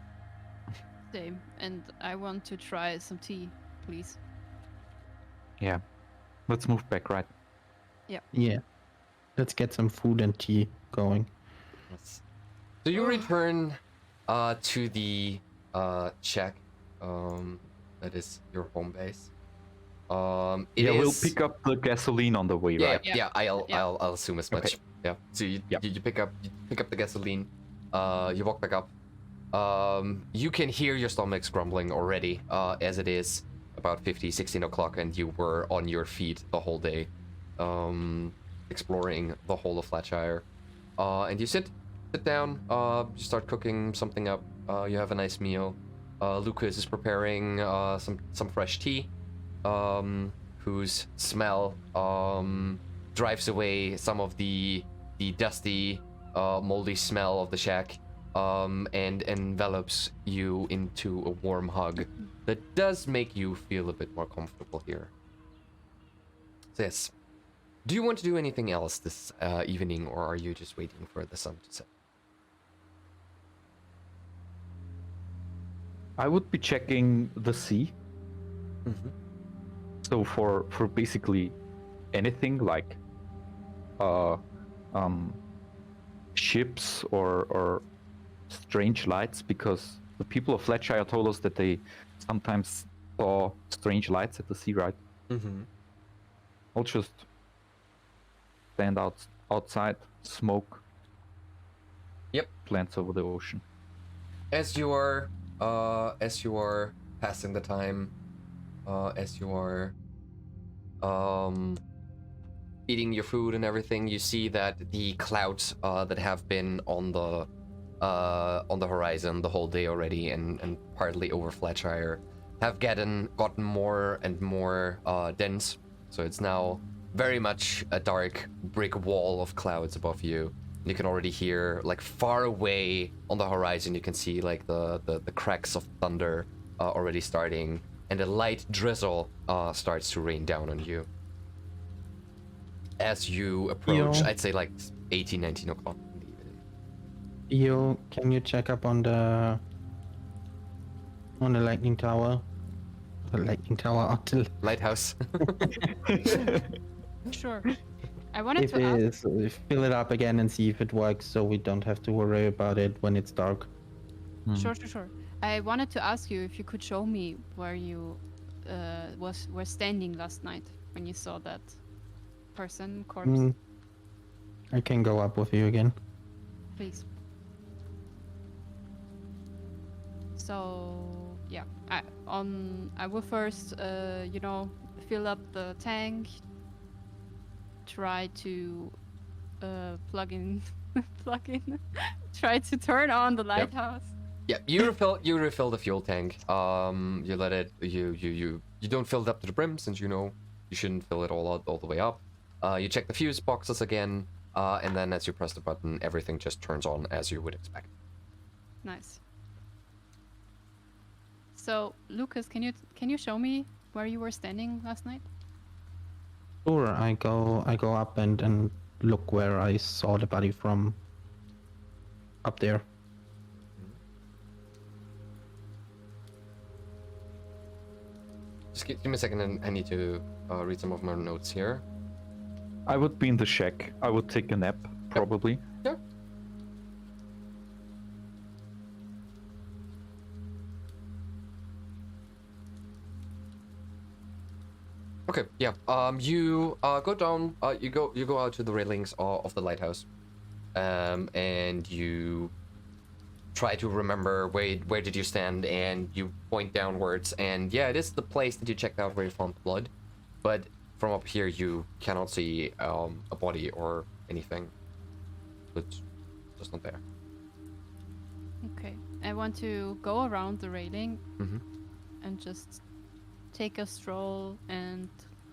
Same. And I want to try some tea, please. Yeah. Let's move back, right? Yeah. Let's get some food and tea going. So you return to the shack that is your home base. It We'll is- pick up the gasoline on the way, Yeah, right? yeah. I'll Yeah. I'll assume as much. Okay. Yeah. So you pick up the gasoline. You walk back up. You can hear your stomachs grumbling already, as it is about 16 o'clock, and you were on your feet the whole day, exploring the whole of Flatshire. And you sit down. You start cooking something up. You have a nice meal. Lucas is preparing some fresh tea, whose smell drives away some of the dusty, moldy smell of the shack, and envelops you into a warm hug that does make you feel a bit more comfortable here. So yes. Do you want to do anything else this evening, or are you just waiting for the sun to set? I would be checking the sea. Mm-hmm. So for basically anything like ships or strange lights, because the people of Flatshire told us that they sometimes saw strange lights at the sea, right? Mm-hmm. I'll just stand outside, smoke. Yep. Glance over the ocean. As you are passing the time, as you are eating your food and everything, you see that the clouds that have been on the horizon the whole day already, and partly over Flatshire, have gotten more and more dense. So it's now very much a dark brick wall of clouds above you. You can already hear, like, far away on the horizon, you can see like the cracks of thunder already starting, and a light drizzle starts to rain down on you as you approach. Yo. I'd say like 19 o'clock in the evening. Can you check up on the lightning tower? The lightning tower until Lighthouse. Sure. I wanted if to it ask. is, fill it up again and see if it works, so we don't have to worry about it when it's dark. Sure. I wanted to ask you if you could show me where you were standing last night when you saw that person corpse, I can go up with you again. please. So yeah, I will first fill up the tank. Try to plug in, try to turn on the lighthouse. Yeah, you refill the fuel tank. You let it. You don't fill it up to the brim, since you know you shouldn't fill it all the way up. You check the fuse boxes again, and then as you press the button, everything just turns on as you would expect. Nice. So Lucas, can you show me where you were standing last night? Sure, I go up and look where I saw the body from. Up there. Just give me a second, and I need to read some of my notes here. I would be in the shack. I would take a nap, probably. Yeah. Okay. Yeah. You go down. You go out to the railings of the lighthouse, and you try to remember where did you stand, and you point downwards, and yeah, it is the place that you checked out where you found blood, but from up here you cannot see a body or anything. It's just not there. Okay. I want to go around the railing Mm-hmm. and just take a stroll and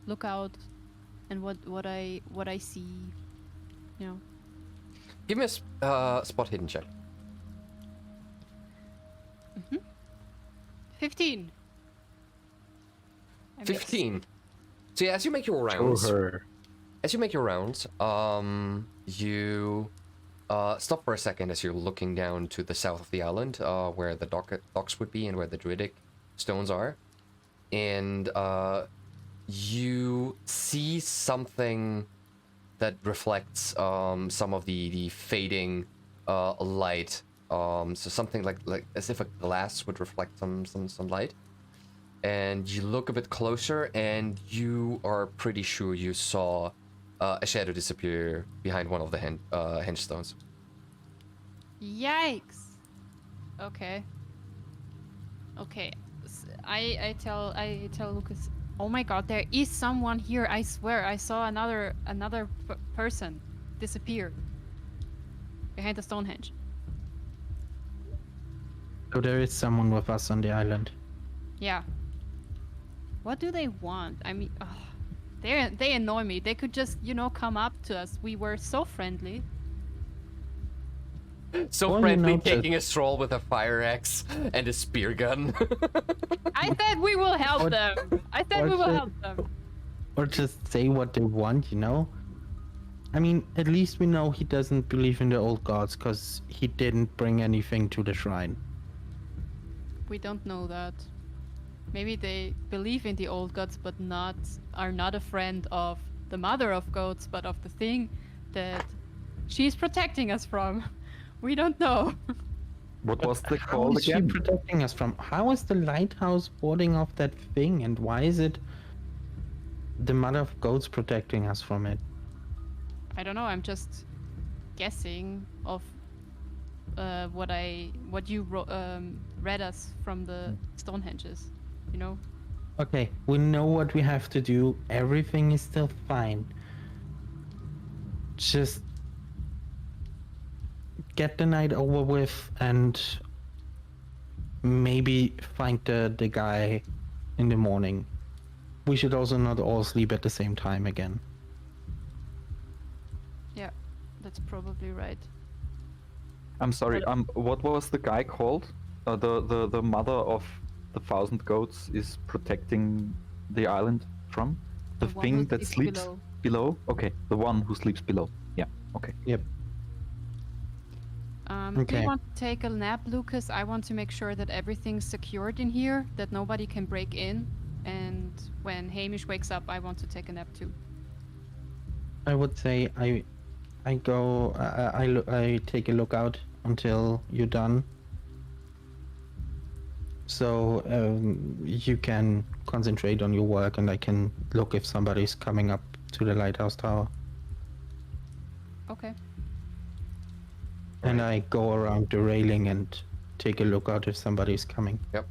look out, and what I see, you know. Give me a spot hidden check. 15. I missed. 15. So yeah, as you make your Show rounds, her. you stop for a second as you're looking down to the south of the island, where the docks would be and where the druidic stones are. And you see something that reflects some of the fading light. So something like as if a glass would reflect some light. And you look a bit closer, and you are pretty sure you saw a shadow disappear behind one of the henge stones. Yikes. Okay. Okay. I tell Lucas, oh my god, there is someone here. I swear I saw another person disappear behind the Stonehenge. So there is someone with us on the island. Yeah. What do they want? I mean, they annoy me. They could just, come up to us. We were so friendly. So Well, friendly, you know, taking a stroll with a fire axe and a spear gun. I said we will help What- them. I said we will what's it- help them. Or just say what they want, I mean, at least we know he doesn't believe in the old gods, because he didn't bring anything to the shrine. We don't know that. Maybe they believe in the old gods, but are not a friend of the mother of gods, but of the thing that she's protecting us from. We don't know. What was the How call is she again? protecting us from? How is the lighthouse warding off that thing, and why is it the mother of goats protecting us from it? I don't know. I'm just guessing of what you read us from the Stonehenges. Okay, we know what we have to do. Everything is still fine. Just get the night over with and maybe find the guy in the morning. We should also not all sleep at the same time again. Yeah, that's probably right. I'm sorry. What was the guy called? The mother of the 1,000 goats is protecting the island from the The one thing who that sleeps sleeps below. Okay, the one who sleeps below. Yeah. Okay. Yep. Do Okay. you want to take a nap, Lucas? I want to make sure that everything's secured in here, that nobody can break in. And when Hamish wakes up, I want to take a nap too. I would say I go. I take a look out until you're done. So you can concentrate on your work, and I can look if somebody's coming up to the lighthouse tower. Okay. And I go around the railing and take a look out if somebody's coming. Yep.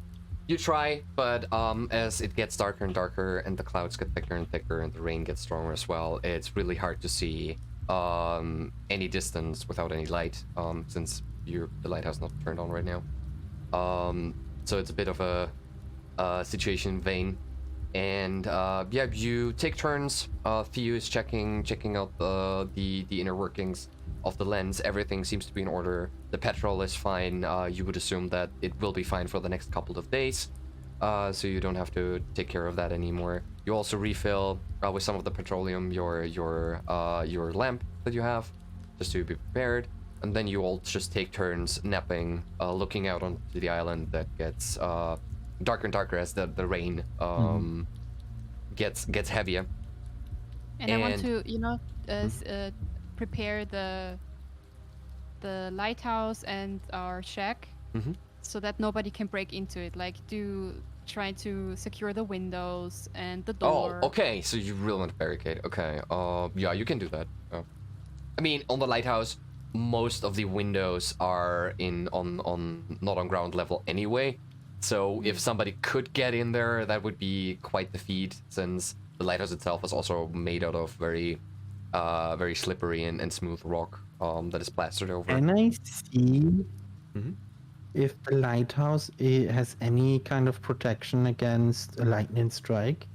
You try, but as it gets darker and darker, and the clouds get thicker and thicker, and the rain gets stronger as well, it's really hard to see any distance without any light, since the lighthouse not turned on right now. So it's a bit of a situation in vain. And yeah, you take turns. Theo is checking out the inner workings of the lens. Everything seems to be in order. The petrol is fine. You would assume that it will be fine for the next couple of days, so you don't have to take care of that anymore. You also refill with some of the petroleum your lamp that you have, just to be prepared. And then you all just take turns napping, looking out onto the island that gets darker and darker as the rain gets heavier. And I want to, prepare the lighthouse and our shack so that nobody can break into it. Like, try to secure the windows and the door. Oh, okay. So you really want to barricade. Okay. Yeah, you can do that. I mean, on the lighthouse, most of the windows are not on ground level anyway. So if somebody could get in there, that would be quite the feat, since the lighthouse itself is also made out of very slippery and smooth rock that is plastered over. Can I see if the lighthouse has any kind of protection against a lightning strike?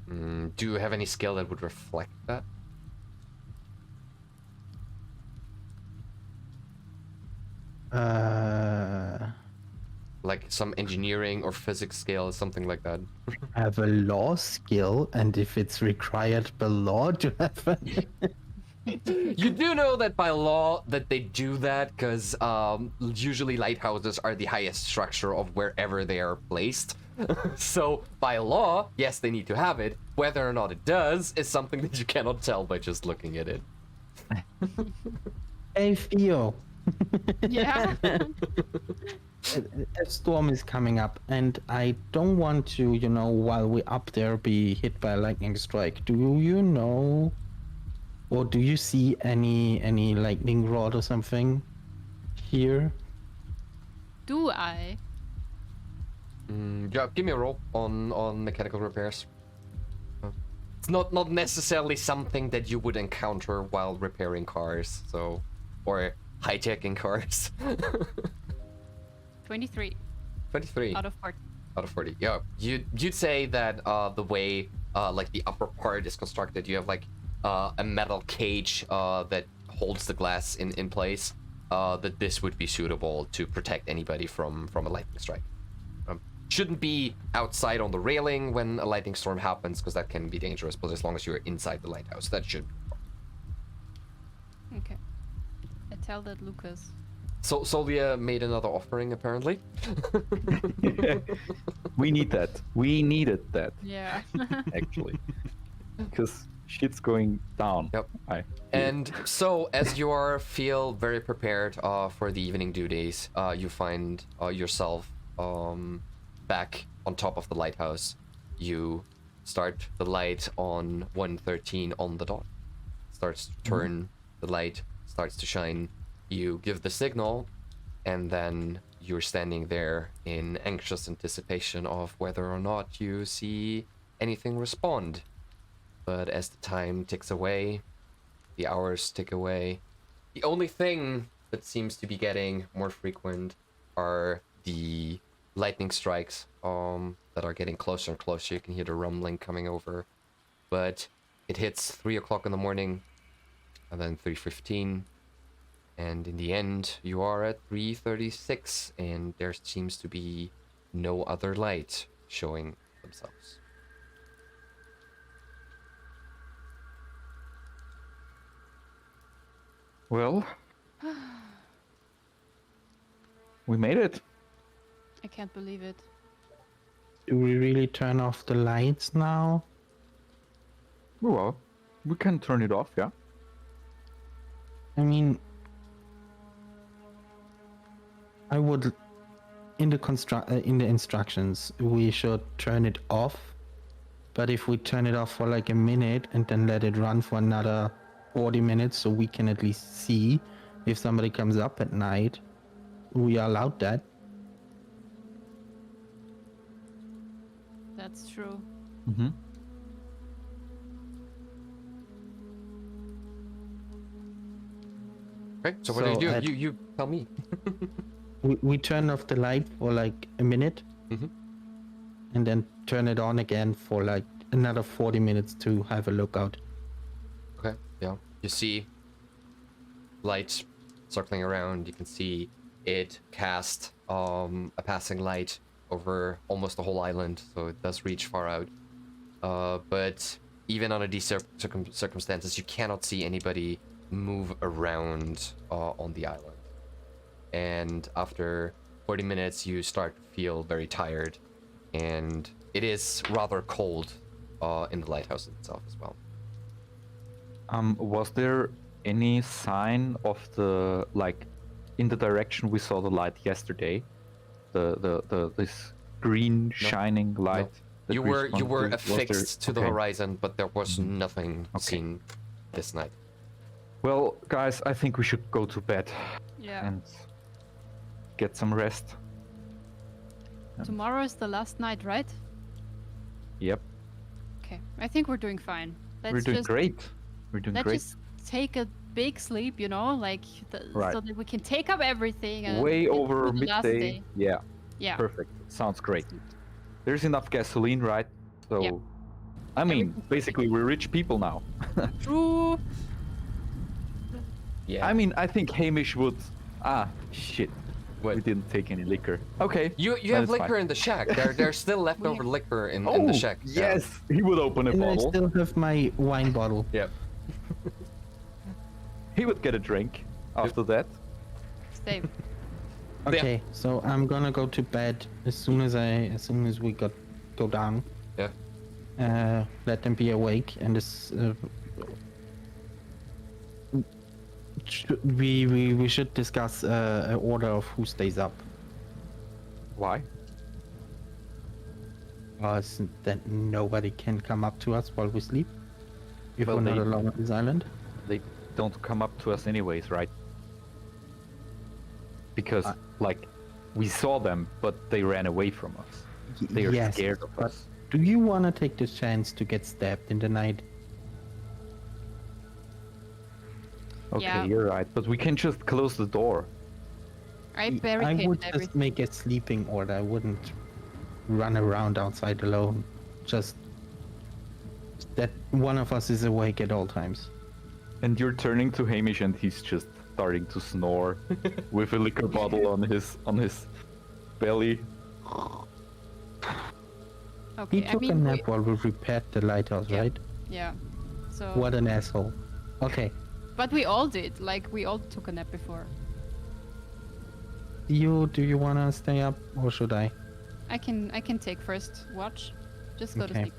Do you have any skill that would reflect that? Like some engineering or physics skill, something like that. I have a law skill, and if it's required by law to have You do know that by law that they do that because usually lighthouses are the highest structure of wherever they are placed. So by law, yes, they need to have it. Whether or not it does is something that you cannot tell by just looking at it. Hey, Theo. Yeah. A storm is coming up, and I don't want to, while we're up there, be hit by a lightning strike. Do you know, or do you see any lightning rod or something here? Do I? Yeah, give me a roll on mechanical repairs. It's not necessarily something that you would encounter while repairing cars, so or hijacking cars. 23 23 out of 40. out of 40. Yeah, you'd say that the way like the upper part is constructed, you have like a metal cage that holds the glass in place. That this would be suitable to protect anybody from a lightning strike. Shouldn't be outside on the railing when a lightning storm happens, because that can be dangerous. But as long as you're inside the lighthouse, that should. Okay. I tell that Lucas. So Solia made another offering, apparently. We need that. We needed that, Yeah. actually. Because shit's going down. Yep. I And so, as you are feel very prepared for the evening duties, you find yourself back on top of the lighthouse. You start the light on 1:13 on the dot. Starts to turn, the light starts to shine. You give the signal, and then you're standing there in anxious anticipation of whether or not you see anything respond. But as the time ticks away, the hours tick away, the only thing that seems to be getting more frequent are the lightning strikes that are getting closer and closer. You can hear the rumbling coming over. But it hits 3 o'clock in the morning, and then 3:15. And in the end, you are at 3:36, and there seems to be no other light showing themselves. Well, we made it. I can't believe it. Do we really turn off the lights now? Well, we can turn it off, yeah. I mean, I would, in the instructions, we should turn it off. But if we turn it off for like a minute and then let it run for another 40 minutes, so we can at least see if somebody comes up at night, we are allowed that. That's true. Mm-hmm. Okay, so what do you So do? You tell me. We turn off the light for like a minute, Mhm. and then turn it on again for like another 40 minutes to have a look out. Okay, yeah. You see lights circling around. You can see it cast a passing light over almost the whole island, so it does reach far out. But even under these circumstances, you cannot see anybody move around on the island. And after 40 minutes, you start to feel very tired, and it is rather cold in the lighthouse itself as well. Was there any sign of the, like, in the direction we saw the light yesterday? This green shining light? that You we were responded to? Was affixed to the okay. horizon, but there was nothing Okay. seen this night. Well, guys, I think we should go to bed Yeah. and get some rest. Tomorrow is the last night, right? Yep, Okay. I think we're doing fine. we're doing great. We're doing Let's great. just take a big sleep, like Right. so that we can take up everything. And Way get over through the last midday. day. Yeah, Yeah. perfect. Sounds great. There's enough gasoline, right? So, Yep. I mean, Everything's basically, we're rich people now. True. Yeah. I mean, I think Hamish would. Shit. What? We didn't take any liquor. Okay. You then have it's liquor fine. in the shack. There's still leftover liquor in the shack. Yeah. Yes, he would open a And I bottle. still have my wine bottle. Yep. He would get a drink after that. Same. Okay, so I'm gonna go to bed as soon as we go down. Yeah. Let them be awake, and we should discuss an order of who stays up. Why? That nobody can come up to us while we sleep. If Well, we're not they- alone on this island. They don't come up to us anyways, right? Because, like, we saw them, but they ran away from us. They are Yes, scared of but us. do you want to take the chance to get stabbed in the night? Okay, Yeah. you're right, but we can just close the door. I I barricaded would just everything. make a sleeping order. I wouldn't run around outside alone. Just that one of us is awake at all times. And you're turning to Hamish, and he's just starting to snore with a liquor bottle on his belly. Okay, He took a nap while we repaired the lighthouse, Yeah. right? yeah. So. What an asshole. Okay, But we all did. Like we all took a nap before. do you want to stay up or should I? I can take first watch. Just go to Okay. sleep.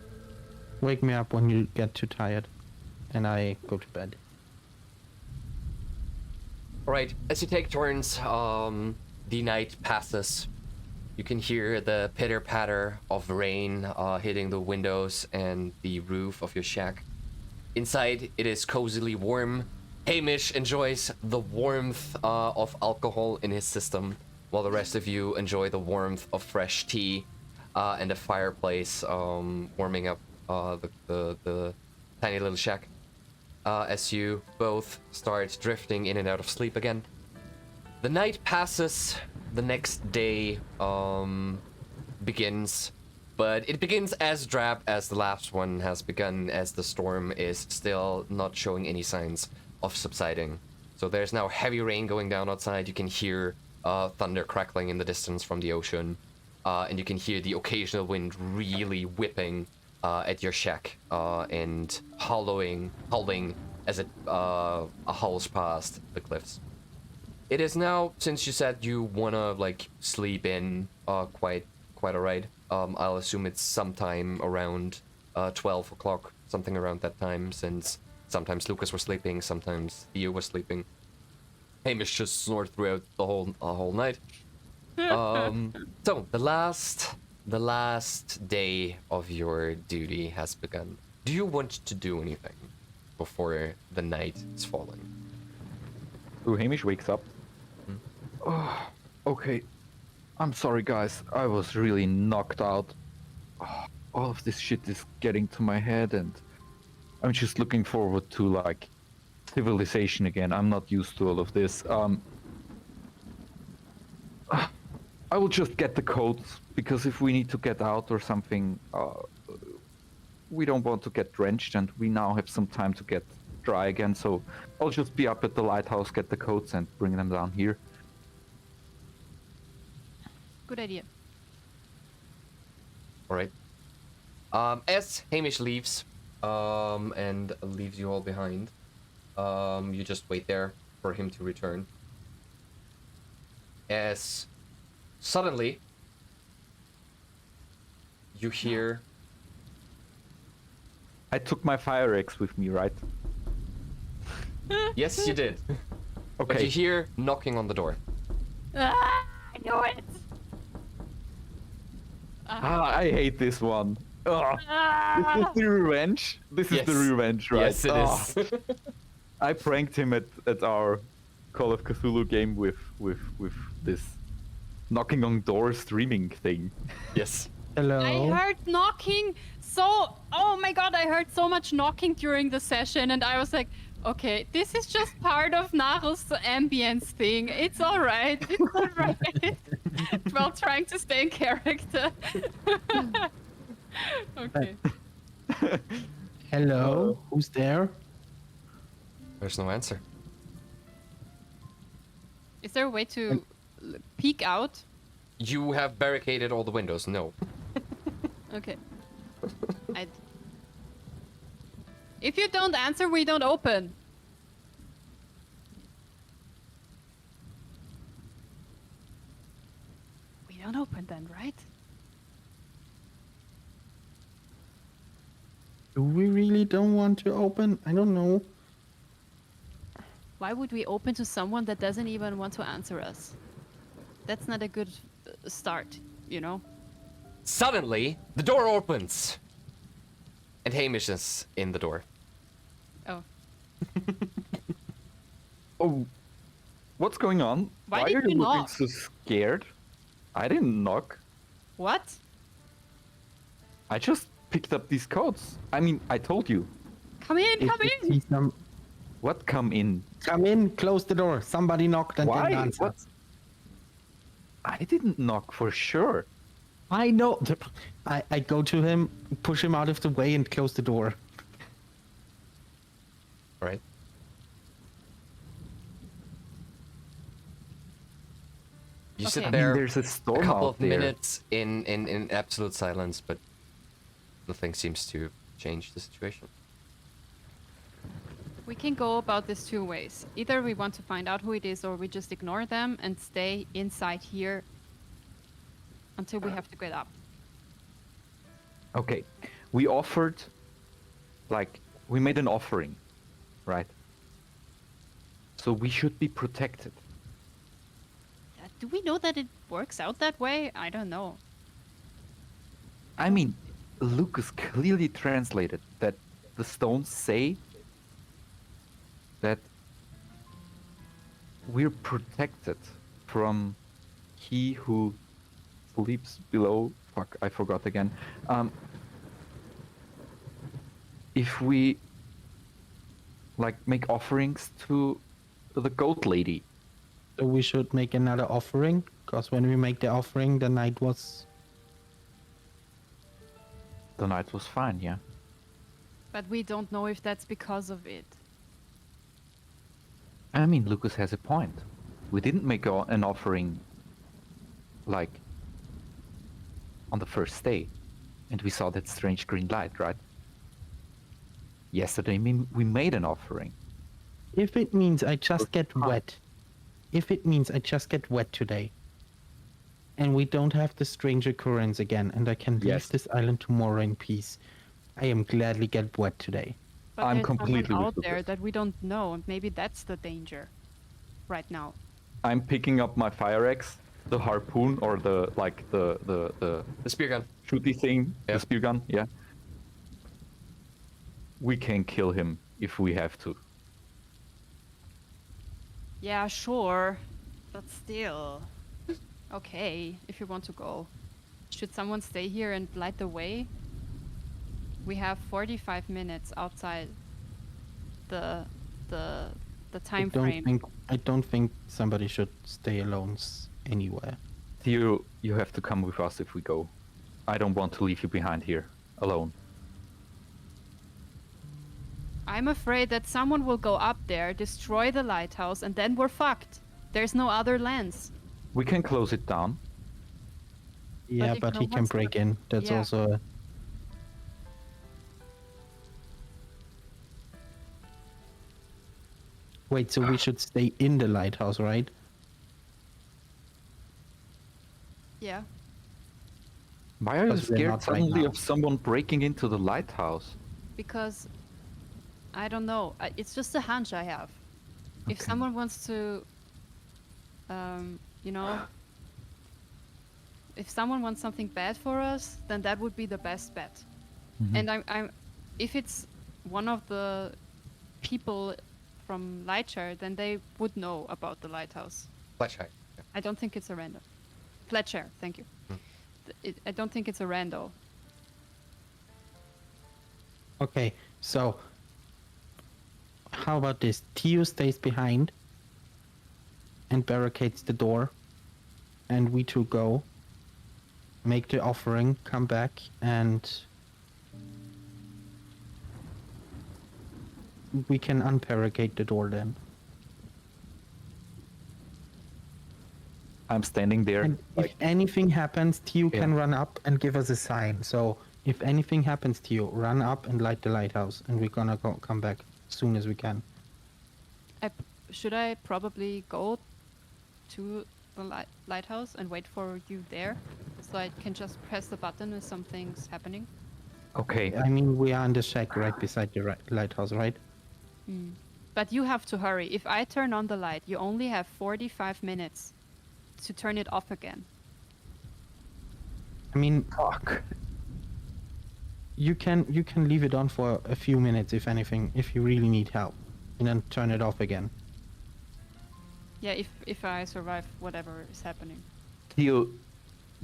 Wake me up when you get too tired, and I go to bed. All right, as you take turns, the night passes. You can hear the pitter patter of rain hitting the windows and the roof of your shack. Inside, it is cozily warm. Hamish enjoys the warmth of alcohol in his system, while the rest of you enjoy the warmth of fresh tea and a fireplace warming up the tiny little shack. As you both start drifting in and out of sleep again. The night passes, the next day begins, but it begins as drab as the last one has begun, as the storm is still not showing any signs of subsiding. So there's now heavy rain going down outside. You can hear thunder crackling in the distance from the ocean, and you can hear the occasional wind really whipping at your shack and howling as it howls past the cliffs. It is now, since you said you wanna like sleep in quite alright. I'll assume it's sometime around 12 o'clock, something around that time, since sometimes Lucas was sleeping, sometimes Theo was sleeping. Hamish just snored throughout the whole night. So the last day of your duty has begun. Do you want to do anything before the night is falling? So Hamish wakes up. Oh, okay. I'm sorry, guys. I was really knocked out. Oh, all of this shit is getting to my head, and I'm just looking forward to, like, civilization again. I'm not used to all of this. I will just get the coats, because if we need to get out or something, we don't want to get drenched, and we now have some time to get dry again, so I'll just be up at the lighthouse, get the coats, and bring them down here. Good idea. All right. As Hamish leaves, and leaves you all behind, you just wait there for him to return. As suddenly you hear. I took my fire axe with me, right? Yes, you did. But Okay. you hear knocking on the door. Ah, I know it. I hate this one. Ugh. This Ah, is the revenge. This is the Yes. revenge, right? Yes, it is. I pranked him at our Call of Cthulhu game with this knocking on doors streaming thing. Yes. Hello. I heard knocking. Oh my god, I heard so much knocking during the session, and I was like, okay, this is just part of Naru's ambience thing. It's alright. It's alright. While trying to stay in character. Okay. Hello. Who's there? There's no answer. Is there a way to peek out? You have barricaded all the windows. No. Okay. If you don't answer, we don't open. Don't open then, right? Do we really don't want to open? I don't know. Why would we open to someone that doesn't even want to answer us? That's not a good start, you know? Suddenly, the door opens. And Hamish is in the door. Oh. Oh, what's going on? Why are did you you looking knock? so scared? I didn't knock. What? I just picked up these codes. I mean, I told you. Come in, If come you in! see some- What come in? Come in, close the door. Somebody knocked and Why? didn't answer. What? I didn't knock for sure. I know. I go to him, push him out of the way, and close the door. Right? You Okay. sit I I there mean, there's a a storm couple out of there. minutes in absolute silence, but nothing seems to change the situation. We can go about this two ways. Either we want to find out who it is, or we just ignore them and stay inside here until we have to get up. Okay, we offered, like, we made an offering, right? So we should be protected. Do we know that it works out that way? I don't know. I mean, Lucas clearly translated that the stones say that we're protected from he who sleeps below. Fuck, I forgot again. If we like make offerings to the goat lady, So we should make another offering, because when we make the offering, the night was. the night was fine, yeah. But we don't know if that's because of it. I mean, Lucas has a point. We didn't make an offering like on the first day, and we saw that strange green light, right? Yesterday, we made an offering. If it means I just get Huh. wet. If it means I just get wet today. And we don't have the strange occurrence again, and I can leave Yes. this island tomorrow in peace. I am gladly get wet today. But I'm there's completely someone with out there Lucas. that we don't know, and maybe that's the danger right now. I'm picking up my fire axe, the harpoon, or the The spear gun. shooty thing, Yeah. the spear gun. Yeah. We can kill him if we have to. Yeah, sure. But still. Okay, if you want to go. Should someone stay here and light the way? We have 45 minutes outside the time frame. I don't think somebody should stay alone anywhere. Theo, you have to come with us if we go. I don't want to leave you behind here, alone. I'm afraid that someone will go up there, destroy the lighthouse, and then we're fucked. There's no other lands. We can close it down. Yeah, if but no he can one's break gonna- in. That's Yeah. also a... Wait, so we should stay in the lighthouse, right? Yeah. Why are you Because we're scared not right suddenly now. of someone breaking into the lighthouse? Because I don't know. It's just a hunch I have. If Okay. someone wants to, you know, if someone wants something bad for us, then that would be the best bet. Mhm. And I'm, if it's one of the people from Lightshire, then they would know about the lighthouse. Flatshire. Yeah. I don't think it's a rando. Flatshire, thank you. I don't think it's a rando. Okay, so how about this? Tio stays behind and barricades the door, and we two go, make the offering, come back, and we can unbarricade the door then. I'm standing there. And if anything happens, Tio Yeah. can run up and give us a sign. So if anything happens to you, run up and light the lighthouse, and we're gonna come back as soon as we can. Should I probably go to the lighthouse and wait for you there, so I can just press the button if something's happening? Okay. I mean, we are on the shack right beside the lighthouse, right? But you have to hurry. If I turn on the light, you only have 45 minutes to turn it off again. I mean, Fuck. you can leave it on for a few minutes, if anything, if you really need help, and then turn it off again. Yeah, if I survive whatever is happening. Theo,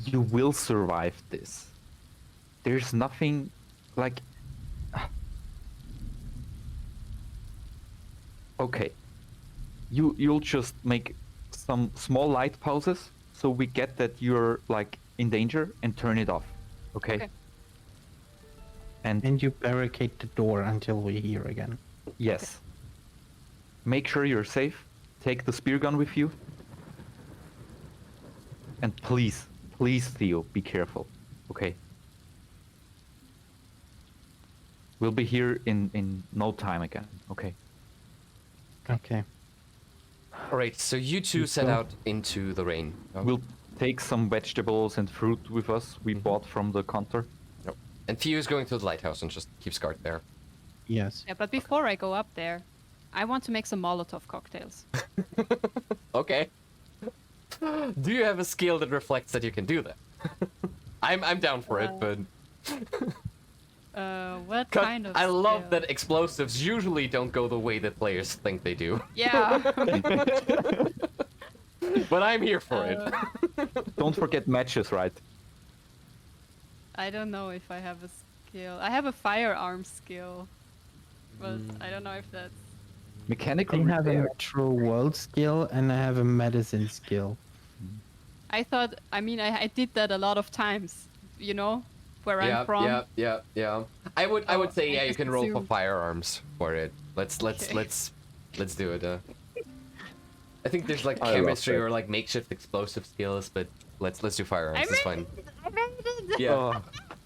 you will survive this. There's nothing like. Okay. You'll just make some small light pauses so we get that you're like in danger and turn it off. Okay? Okay. And you barricade the door until we're here again. Yes. Make sure you're safe. Take the spear gun with you. And please, Theo, be careful. Okay? We'll be here in no time again. Okay? Okay. All right, so you two set go. out into the rain. We'll take some vegetables and fruit with us we bought from the counter. Yep. And Theo's going to the lighthouse and just keeps guard there. Yes. Yeah, but before I go up there, I want to make some Molotov cocktails. Okay. Do you have a skill that reflects that you can do that? I'm down for it, but What 'cause kind of I love skill? that explosives usually don't go the way that players think they do. Yeah. But I'm here for it. Don't forget matches, right? I don't know if I have a skill. I have a firearm skill, but I don't know if that's. Mechanical I have a repair. natural world skill and I have a medicine skill. I thought. I mean, I did that a lot of times. You know, where Yeah, I'm from. yeah. I would Oh, say I yeah, you just can roll for assumed. firearms for it. Let's do it. I think there's like I love chemistry that. or like makeshift explosive skills, but let's do firearms. It's fine. I made it. Yeah. Oh,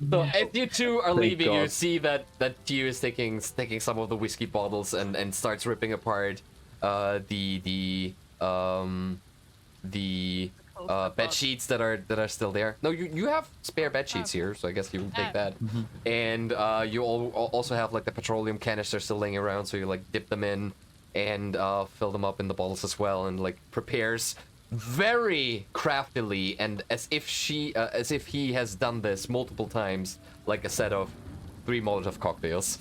So as you two are Thank leaving, you God. see that Tiu is taking some of the whiskey bottles and starts ripping apart the bed sheets that are still there. No, you have spare bed sheets here, so I guess you can take that. And you also have like the petroleum canisters still laying around, so you like dip them in and fill them up in the bottles as well, and like prepares very craftily and as if he has done this multiple times, like a set of 3 Molotov cocktails.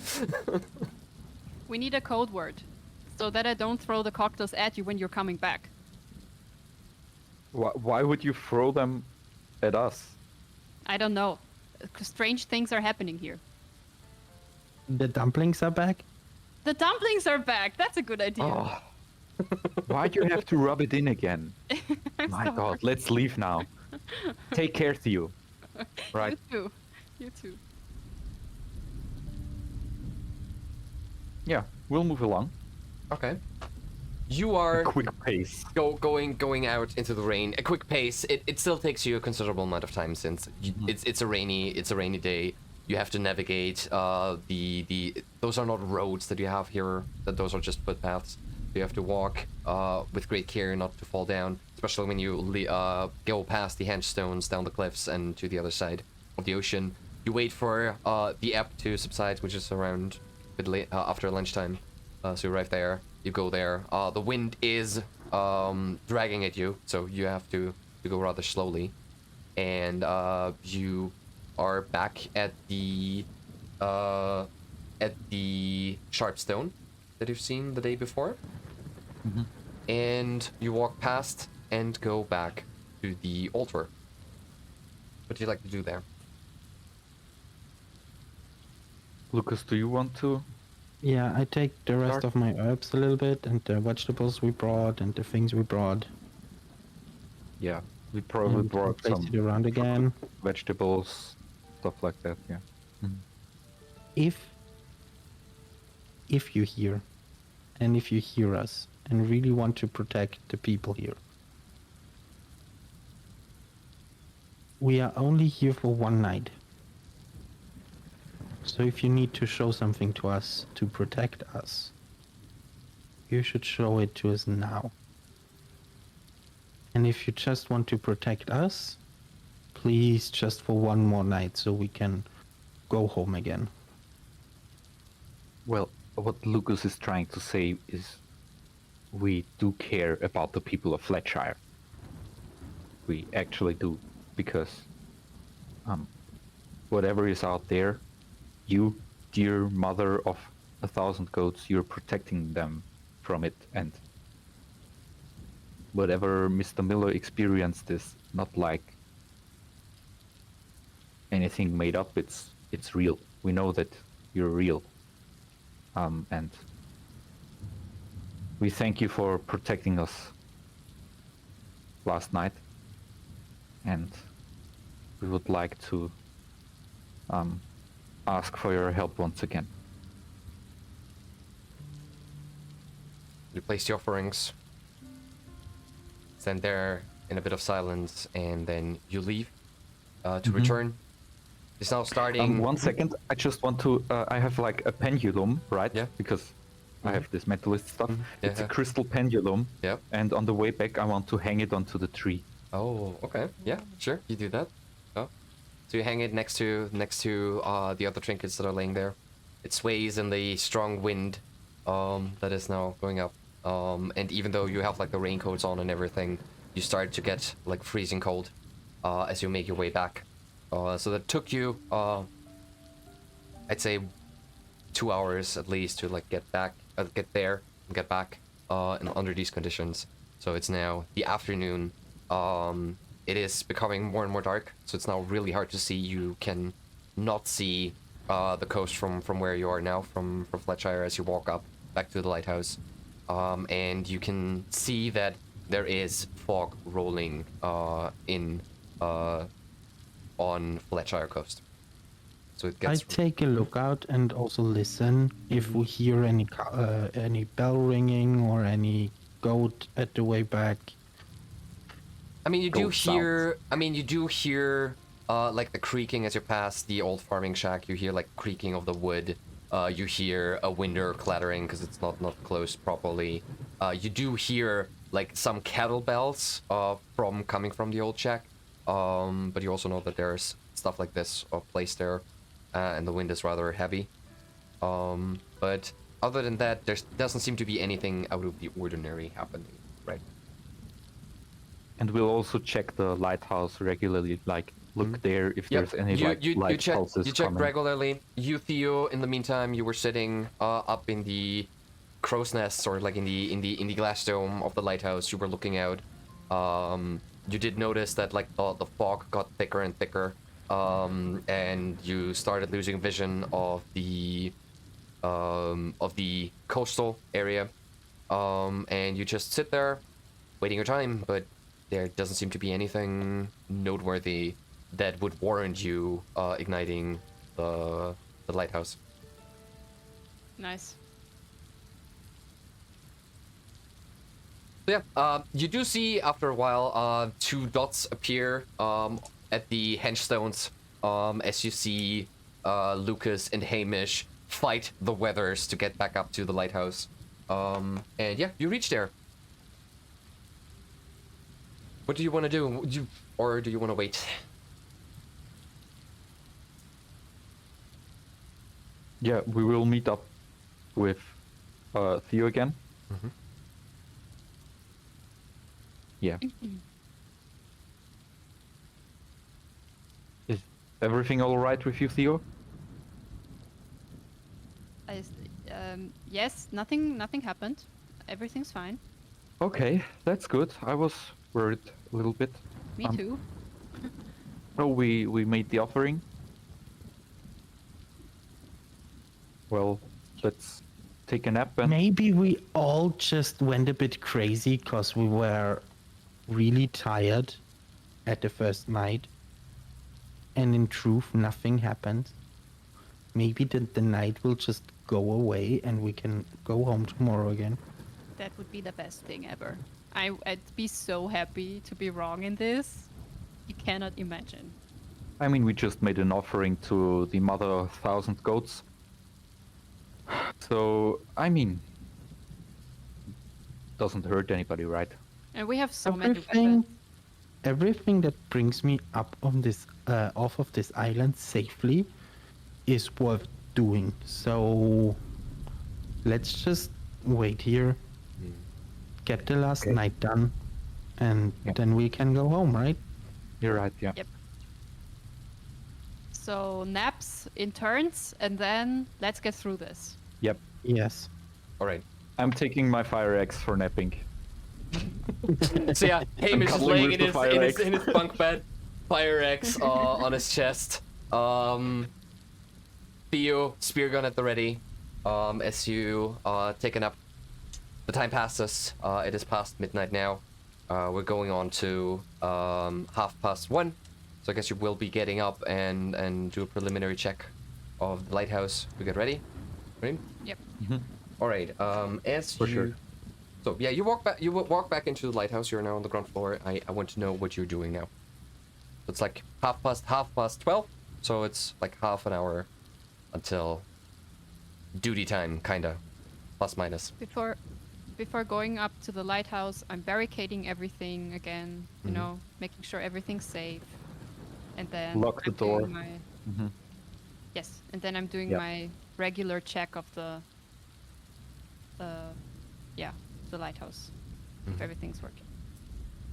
We need a code word, so that I don't throw the cocktails at you when you're coming back. why would you throw them at us? I don't know. Strange things are happening here. The dumplings are back? The dumplings are back. That's a good idea. Oh. Why'd you have to rub it in again? I'm My sorry. God, let's leave now. Take care, Theo. Right. You too. You too. Yeah, we'll move along. Okay. You are Quick pace. going out into the rain. A quick pace. It still takes you a considerable amount of time since it's a rainy day. You have to navigate those are not roads that you have here. Those are just footpaths. You have to walk with great care not to fall down, especially when you go past the henge stones down the cliffs and to the other side of the ocean. You wait for the ebb to subside, which is around after lunchtime. So you arrive there. You go there. The wind is dragging at you, so you have to go rather slowly. And you are back at the sharp stone that you've seen the day before. And you walk past and go back to the altar. What do you like to do there? Lucas, do you want to? Yeah, I take the rest Start. of my herbs a little bit and the vegetables we brought and the things we brought. Yeah, we probably and brought place some it around again. vegetables, stuff like that. Yeah. If you hear, and if you hear us and really want to protect the people here, we are only here for one night. So if you need to show something to us to protect us, you should show it to us now. And if you just want to protect us, please just for one more night so we can go home again. Well, what Lucas is trying to say is we do care about the people of Flatshire. We actually do, because whatever is out there, you, dear mother of 1,000 goats, you're protecting them from it, and whatever Mr. Miller experienced is not like anything made up, it's real. We know that you're real. And we thank you for protecting us last night, and we would like to ask for your help once again. You place the offerings, stand there in a bit of silence, and then you leave to return. It's now starting. 1 second, I just want to. I have like a pendulum, right? Yeah. Because I have this mentalist stuff. It's Yeah. a crystal pendulum. Yep. And on the way back, I want to hang it onto the tree. Oh, okay. Yeah, sure. You do that. Oh, so you hang it next to the other trinkets that are laying there. It sways in the strong wind that is now going up. And even though you have like the raincoats on and everything, you start to get like freezing cold as you make your way back. So that took you, I'd say, 2 hours at least to like get there and get back and under these conditions. So it's now the afternoon. It is becoming more and more dark, so it's now really hard to see. You can not see the coast from where you are now, from Flatshire, as you walk up back to the lighthouse. And you can see that there is fog rolling in on Flatshire coast. So it I gets take a look out and also listen if we hear any bell ringing or any goat at the way back. I mean, you do Goat sounds. hear. I mean, you do hear like the creaking as you pass the old farming shack. You hear like creaking of the wood. You hear a window clattering because it's not closed properly. You do hear like some cattle bells from coming from the old shack. But you also know that there's stuff like this placed there, and the wind is rather heavy. But other than that, there doesn't seem to be anything out of the ordinary happening, right? And we'll also check the lighthouse regularly, like look there if Yep. there's any you light check, pulses you check coming. regularly. You, Theo, in the meantime, you were sitting up in the crow's nest, or like in the glass dome of the lighthouse. You were looking out. You did notice that like the fog got thicker and thicker, and you started losing vision of the coastal area, and you just sit there, waiting your time, but there doesn't seem to be anything noteworthy that would warrant you igniting the lighthouse. Nice. So yeah, you do see after a while 2 dots appear at the henchstones as you see Lucas and Hamish fight the weathers to get back up to the lighthouse. And yeah, you reach there. What do you want to do? Or do you want to wait? Yeah, we will meet up with Theo again. Mhm. Yeah. Is everything all right with you, Theo? Yes, nothing happened. Everything's fine. Okay, that's good. I was worried a little bit. Me too. Oh, we made the offering. Well, let's take a nap and Maybe we all just went a bit crazy because we were really tired at the first night. And in truth, nothing happened. Maybe the night will just go away and we can go home tomorrow again. That would be the best thing ever. I'd be so happy to be wrong in this. You cannot imagine. I mean, we just made an offering to the mother of 1,000 goats. So, I mean, doesn't hurt anybody, right? And we have so many Everything, weapons. everything that brings me up on this, off of this island safely, is worth doing. So let's just wait here, get the last Okay. night done, and Yeah. then we can go home, right? You're right. Yeah. Yep. So naps in turns, and then let's get through this. Yep. Yes. All right. I'm taking my fire axe for napping. So yeah, Hamish is cuddling laying with in the fire axe. his bunk bed, fire axe on his chest. Theo, spear gun at the ready. As you take a nap. The time passes. It is past midnight now. We're going on to 1:30. So I guess you will be getting up and do a preliminary check of the lighthouse. We get ready. Right? Yep. All right. As For you, sure. so yeah, you walk back. You walk back into the lighthouse. You're now on the ground floor. I want to know what you're doing now. It's like 12:30. So it's like half an hour until duty time, kinda, plus minus. Before going up to the lighthouse, I'm barricading everything again. You know, making sure everything's safe. And then Lock the I'm door. doing my- Yes, and then I'm doing Yep. my regular check of the lighthouse. If everything's working.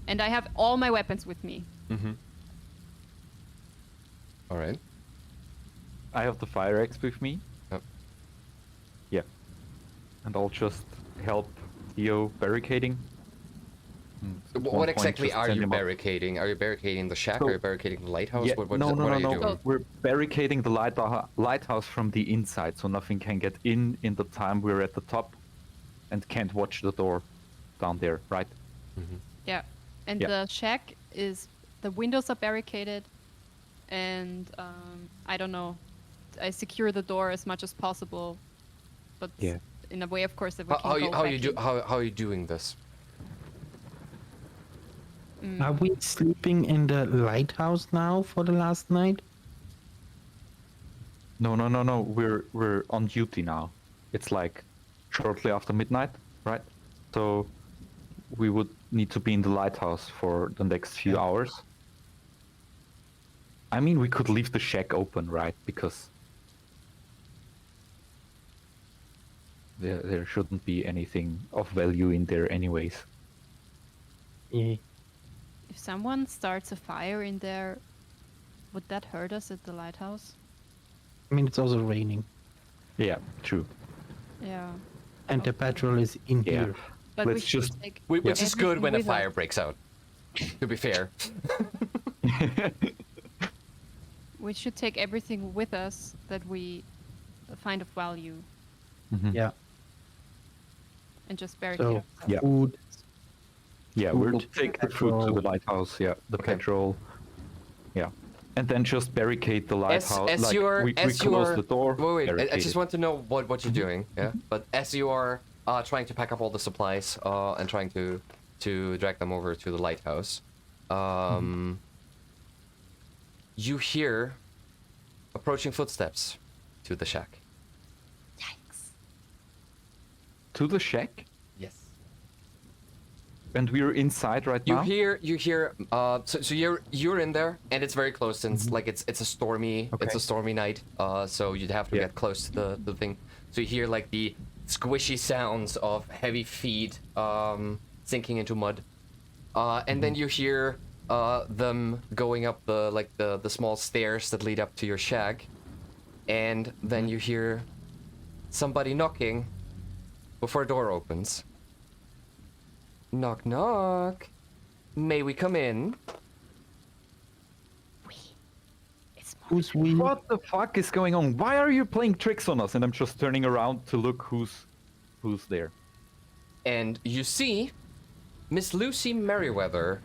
And I have all my weapons with me. All right. I have the fire axe with me. Yep. Yeah. And I'll just help Theo barricading. At one What point, exactly just are send you him up. barricading? Are you barricading the shack? So- Are you barricading the lighthouse? Yeah, What no, are you no. doing? We're barricading the lighthouse from the inside, so nothing can get in the time we're at the top, and can't watch the door down there, right? Yeah. And Yeah. the shack is the windows are barricaded, and I don't know. I secure the door as much as possible, but Yeah. in a way, of course, that we How, can how go you how back you do in. how are you doing this? Are we sleeping in the lighthouse now for the last night? No. We're on duty now. It's like shortly after midnight, right? So we would need to be in the lighthouse for the next few hours. I mean, we could leave the shack open, right? Because there shouldn't be anything of value in there anyways. Yeah. If someone starts a fire in there, would that hurt us at the lighthouse? I mean, it's also raining, Yeah, true. Yeah. and the petrol is in Yeah. here. But Let's we should just- take Which is good everything when a with us. fire breaks out. To be fair. We should take everything with us that we find of value Yeah. and just barricade So ourselves. Yeah. food. Yeah, we'll Food, take the food to petrol. the lighthouse. Yeah, the Okay. petrol. Yeah, and then just barricade the lighthouse. As like, you are we as you close are the door. wait, I barricade just it. want to know what you're doing. Yeah. But as you are trying to pack up all the supplies and trying to drag them over to the lighthouse, you hear approaching footsteps to the shack. Yikes. to the shack, Yes. and we're inside right now. You hear so you're in there and it's very close since like it's a stormy Okay. night, so you'd have to Yeah. get close to the thing. So you hear like the squishy sounds of heavy feet sinking into mud. And then you hear them going up the small stairs that lead up to your shack. And then you hear somebody knocking before a door opens. Knock, knock. May we come in? Who's we? What the fuck is going on? Why are you playing tricks on us? And I'm just turning around to look who's there. And you see Miss Lucy Merriweather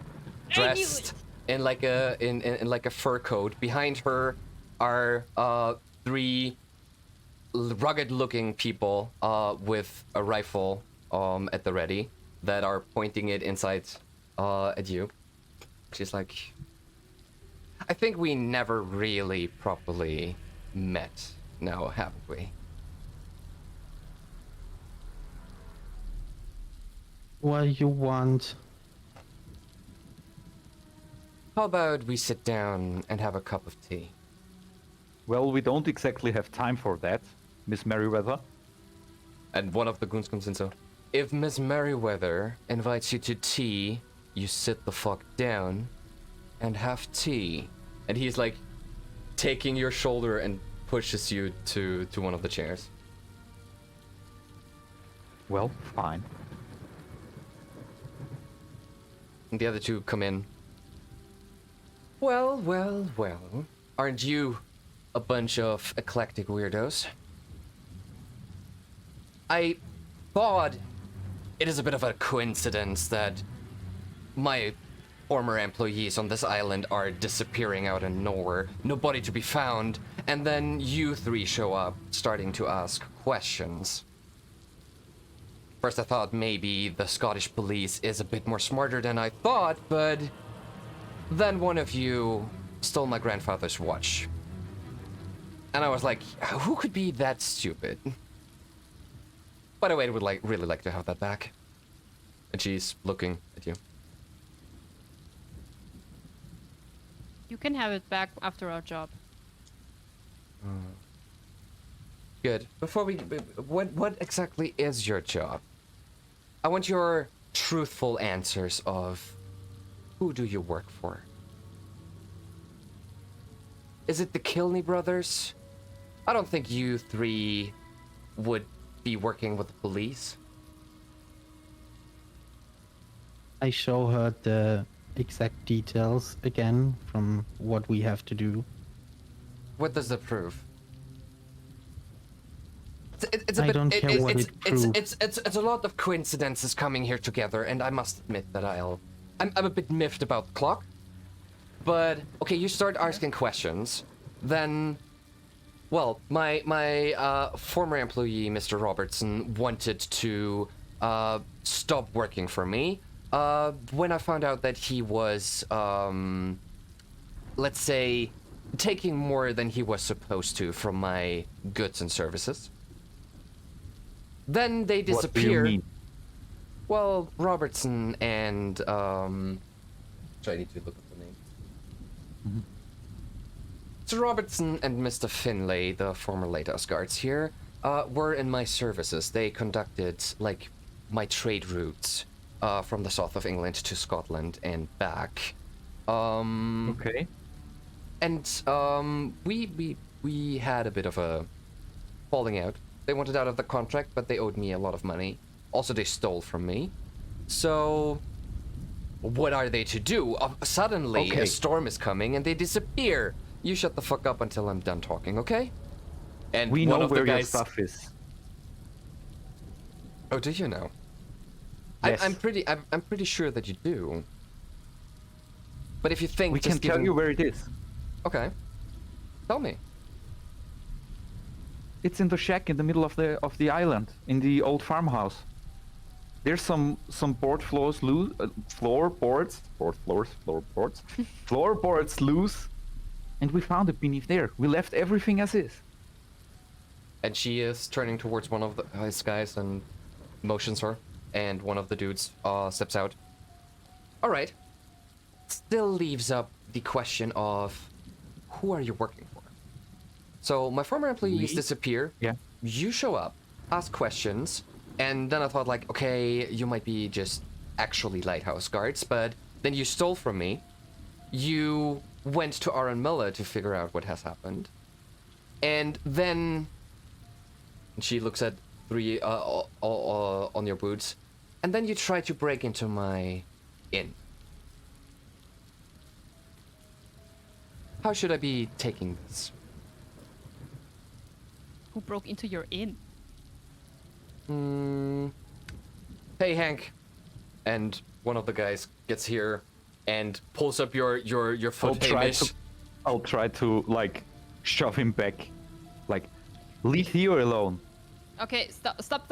dressed in like a fur coat. Behind her are three rugged-looking people with a rifle at the ready that are pointing it inside at you. She's like, I think we never really properly met now, haven't we? What you want? How about we sit down and have a cup of tea? Well, we don't exactly have time for that, Miss Merriweather. And one of the goons comes in, so if Miss Merriweather invites you to tea, you sit the fuck down and have tea. And he's like taking your shoulder and pushes you to one of the chairs. Well, fine. And the other two come in. Well, well, well. Aren't you a bunch of eclectic weirdos? I thought it is a bit of a coincidence that my former employees on this island are disappearing out of nowhere, nobody to be found, and then you three show up starting to ask questions. First I thought maybe the Scottish police is a bit more smarter than I thought, but then one of you stole my grandfather's watch. And I was like, who could be that stupid? By the way, I would really like to have that back. And she's looking at you. You can have it back after our job. Good. Before we... What exactly is your job? I want your truthful answers of... Who do you work for? Is it the Kilney brothers? I don't think you three would be working with the police. I show her the exact details again from what we have to do. What does that prove? It's a I bit, don't care what it proves. it's a lot of coincidences coming here together, and I must admit that I'm a bit miffed about the clock. But okay, you start asking questions, then, well, my former employee, Mr. Robertson, wanted to stop working for me. When I found out that he was, let's say, taking more than he was supposed to from my goods and services. Then they disappear. What do you mean? Well, Robertson and so I need to look up the name. Mm-hmm. So Robertson and Mr. Finlay, the former Lighthouse Guards here, were in my services. They conducted like my trade routes from the south of England to Scotland and back. Okay. And we had a bit of a falling out. They wanted out of the contract, but they owed me a lot of money. Also, they stole from me. So, what are they to do? Suddenly, Okay. a storm is coming, and they disappear. You shut the fuck up until I'm done talking, okay? And We one know of the where your guys. stuff is. Oh, do you know? Yes. I'm pretty sure that you do. But if you think We can just tell given... you where it is. Okay. Tell me. It's in the shack in the middle of the island, in the old farmhouse. There's some board floors loose, floorboards loose, and we found it beneath there. We left everything as is. And she is turning towards one of his guys and motions her, and one of the dudes steps out. All right. Still leaves up the question of who are you working for? So my former employees We? disappear. Yeah. You show up, ask questions, and then I thought like, okay, you might be just actually Lighthouse Guards, but then you stole from me. You went to Aaron Miller to figure out what has happened. And then she looks at three on your boots, and then you try to break into my inn. How should I be taking this? Who broke into your inn? Hey, Hank. And one of the guys gets here and pulls up your foot. I'll try to like shove him back, like leave here alone. Okay, stop.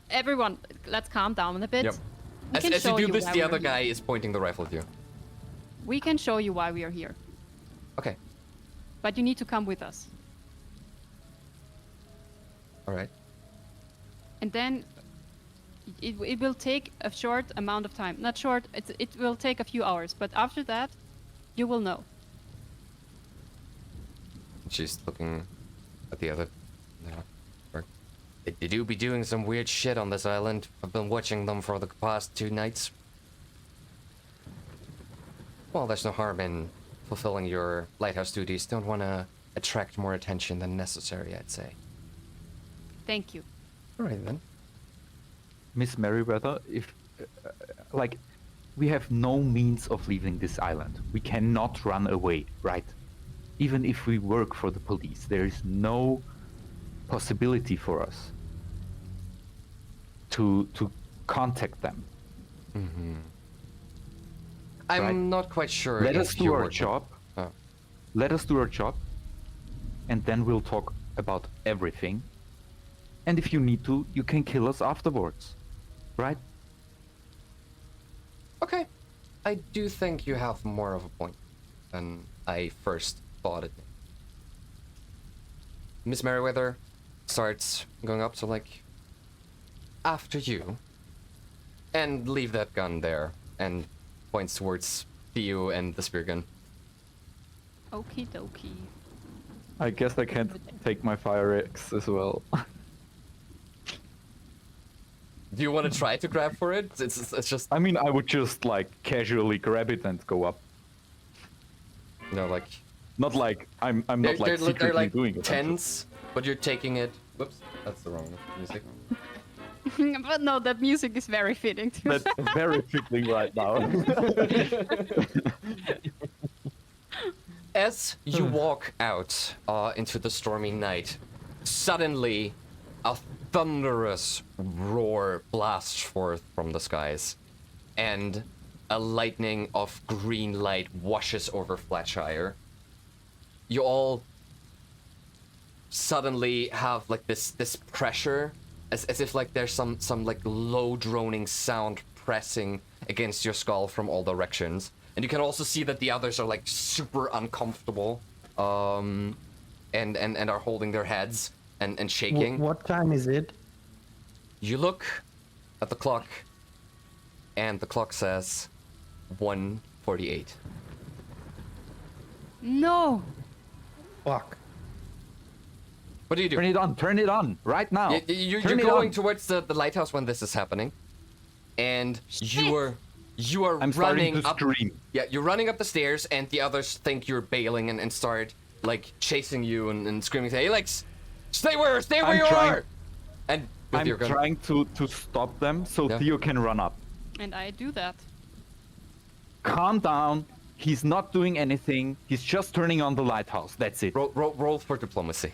Everyone, let's calm down a bit. Yep. We can As you show do this, why the we're other here. guy is pointing the rifle at you. We can show you why we are here, Okay. but you need to come with us. All right. And then it will take a short amount of time. Not short, it will take a few hours. But after that, You will know. She's looking at the other. They do be doing some weird shit on this island. I've been watching them for the past 2 nights. Well, there's no harm in fulfilling your lighthouse duties. Don't want to attract more attention than necessary, I'd say. Thank you. All right, then. Miss Merriweather, if we have no means of leaving this island. We cannot run away, right? Even if we work for the police, there is no possibility for us to contact them. Mm-hmm. I'm Right. not quite sure. Let if us do you're our working- job. Oh. Let us do our job, and then we'll talk about everything. And if you need to, you can kill us afterwards, right? Okay. I do think you have more of a point than I first thought it. Miss Merriweather starts going up to after you, and leave that gun there, and points towards Theo and the spear gun. Okie dokie. I guess I can't take my fire axe as well. Do you want to try to grab for it? It's just I mean, I would just casually grab it and go up. Not like I'm not they're secretly doing it. tense, but you're taking it. Whoops, that's the wrong music. But no, that music is very fitting. That's very fitting right now. As you walk out into the stormy night, suddenly a thunderous roar blasts forth from the skies, and a lightning of green light washes over Flatshire. You all suddenly have this pressure, as if there's some low droning sound pressing against your skull from all directions. And you can also see that the others are super uncomfortable, and are holding their heads and shaking. What time is it? You look at the clock, and the clock says 1:48. No! Fuck. What do you do? Turn it on, right now. You're Turn it going on. towards the lighthouse when this is happening, and you are I'm starting running to up. scream. Yeah, you're running up the stairs, and the others think you're bailing and start chasing you and screaming, "Hey, stay where I'm you trying- are!" And with I'm your gun. trying to stop them so Yeah. Theo can run up. And I do that. Calm down. He's not doing anything. He's just turning on the lighthouse. That's it. Roll for diplomacy.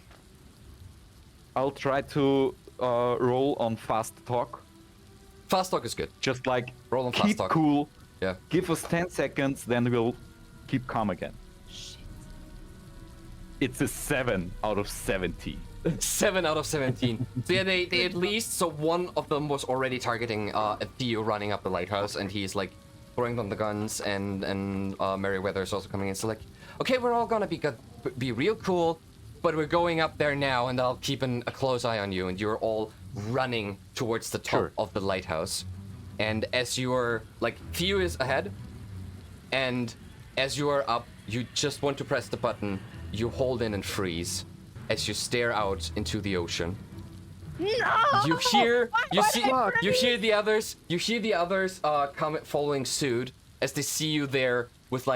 I'll try to roll on fast talk. Fast talk is good. Just Roll on fast keep talk. cool. Yeah. Give us 10 seconds, then we'll keep calm again. Shit. It's a 7 out of 70. 7 out of 17. So yeah, they at least, so one of them was already targeting Theo running up the lighthouse, and he's throwing them the guns, and Merriweather is also coming in. So okay, we're all gonna be real cool, but we're going up there now, and I'll keep a close eye on you, and you're all running towards the top Sure. of the lighthouse. And as you are, Theo is ahead, and as you are up, you just want to press the button, you hold in and freeze as you stare out into the ocean. No! You hear, you Why see, would I you hear the others, come following suit as they see you there with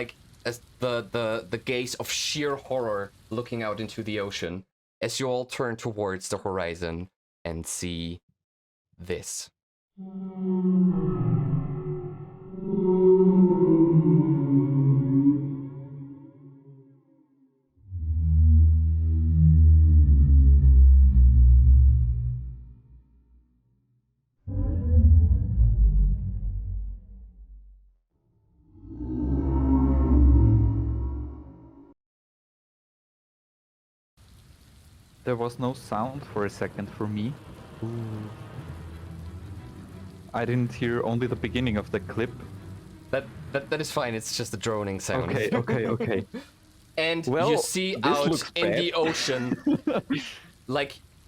as the gaze of sheer horror looking out into the ocean as you all turn towards the horizon and see this. There was no sound for a second for me. I didn't hear only the beginning of the clip. That is fine. It's just a droning sound. Okay. And Well, you see this out looks in bad. the ocean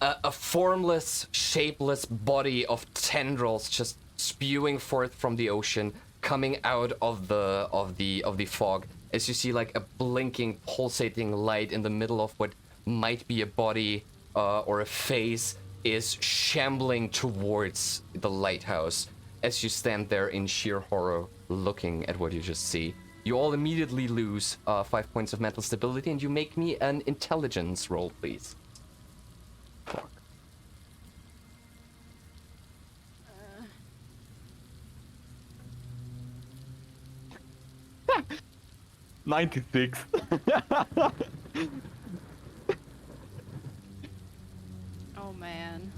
a formless, shapeless body of tendrils just spewing forth from the ocean, coming out of the fog as you see like a blinking, pulsating light in the middle of what might be a body or a face is shambling towards the lighthouse as you stand there in sheer horror looking at what you just see. You all immediately lose 5 points of mental stability, and you make me an intelligence roll, please. Fuck. 96. Oh man.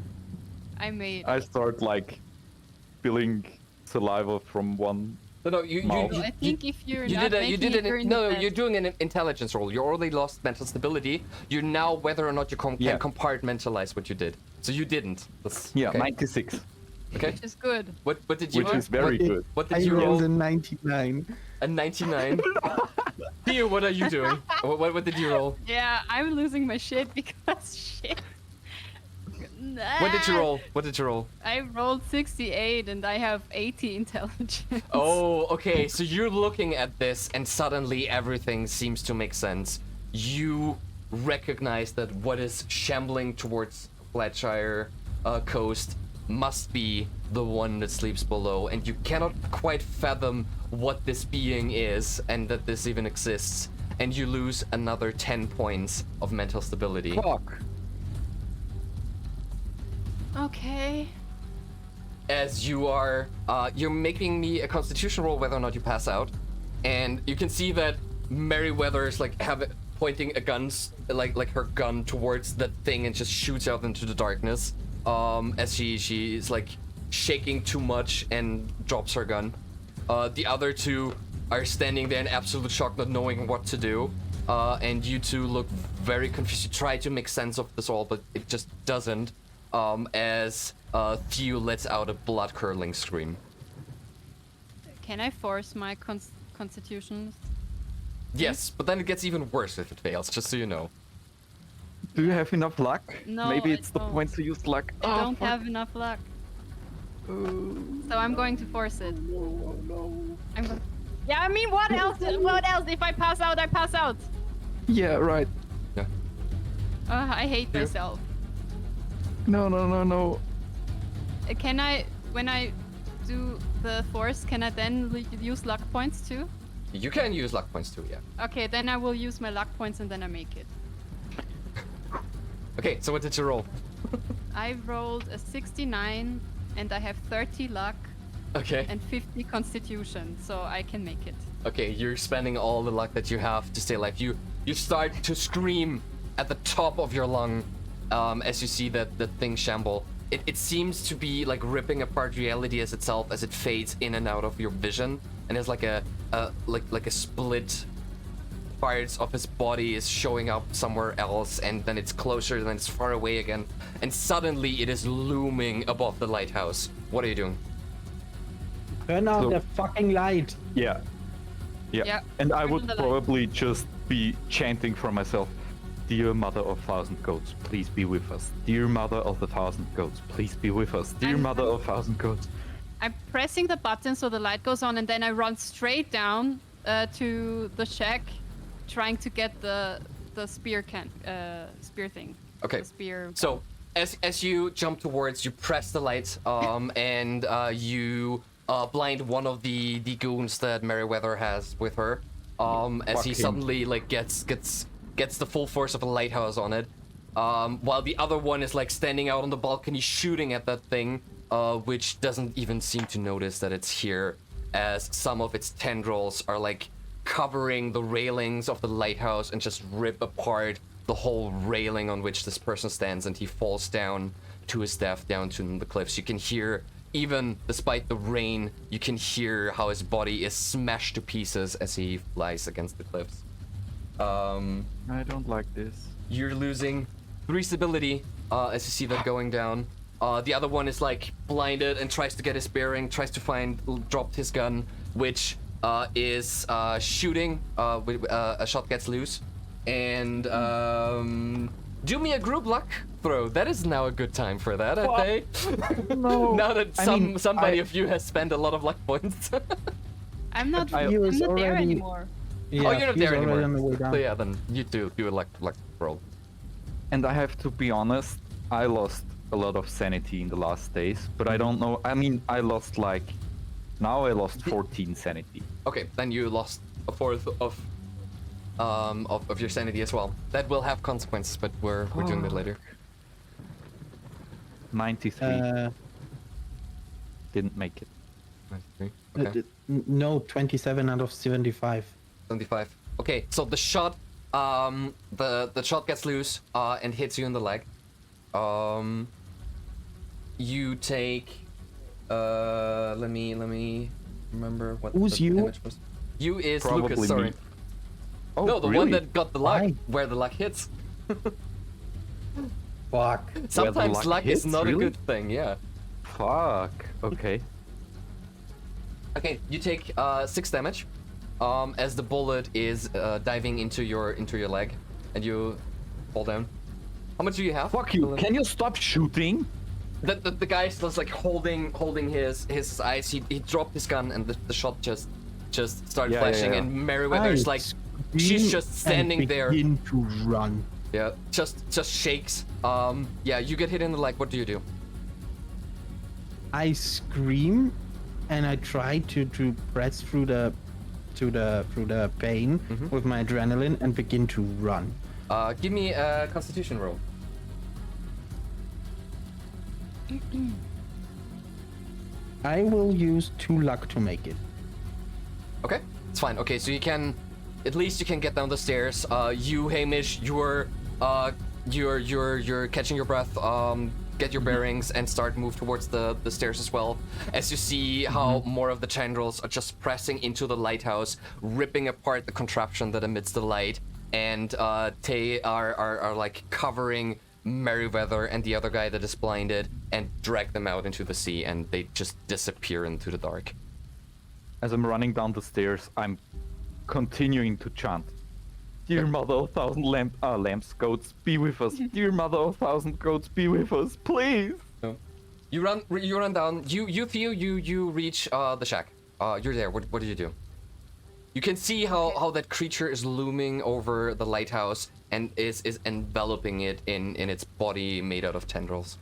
I made I start like spilling saliva from one. No, you Mouth. I think if you're You not did a, you making did it, you're an, in the no, best. you're doing an intelligence roll. You already lost mental stability. You now, whether or not you can Yeah. compartmentalize what you did. So you didn't. That's, Yeah, okay. 96, Okay. Which is good. What did you which roll? is very What- good. What I did you rolled roll? a 99. A 99. Theo, what are you doing? What did you roll? Yeah, I'm losing my shit because shit. What did you roll? What did you roll? I rolled 68 and I have 80 intelligence. Oh, okay. So you're looking at this, and suddenly everything seems to make sense. You recognize that what is shambling towards Flatshire coast must be the one that sleeps below, and you cannot quite fathom what this being is and that this even exists. And you lose another 10 points of mental stability. Fuck. Okay. As you are, you're making me a constitution roll whether or not you pass out, and you can see that Merryweather is like pointing a gun, like her gun towards that thing and just shoots out into the darkness. As she is like shaking too much and drops her gun. The other two are standing there in absolute shock, not knowing what to do. And you two look very confused. You try to make sense of this all, but it just doesn't. As Theo lets out a blood-curdling scream. Can I force my constitution? Yes, but then it gets even worse if it fails, just so you know. Do you have enough luck? No, Maybe I it's the don't. point to use luck. I Ah, don't fuck. have enough luck. So I'm going to force it. I'm going. Yeah, I mean, what else? What else? If I pass out, I pass out. Yeah, right. Yeah. I hate Here. myself. No. Can I, when I do the force, can I then use luck points too? You can use luck points too, yeah. Okay, then I will use my luck points and then I make it. Okay, so what did you roll? I rolled a 69 and I have 30 luck Okay. and 50 constitution, so I can make it. Okay, you're spending all the luck that you have to stay alive. You start to scream at the top of your lung as you see that the thing shamble. It seems to be like ripping apart reality as itself as it fades in and out of your vision, and it's like a split. Parts of his body is showing up somewhere else, and then it's closer, then it's far away again, and suddenly it is looming above the lighthouse. What are you doing? Turn out So- the fucking light. Yeah. Yeah, And I turn would on the light. probably just be chanting for myself, "Dear Mother of Thousand Goats, please be with us. Dear Mother of the Thousand Goats, please be with us. Dear I'm- Mother of Thousand Goats." I'm pressing the button so the light goes on, and then I run straight down to the shack, trying to get the spear spear thing. Okay. The spear. So as you jump towards, you press the light, and you blind one of the goons that Merryweather has with her, as he Fuck him. suddenly like gets the full force of a lighthouse on it, while the other one is like standing out on the balcony shooting at that thing, which doesn't even seem to notice that it's here, as some of its tendrils are like covering the railings of the lighthouse and just rip apart the whole railing on which this person stands, and he falls down to his death down to the cliffs. You can hear, even despite the rain, you can hear how his body is smashed to pieces as he flies against the cliffs. I don't like this. You're losing 3 stability as you see that going down. The other one is like blinded and tries to get his bearing, tries to dropped his gun, which is shooting. A shot gets loose, and do me a group luck throw. That is now a good time for that, I think. No. Now that I mean, somebody I- of you has spent a lot of luck points. I'm not. I- I'm He was not there already- anymore. Yeah, oh, you're not he's there already anymore. on the way down. So yeah, then you do elect roll. And I have to be honest, I lost a lot of sanity in the last days, but I don't know. I mean, I lost now I lost 14 sanity. Okay, then you lost a fourth of your sanity as well. That will have consequences, but we're doing that later. 93. Didn't make it. 93. Okay. No, 27 out of 75. 75. Okay, so the shot, the shot gets loose and hits you in the leg. You take. Let me remember what Who's the you? damage was. You is Probably Lucas. Sorry. me. Oh, No, the really? one that got the luck, Why? where the luck hits. Fuck. Sometimes luck is hits, not really? a good thing. Yeah. Fuck. Okay. Okay, you take 6 damage, as the bullet is diving into your leg, and you fall down. How much do you have? Fuck you. Can you stop shooting? The guy still like holding his eyes. He dropped his gun, and the shot just started Yeah, flashing. yeah. And Meriwether's like, she's just standing there. Begin to run. Yeah, just shakes. Yeah, you get hit in the leg. What do you do? I scream, and I try to press through the pain with my adrenaline and begin to run. Give me a Constitution roll. I will use 2 luck to make it. Okay, it's fine. Okay, so you can, at least you can get down the stairs. You, Hamish, you're catching your breath. Get your bearings and start move towards the stairs as well. As you see how more of the tendrils are just pressing into the lighthouse, ripping apart the contraption that emits the light, and they are like covering Meriwether and the other guy that is blinded and drag them out into the sea, and they just disappear into the dark. As I'm running down the stairs, I'm continuing to chant. Dear Mother of 1,000 lambs, goats, be with us. Dear Mother of 1,000 goats, be with us, please. You run down. You Theo, you reach the shack. You're there. What do you do? You can see how that creature is looming over the lighthouse and is enveloping it in its body made out of tendrils.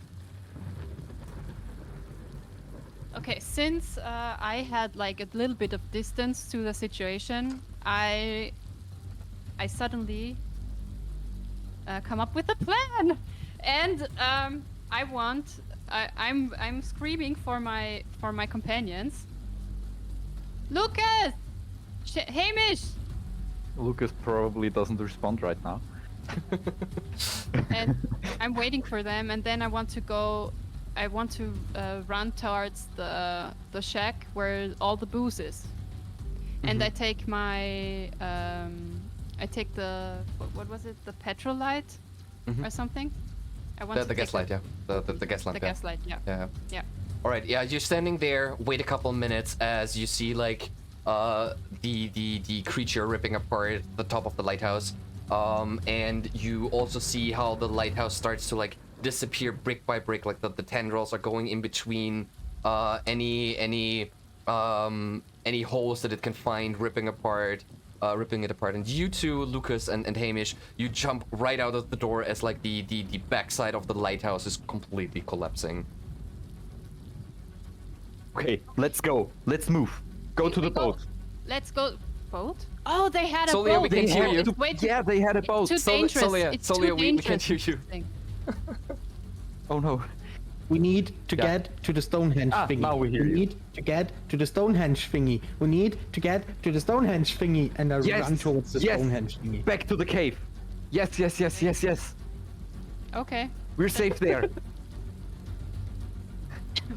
Okay, since I had like a little bit of distance to the situation, I suddenly come up with a plan, and I'm screaming for my companions. Lucas, Hamish, Lucas probably doesn't respond right now. and I'm waiting for them, and then I want to run towards the shack where all the booze is, and I take my I take the what was it, the petrol light or something. I want The gaslight, yeah. The gas lamp. The gaslight, yeah. Yeah. All right. Yeah, you're standing there. Wait a couple minutes as you see like the creature ripping apart the top of the lighthouse, and you also see how the lighthouse starts to like disappear brick by brick. Like the tendrils are going in between any holes that it can find, ripping it apart. And you two, Lucas and Hamish, you jump right out of the door as like the backside of the lighthouse is completely collapsing. Okay, let's go. Let's move. Go to the boat. Let's go. Boat? Oh, they had a So, boat. yeah, we can hear you. It's way too, Yeah, they had a boat. too dangerous. It's too we can dangerous. hear you. Oh no. We need to get to the Stonehenge thingy. now we hear you. need to get to the Stonehenge thingy. We need to get to the Stonehenge thingy. And I Yes, run towards the yes. Stonehenge thingy. Back to the cave. Yes. Okay. We're safe there.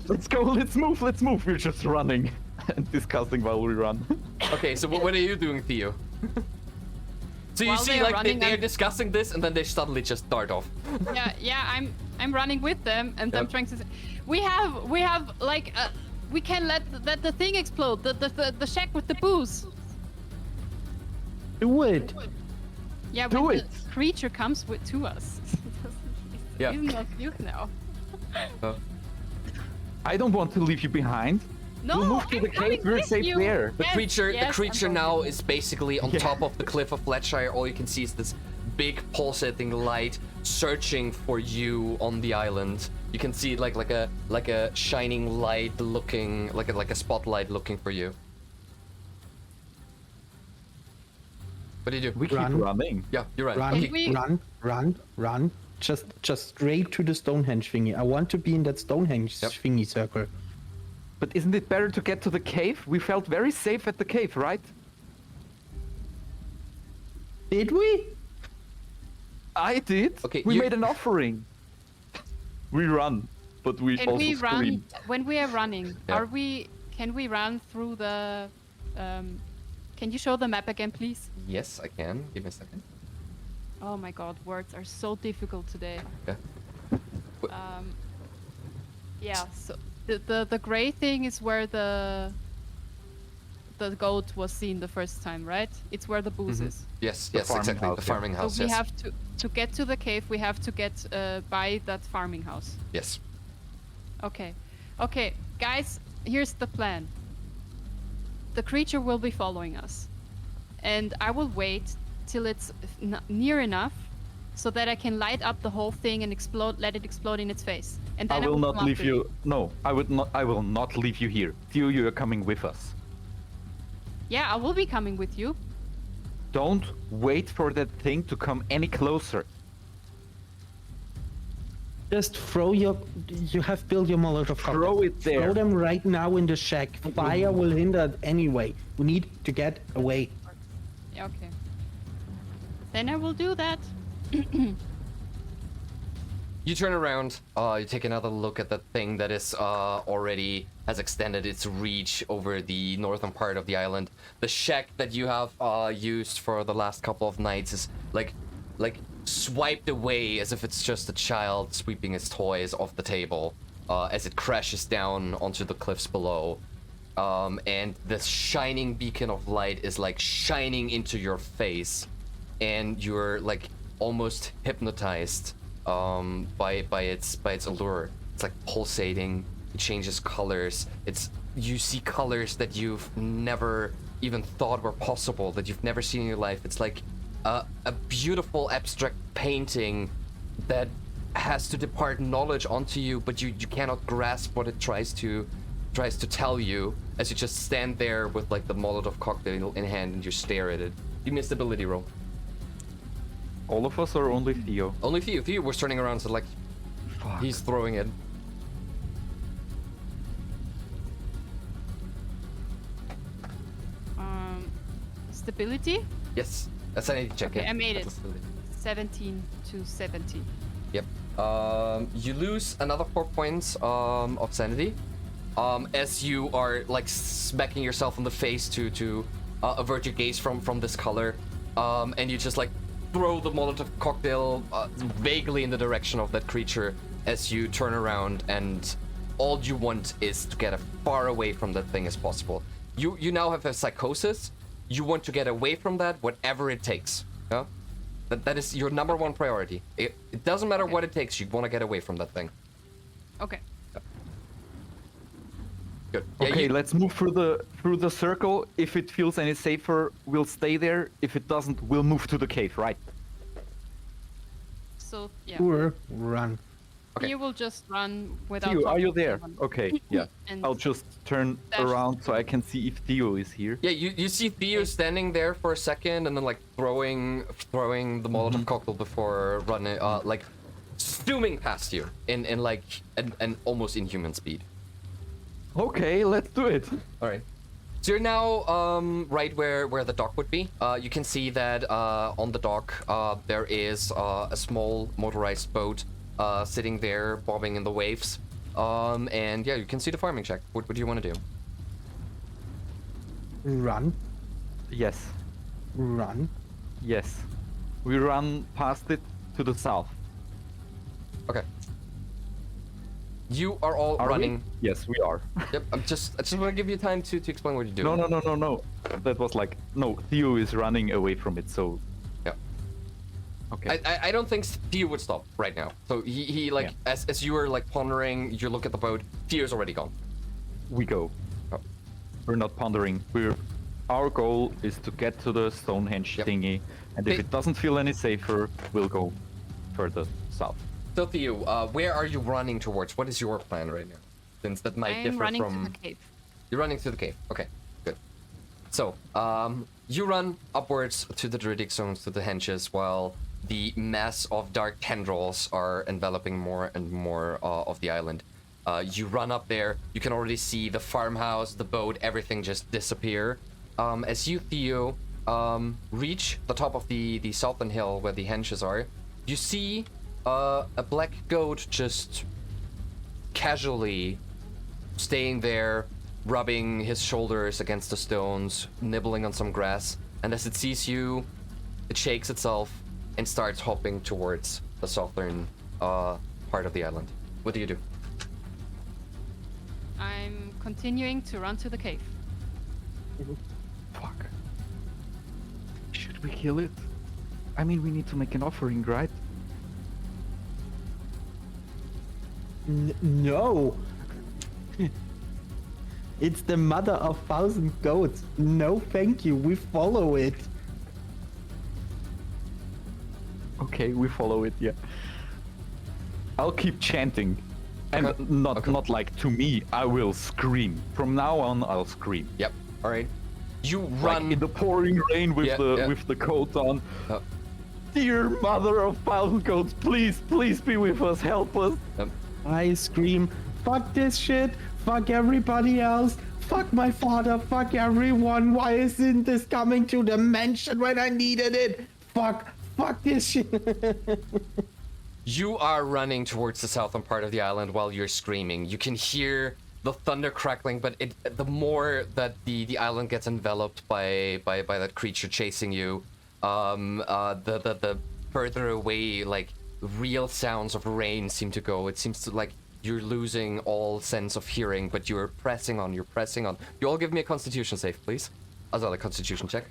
Let's go, let's move. We're just running and discussing while we run. Okay, so what are you doing, Theo? So you While see, they are like running, they're I'm- discussing this, and then they suddenly just dart off. Yeah. I'm running with them, and I'm Yep. trying to. We have like we can let the thing explode. The shack with the booze. Do it. Yeah, Do when it. the creature comes to us. Yeah. He's not cute now. I don't want to leave you behind. No, We'll move to I'm the coming cave. We're with safe you. there. The Yes, creature, yes, the creature I'm now going is basically on Yeah. top of the cliff of Flatshire. All you can see is this big pulsating light searching for you on the island. You can see it like a shining light looking like a spotlight looking for you. What do you do? We keep Run. running. Yeah, you're right. Run, Okay. run. Just straight to the Stonehenge thingy. I want to be in that Stonehenge Yep. thingy circle. But isn't it better to get to the cave? We felt very safe at the cave, right? Did we? I did. Okay, we you- made an offering. We run, but we Can also we run scream. when we are running? Yeah. Can we run through the? Can you show the map again, please? Yes, I can. Give me a second. Oh my God, words are so difficult today. Yeah. Yeah. So the gray thing is where the goat was seen the first time, right? It's where the booze is. Yes, The yes, farming exactly. house, The yeah. farming house. So we Yes. have to get to the cave. We have to get by that farming house. Yes. Okay. Okay, guys, here's the plan. The creature will be following us. And I will wait till it's near enough so that I can light up the whole thing and let it explode in its face. And then I will not come leave after you. No, I will not leave you here. Theo, you are coming with us. Yeah, I will be coming with you. Don't wait for that thing to come any closer. Just throw your. You have built your Molotov cocktail. Throw it there. Throw them right now in the shack. Fire will hinder it anyway. We need to get away. Yeah, okay. Then I will do that. You turn around, you take another look at that thing that is already has extended its reach over the northern part of the island. The shack that you have used for the last couple of nights is like swiped away as if it's just a child sweeping its toys off the table as it crashes down onto the cliffs below. And this shining beacon of light is like shining into your face, and you're like almost hypnotized by its allure. It's like pulsating. It changes colors. You see colors that you've never even thought were possible, that you've never seen in your life. It's like a beautiful abstract painting that has to depart knowledge onto you, but you cannot grasp what it tries to tell you as you just stand there with like the Molotov cocktail in hand and you stare at it. Give me a stability roll. All of us or only Theo? Only Theo. Theo was turning around, so like Fuck. he's throwing it. Stability? Yes, that's an check. Okay, yeah. I made That's it. a stability. 17 to 70. Yep. You lose another 4 points of sanity as you are like smacking yourself in the face to avert your gaze from this color, and you just like throw the Molotov cocktail vaguely in the direction of that creature as you turn around, and all you want is to get as far away from that thing as possible. You now have a psychosis. You want to get away from that, whatever it takes. Yeah? That is your number one priority. It doesn't matter what it takes. You want to get away from that thing. Okay. Good. Yeah, Okay, you- let's move through the circle. If it feels any safer, we'll stay there. If it doesn't, we'll move to the cave, right? So, yeah. Or run. Okay. You will just run without Theo, are talking you to there? anyone. Okay, yeah. And I'll just turn dash around so I can see if Theo is here. Yeah, you see Theo standing there for a second and then like throwing the Molotov cocktail before running, like zooming past you in like an almost inhuman speed. Okay, let's do it. All right. So you're now right where the dock would be. You can see that on the dock there is a small motorized boat sitting there bobbing in the waves. And yeah, you can see the farming shack. What do you want to do? Run. Yes, Run. yes. We run past it to the south. Okay. You are all Are running. we? Yes, we are. Yep. I just want to give you time to explain what you're doing. No. That was like, no, Theo is running away from it, so... Yeah. Okay. I don't think Theo would stop right now. So he like Yeah. as you were like pondering, you look at the boat. Theo's already gone. We go. Oh. We're not pondering. Our goal is to get to the Stonehenge Yep. thingy, and if Hey. it doesn't feel any safer, we'll go further south. So Theo, where are you running towards? What is your plan right now? Since that might I'm differ running from... to the cave. You're running to the cave. Okay, good. So, you run upwards to the druidic zones, to the henges, while the mass of dark tendrils are enveloping more and more of the island. You run up there. You can already see the farmhouse, the boat, everything just disappear. As you, Theo, reach the top of the southern hill where the henges are, you see a black goat just casually staying there, rubbing his shoulders against the stones, nibbling on some grass, and as it sees you, it shakes itself and starts hopping towards the southern part of the island. What do you do? I'm continuing to run to the cave. Fuck. Should we kill it? I mean, we need to make an offering, right? No. It's the mother of 1,000 goats. No, thank you. We follow it. Okay, we follow it, yeah. I'll keep chanting. And Okay. not like to me, I will scream. From now on, I'll scream. Yep. All right. You Like run. in the pouring rain with Yeah. with the coat on. Uh, Dear mother of 1,000 goats, please be with us, help us. I scream, fuck this shit. Fuck everybody else. Fuck my father. Fuck everyone. Why isn't this coming to the mansion when I needed it? Fuck this shit. You are running towards the southern part of the island while you're screaming. You can hear the thunder crackling, but the more that the island gets enveloped by that creature chasing you, the further away, like, real sounds of rain seem to go. It seems to, like, you're losing all sense of hearing, but you're pressing on. You all give me a constitution save, please. As well, a constitution check.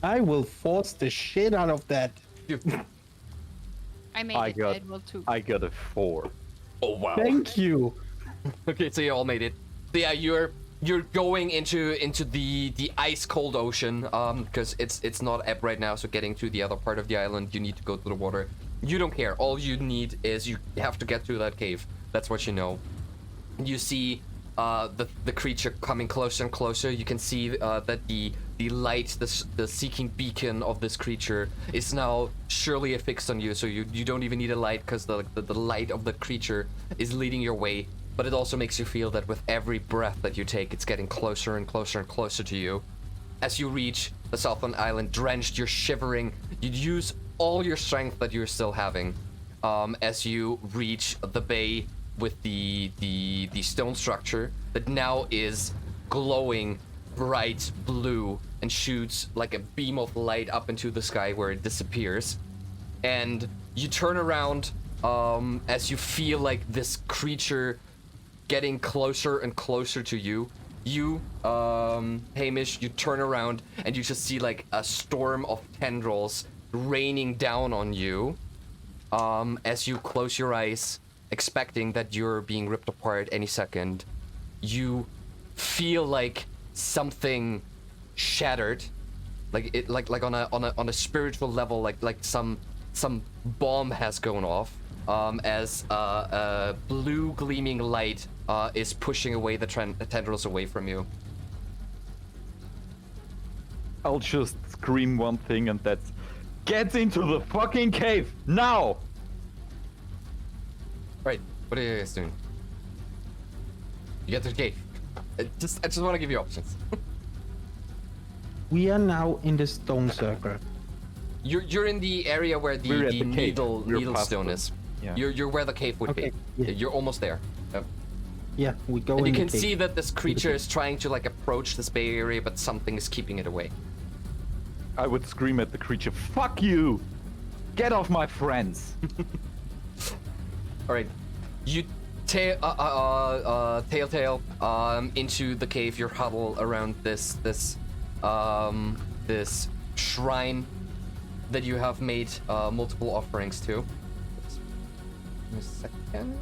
I will force the shit out of that. I made I it. got- I rolled 2. I got a 4. Oh, wow. Thank you. Okay, so you all made it. So yeah, you're going into the ice cold ocean, because it's not ebb right now. So getting to the other part of the island, you need to go to the water. You don't care. All you need is you have to get through that cave. That's what you know. You see the creature coming closer and closer. You can see that the light, the seeking beacon of this creature is now surely affixed on you. So you don't even need a light, because the light of the creature is leading your way. But it also makes you feel that with every breath that you take, it's getting closer and closer and closer to you. As you reach the southern island, drenched, you're shivering. You use all your strength that you're still having as you reach the bay with the stone structure that now is glowing bright blue and shoots like a beam of light up into the sky where it disappears. And you turn around as you feel like this creature getting closer and closer to you. You, Hamish, you turn around and you just see like a storm of tendrils raining down on you as you close your eyes, expecting that you're being ripped apart any second. You feel like something shattered, like on a spiritual level, like some bomb has gone off. As a blue gleaming light is pushing away the tendrils away from you. I'll just scream one thing, and that's get into the fucking cave now. Right, what are you guys doing? You get to the cave. I just want to give you options. We are now in the stone circle. You're in the area where We're at the the cave. We're needle past stone the- is. yeah. You're where the cave would Okay, be. yeah. You're almost there. Yeah, we go And in you the can cave. see that this creature is trying to like approach this bay area, but something is keeping it away. I would scream at the creature, fuck you! Get off my friends! All right, you tail into the cave. You're huddled around this shrine that you have made multiple offerings to. Give me a second.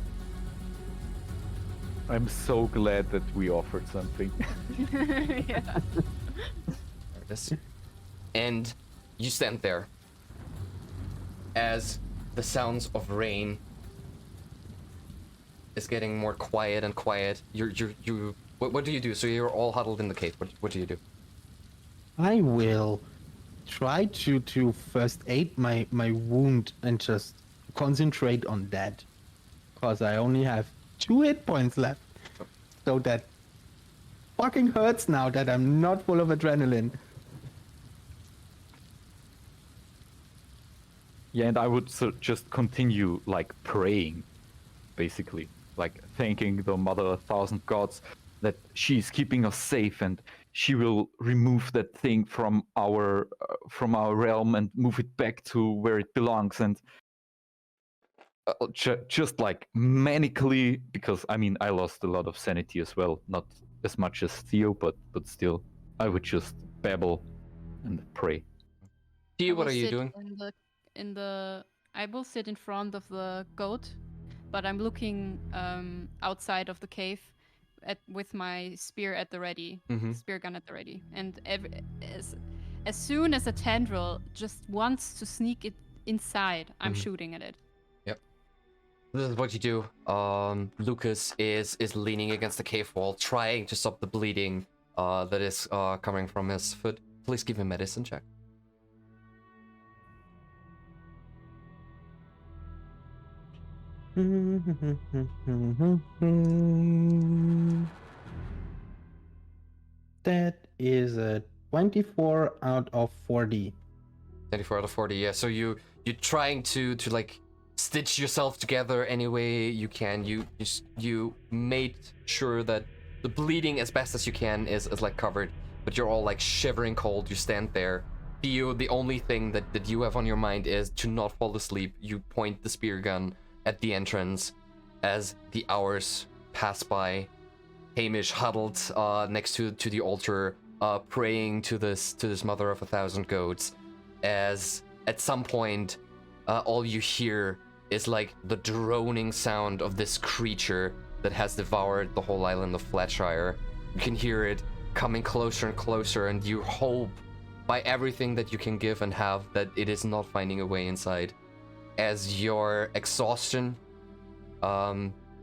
I'm so glad that we offered something. Yeah. There it is. And you stand there as the sounds of rain is getting more quiet and quiet. What do you do? So you're all huddled in the cave. What do you do? I will try to first aid my wound and just concentrate on that. Because I only have 2 hit points left. So that fucking hurts now that I'm not full of adrenaline. Yeah, and I would just continue like praying, basically, like thanking the Mother of 1,000 Gods that she's keeping us safe and she will remove that thing from our realm and move it back to where it belongs. And just like manically, because I mean I lost a lot of sanity as well, not as much as Theo, but still, I would just babble and pray. Theo, I what will are you sit doing? I will sit in front of the goat, but I'm looking outside of the cave with my spear at the ready, spear gun at the ready, and as soon as a tendril just wants to sneak it inside, I'm shooting at it. Yep. This is what you do. Lucas is leaning against the cave wall, trying to stop the bleeding that is coming from his foot. Please give him a medicine check. That is a 24 out of 40. 24 out of 40, yeah. So you're trying to like stitch yourself together any way you can. You made sure that the bleeding as best as you can is like covered, but you're all like shivering cold. You stand there. Theo, the only thing that you have on your mind is to not fall asleep. You point the spear gun at the entrance as the hours pass by. Hamish huddled next to the altar, praying to this Mother of 1,000 Goats, as at some point all you hear is like the droning sound of this creature that has devoured the whole island of Flatshire. You can hear it coming closer and closer, and you hope by everything that you can give and have that it is not finding a way inside. As your exhaustion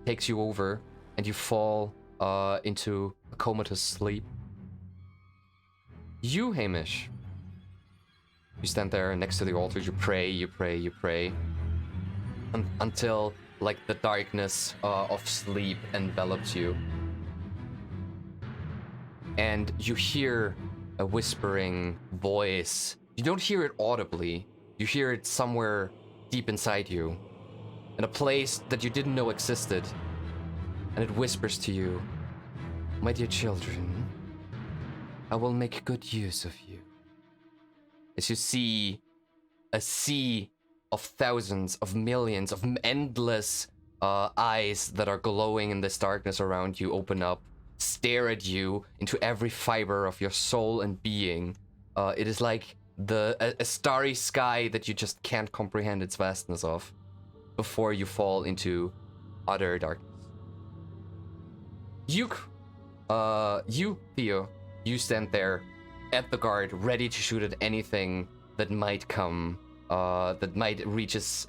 takes you over and you fall into a comatose sleep. You, Hamish, you stand there next to the altar, you pray, until like the darkness of sleep envelops you. And you hear a whispering voice. You don't hear it audibly, you hear it somewhere deep inside you, in a place that you didn't know existed. And it whispers to you, "My dear children, I will make good use of you." As you see a sea of thousands, of millions, of endless eyes that are glowing in this darkness around you open up, stare at you into every fiber of your soul and being. It is like a starry sky that you just can't comprehend its vastness of before you fall into utter darkness. You, Theo, you stand there at the guard, ready to shoot at anything that might come, that might reach his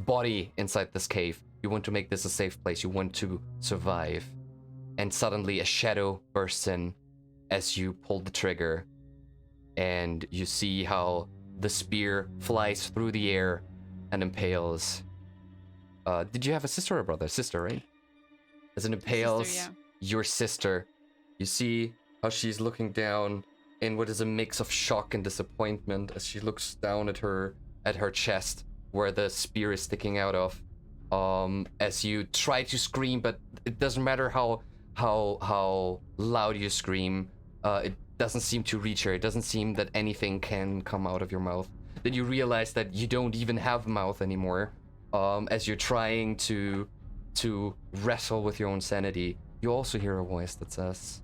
body inside this cave. You want to make this a safe place. You want to survive. And suddenly a shadow bursts in as you pull the trigger, and you see how the spear flies through the air and impales. Did you have a sister or a brother? Sister, right? As it impales Sister, yeah. your sister, you see how she's looking down in what is a mix of shock and disappointment as she looks down at her chest where the spear is sticking out of. As you try to scream, but it doesn't matter how loud you scream, it doesn't seem to reach her. It doesn't seem that anything can come out of your mouth. Then you realize that you don't even have a mouth anymore. As you're trying to wrestle with your own sanity, you also hear a voice that says,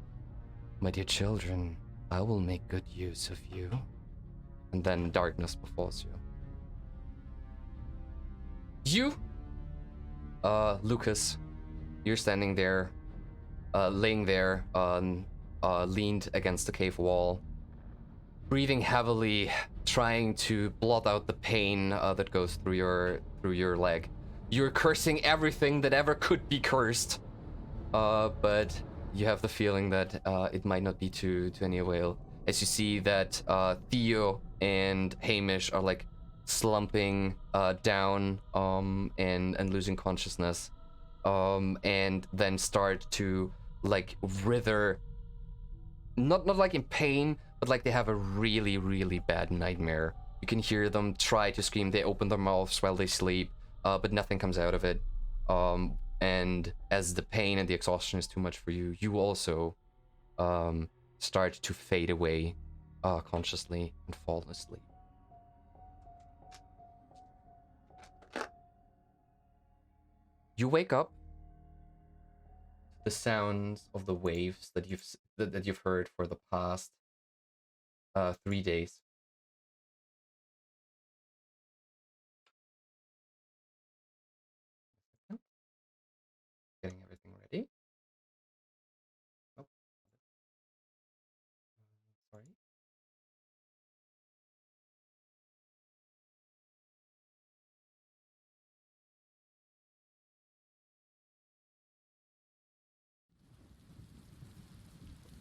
"My dear children, I will make good use of you." And then darkness befalls you. Lucas, you're standing there, laying there, leaned against the cave wall, breathing heavily, trying to blot out the pain that goes through your leg. You're cursing everything that ever could be cursed, but you have the feeling that it might not be to any avail. As you see that Theo and Hamish are like slumping down and losing consciousness, and then start to like writher, not like in pain, but like they have a really, really bad nightmare. You can hear them try to scream. They open their mouths while they sleep, but nothing comes out of it. And as the pain and the exhaustion is too much for you, you also start to fade away consciously and fall asleep. You wake up to the sounds of the waves that you've heard for the past 3 days. Getting everything ready. Oh, sorry.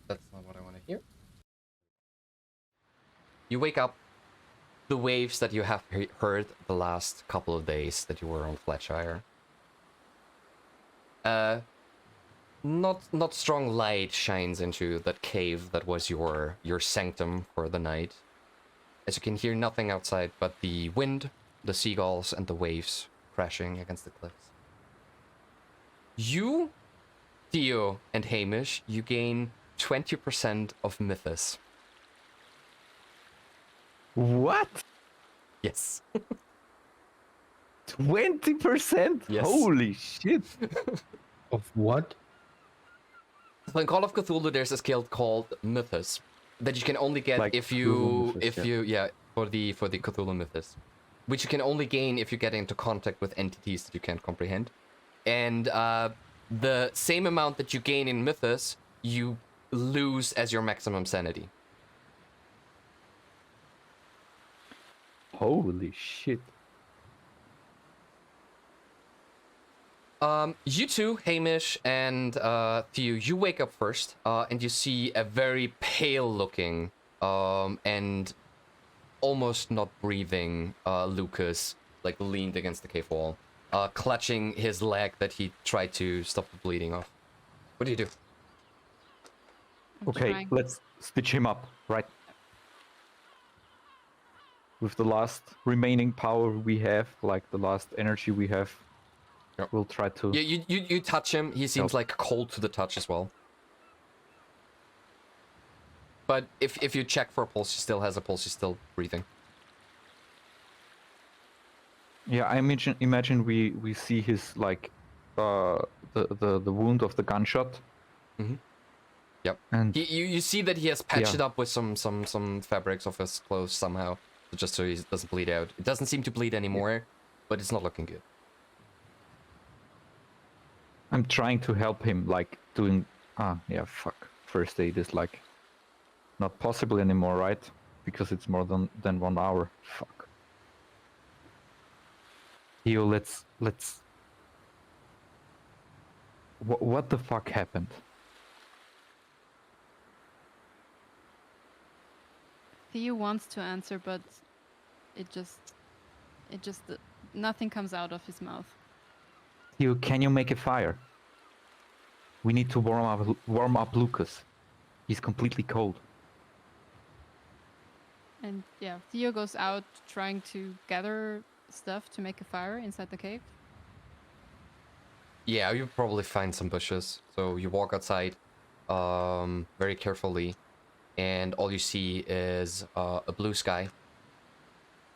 That's not what I want to hear. You wake up. The waves that you have heard the last couple of days that you were on Flatshire. Not strong light shines into that cave that was your sanctum for the night. As you can hear nothing outside but the wind, the seagulls, and the waves crashing against the cliffs. You, Theo, and Hamish, you gain 20% of mythos. What? Yes. 20%? Yes. Holy shit. Of what? So in Call of Cthulhu, there's a skill called Mythos that you can only get Like if Cthulhu Mythos, for the Cthulhu Mythos, which you can only gain if you get into contact with entities that you can't comprehend. And the same amount that you gain in Mythos, you lose as your maximum sanity. Holy shit. You two, Hamish and Theo, you wake up first, and you see a very pale-looking and almost not breathing Lucas, like leaned against the cave wall, clutching his leg that he tried to stop the bleeding off. What do you do? I'm Okay, trying. let's stitch him up, right? With the last remaining power we have, like the last energy we have, Yep. we'll try to... Yeah, you touch him. He seems like cold to the touch as well. But if you check for a pulse, he still has a pulse. He's still breathing. Yeah, I imagine we see his like the wound of the gunshot. Mm-hmm. Yep. And You see that he has patched Yeah. it up with some fabrics of his clothes somehow, just so he doesn't bleed out. It doesn't seem to bleed anymore, but it's not looking good. I'm trying to help him, like doing fuck. First aid is like not possible anymore, right? Because it's more than 1 hour. Fuck. Theo, let's what the fuck happened? Theo wants to answer, but it just nothing comes out of his mouth. Theo, can you make a fire? We need to warm up Lucas. He's completely cold. And yeah, Theo goes out trying to gather stuff to make a fire inside the cave. Yeah, you probably find some bushes. So you walk outside, very carefully, and all you see is a blue sky,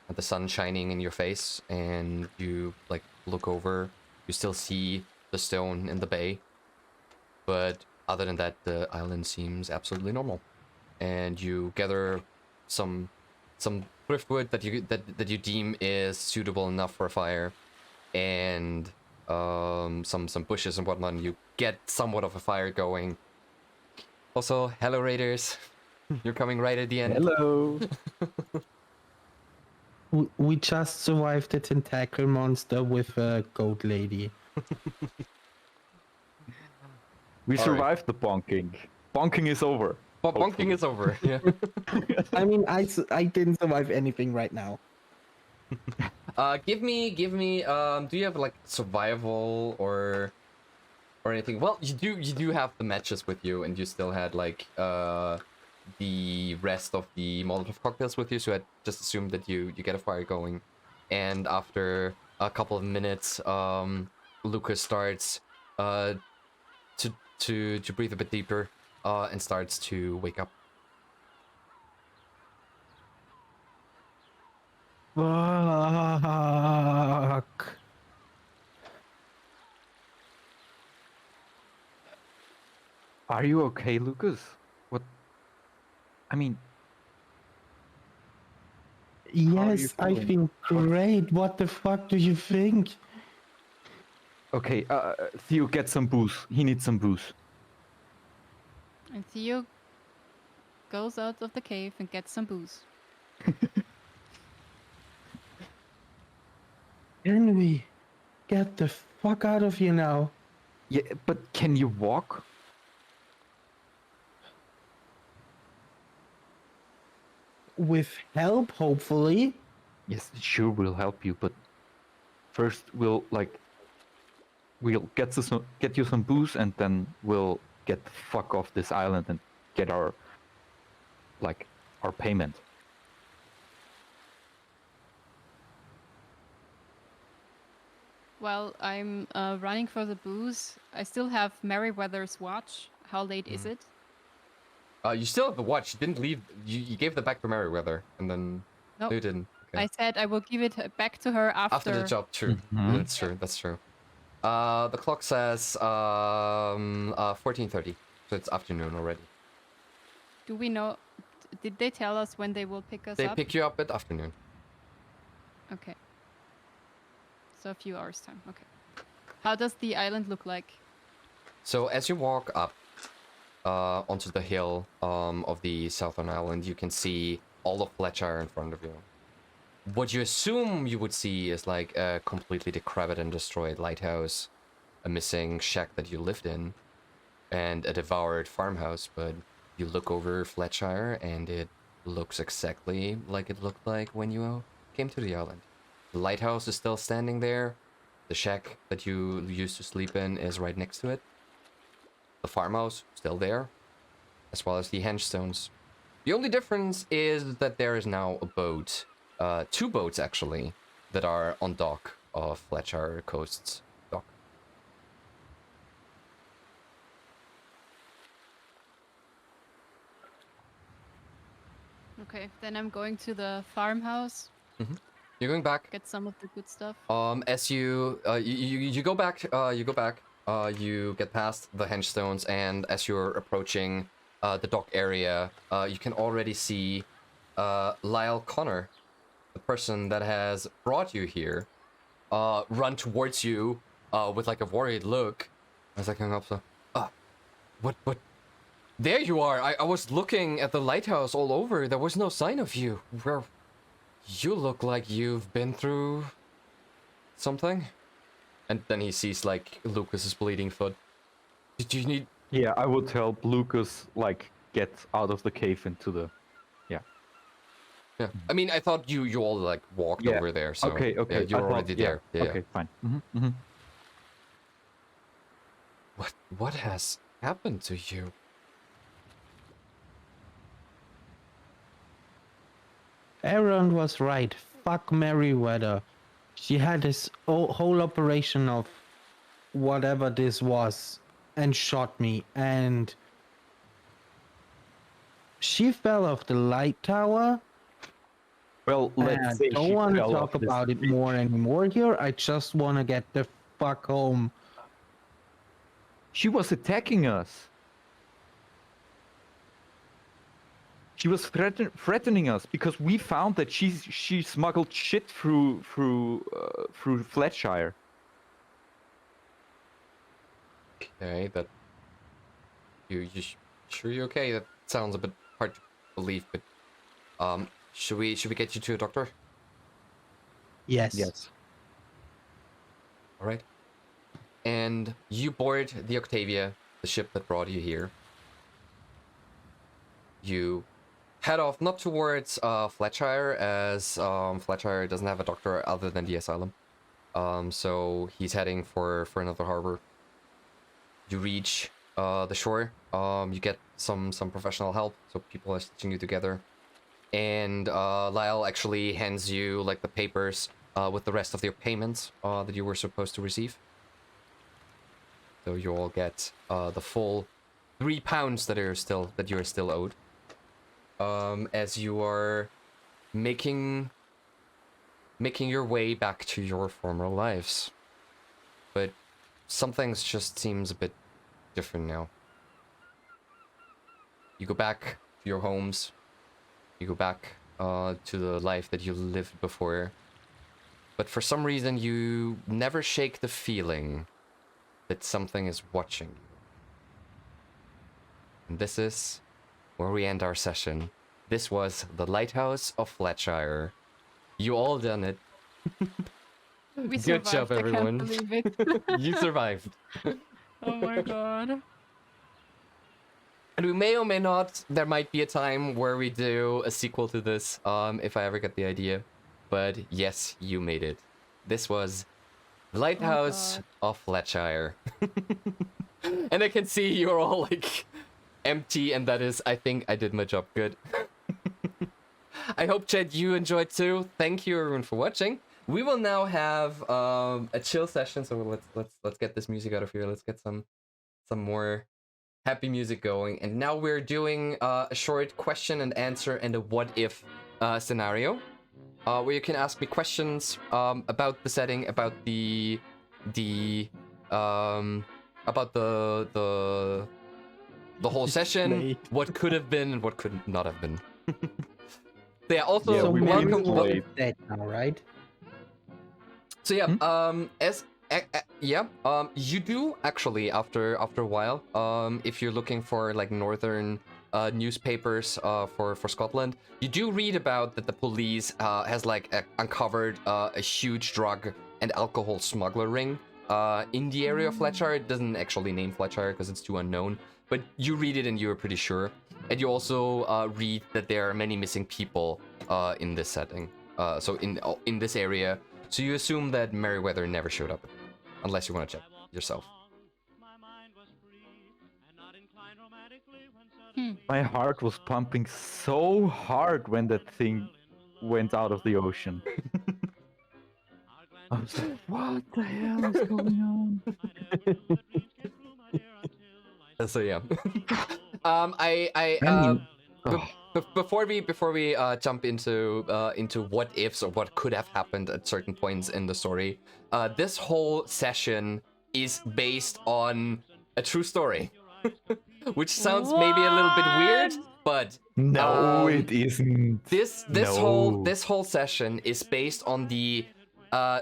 and the sun shining in your face. And you like look over. You still see the stone in the bay, but other than that, the island seems absolutely normal. And you gather some driftwood that you deem is suitable enough for a fire, and some bushes and whatnot, and you get somewhat of a fire going. Also, hello raiders, you're coming right at the end. Hello. We just survived the tentacle monster with a goat lady. We All survived the bonking. Bonking is over. Bonking is over. Yeah. I mean, I didn't survive anything right now. Give me. Do you have like survival or anything? Well, you do have the matches with you, and you still had like the rest of the Molotov cocktails with you. So I just assumed that you get a fire going, and after a couple of minutes, Lucas starts to breathe a bit deeper, and starts to wake up. Fuck. Are you okay, Lucas? What? I mean, are you Yes, I feeling? feel great. What the fuck do you think? okay, Theo, get some booze. He needs some booze. And Theo goes out of the cave and gets some booze. Can we get the fuck out of here now? Yeah, but can you walk? With help, hopefully. Yes, sure, we'll help you, but first we'll get you some booze, and then we'll get the fuck off this island and get our payment. While I'm running for the booze, I still have Merryweather's watch. How late is it? You still have the watch. You didn't leave. You gave the back to Merryweather, and then Nope. you didn't. Okay. I said I will give it back to her After the job, true. Mhm. That's true. That's true. The clock says 14:30, so it's afternoon already. Do we know? Did they tell us when they will pick us They up? pick you up at afternoon. Okay. So a few hours time. Okay. How does the island look like? So as you walk up onto the hill of the southern island, you can see all of Flatshire in front of you. What you assume you would see is like a completely decrepit and destroyed lighthouse, a missing shack that you lived in, and a devoured farmhouse, but you look over Flatshire and it looks exactly like it looked like when you came to the island. The lighthouse is still standing there. The shack that you used to sleep in is right next to it. The farmhouse still there, as well as the henchstones. The only difference is that there is now a boat, two boats actually, that are on dock of Flatshire Coast's dock. Okay, then I'm going to the farmhouse, You're going back. get some of the good stuff. As you you go back, you get past the henchstones, and as you're approaching the dock area, you can already see Lyle Connor, the person that has brought you here, run towards you with like a worried look. As I come up, so, what? There you are. I was looking at the lighthouse all over. There was no sign of you. Where? You look like you've been through something. And then he sees like Lucas's bleeding foot. Did you need? Yeah, I would help Lucas get out of the cave into the. Yeah. I mean, I thought you all like walked Yeah. over there. So Okay, yeah, I you're thought- already yeah, there. Yeah. Okay, fine. What has happened to you? Aaron was right. Fuck Merryweather. She had this whole operation of whatever this was and shot me, and she fell off the light tower. Well, And let's I say don't she want to fell talk off this about it bridge. more anymore here. I just want to get the fuck home. She was attacking us. She was threatening us because we found that she smuggled shit through Flatshire. Okay, that sure you're okay? That sounds a bit hard to believe, but should we get you to a doctor? Yes. Yes. All right. And you board the Octavia, the ship that brought you here. You head off not towards Flatshire, as Flatshire doesn't have a doctor other than the asylum. So he's heading for another harbor. You reach the shore. You get some professional help, so people are stitching you together. And Lyle actually hands you like the papers with the rest of your payments that you were supposed to receive. So you all get the full £3 that you are still owed. As you are making your way back to your former lives. But some things just seems a bit different now. You go back to your homes. You go back to the life that you lived before. But for some reason, you never shake the feeling that something is watching you. And this is where we end our session. This was the Lighthouse of Flatshire. You all done it. We Good survived. job, everyone. I can't believe it. You survived. Oh my god. And we may or may not, there might be a time where we do a sequel to this, if I ever get the idea. But yes, you made it. This was the Lighthouse of Flatshire. And I can see you're all like empty, and that is, I think I did my job good. I hope, Chad, you enjoyed too. Thank you everyone for watching. We will now have a chill session, so let's get this music out of here. Let's get some more happy music going. And now we're doing a short question and answer and a what if scenario, where you can ask me questions about the setting, about the whole session, what could have been and what could not have been. Yeah, also Yeah, we welcome. played. That now, right? So yeah, you do actually after a while, if you're looking for like northern newspapers for Scotland, you do read about that the police has like uncovered a huge drug and alcohol smuggler ring in the area of Flatshire. It doesn't actually name Flatshire because it's too unknown, but you read it and you're pretty sure. And you also read that there are many missing people in this setting, so in this area. So you assume that Merryweather never showed up, unless you want to check yourself. My heart was pumping so hard when that thing went out of the ocean. I was like, what the hell is going on? So yeah, before we jump into what ifs or what could have happened at certain points in the story, this whole session is based on a true story, which sounds maybe a little bit weird, but No, it isn't. this whole session is based on the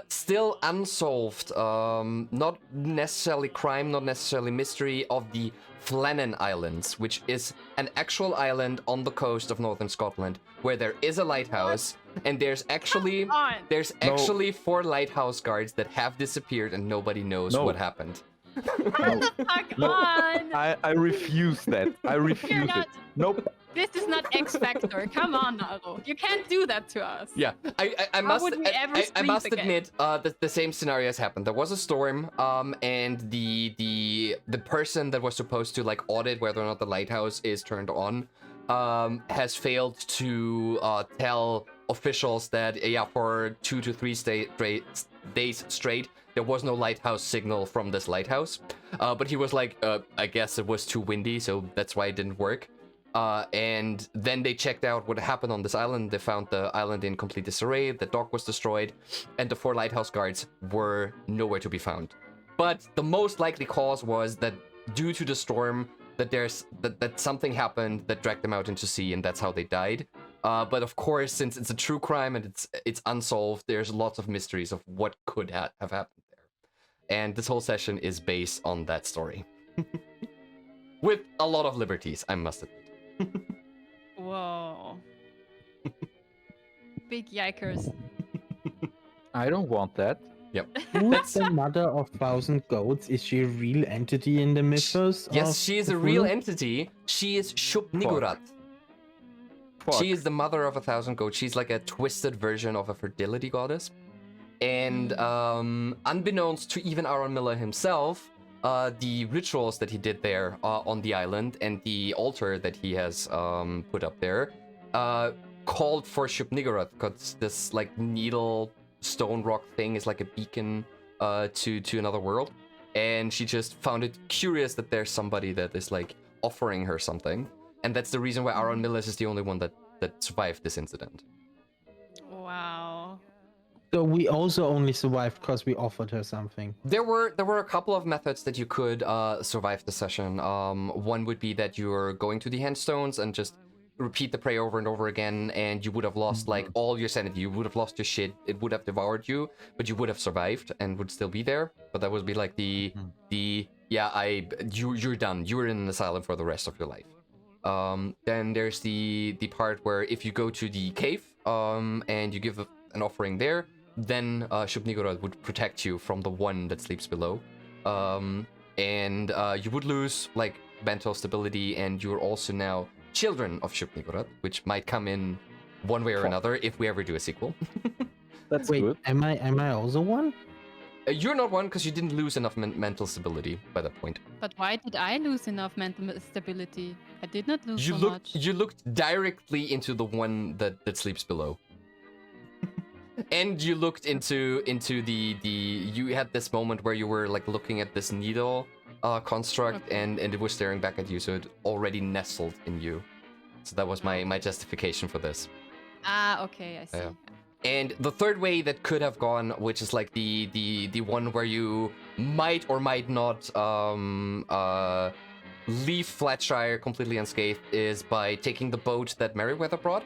still unsolved, not necessarily crime, not necessarily mystery, of the Flannan Islands, which is an actual island on the coast of northern Scotland where there is a lighthouse, and there's actually 4 lighthouse guards that have disappeared and nobody knows what happened. Fuck on! I refuse that. I refuse not- it. Nope. This is not X Factor. Come on, Naro. You can't do that to us. Yeah, I How must would we ever I sleep must again? admit that the same scenario has happened. There was a storm, and the person that was supposed to like audit whether or not the lighthouse is turned on, has failed to tell officials that for 2 to 3 days straight there was no lighthouse signal from this lighthouse. But he was like, I guess it was too windy, so that's why it didn't work. And then they checked out what happened on this island. They found the island in complete disarray, the dock was destroyed, and the 4 lighthouse guards were nowhere to be found. But the most likely cause was that due to the storm, that something happened that dragged them out into sea, and that's how they died. But of course, since it's a true crime and it's unsolved, there's lots of mysteries of what could have happened there. And this whole session is based on that story. With a lot of liberties, I must admit. Whoa. Big yikers. I don't want that. Yep. Who's the mother of 1,000 goats? Is she a real entity in the mythos? Yes, of she is a real Cthulhu? entity. She is Shub-Niggurath. Fuck. She is the mother of 1,000 goats. She's like a twisted version of a fertility goddess. And unbeknownst to even Aaron Miller himself, the rituals that he did there on the island and the altar that he has put up there called for Shub-Niggurath, because this like needle stone rock thing is like a beacon to another world. And she just found it curious that there's somebody that is like offering her something. And that's the reason why Aaron Millis is the only one that survived this incident. Wow. So we also only survived because we offered her something. There were a couple of methods that you could survive the session. One would be that you're going to the handstones and just repeat the prayer over and over again, and you would have lost like all your sanity. You would have lost your shit. It would have devoured you, but you would have survived and would still be there. But that would be like you're done. You're in an asylum for the rest of your life. Then there's the part where if you go to the cave and you give an offering there, then Shub-Niggurath would protect you from the one that sleeps below. And you would lose like mental stability, and you're also now children of Shub-Niggurath, which might come in one way or another if we ever do a sequel. That's Wait, good. am I also one? You're not one because you didn't lose enough mental stability by that point. But why did I lose enough mental stability? I did not lose You so much. You looked directly into the one that sleeps below. And you looked into the you had this moment where you were like looking at this needle construct, Okay. and it was staring back at you, so it already nestled in you. So that was my justification for this. Ah, okay, I see. Yeah. And the third way that could have gone, which is like the one where you might or might not leave Flatshire completely unscathed, is by taking the boat that Merryweather brought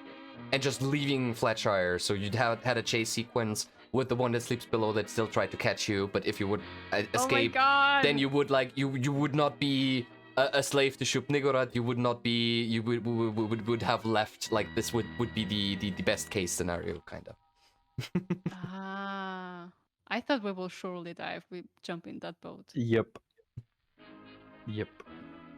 and just leaving Flatshire. So you'd have had a chase sequence with the one that sleeps below that still tried to catch you, but if you would escape, Oh my god! then you would like you would not be a slave to Shub-Niggurath. You would not be. You would have left. Like this would be the best case scenario, kind of. Ah, I thought we will surely die if we jump in that boat. Yep.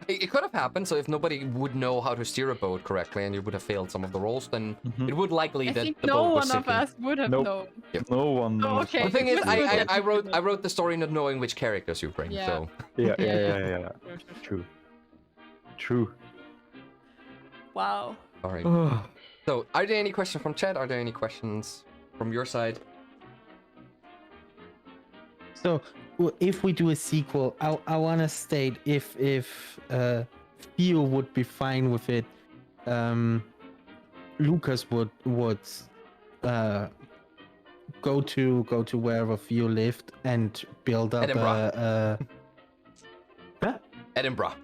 It could have happened. So if nobody would know how to steer a boat correctly, and you would have failed some of the rolls, then it would likely I that think the no boat was one of sinking. us would have Nope. known. No one Oh, knows. okay. The thing is, That's good. I wrote the story not knowing which characters you bring. Yeah. So Yeah. Sure. True. Wow. all right. So are there any questions from chat? Are there any questions from your side? So if we do a sequel, I want to state if Theo would be fine with it, Lucas would go to wherever Theo lived and build up Edinburgh. Huh? Edinburgh.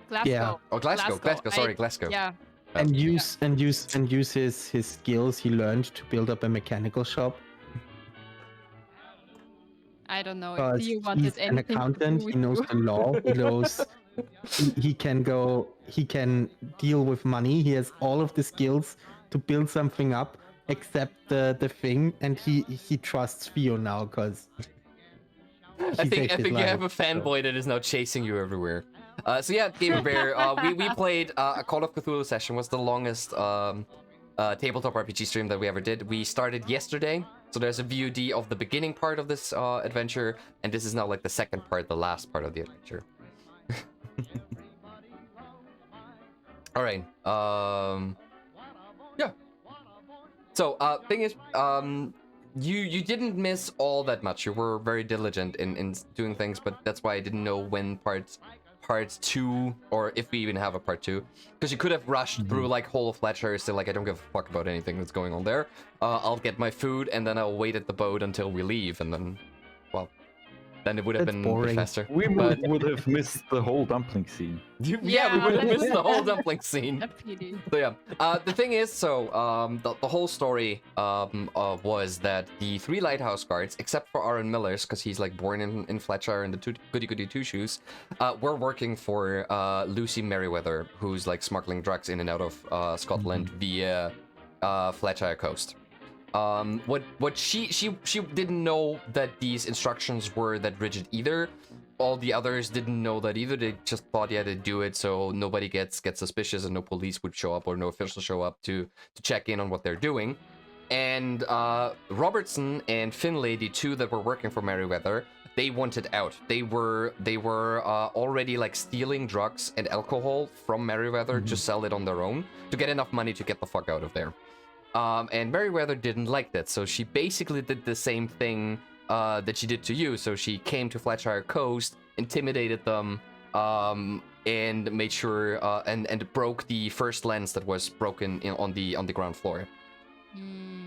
Glasgow. Yeah. Oh, Glasgow. Sorry, Glasgow. Yeah. and use his skills he learned to build up a mechanical shop. I don't know if Because Theo wanted he's an anything to accountant, do he with knows you. the law, he knows he can deal with money, he has all of the skills to build something up except the thing, and he trusts Theo now because I think you have a fanboy that is now chasing you everywhere. So yeah, Gamer Bear, we played a Call of Cthulhu session. Was the longest tabletop RPG stream that we ever did. We started yesterday, so there's a VOD of the beginning part of this adventure, and this is now like the second part, the last part of the adventure. All right. Yeah. So thing is, you didn't miss all that much. You were very diligent in doing things, but that's why I didn't know when part 2, or if we even have a part 2, because you could have rushed through like whole of Flatshire, still like I don't give a fuck about anything that's going on there. I'll get my food and then I'll wait at the boat until we leave, and then, well, then it would have That's been boring. Professor. We But would have missed the whole dumpling scene. yeah, we Yeah, would have that's- missed the whole dumpling scene. A pity. So yeah, the thing is, the whole story was that the 3 Lighthouse Guards, except for Aaron Miller's, because he's like born in Flatshire and the goody goody two shoes, were working for Lucy Merriweather, who's like smuggling drugs in and out of Scotland via Flatshire coast. What she didn't know that these instructions were that rigid either. All the others didn't know that either. They just thought, yeah, they'd do it so nobody gets suspicious and no police would show up or no officials show up to check in on what they're doing. And Robertson and Finlay, the 2 that were working for Merriweather, they wanted out. They were already like stealing drugs and alcohol from Merriweather to sell it on their own to get enough money to get the fuck out of there. And Merriweather didn't like that, so she basically did the same thing that she did to you. So she came to Flatshire Coast, intimidated them, and made sure and broke the first lens that was broken on the ground floor.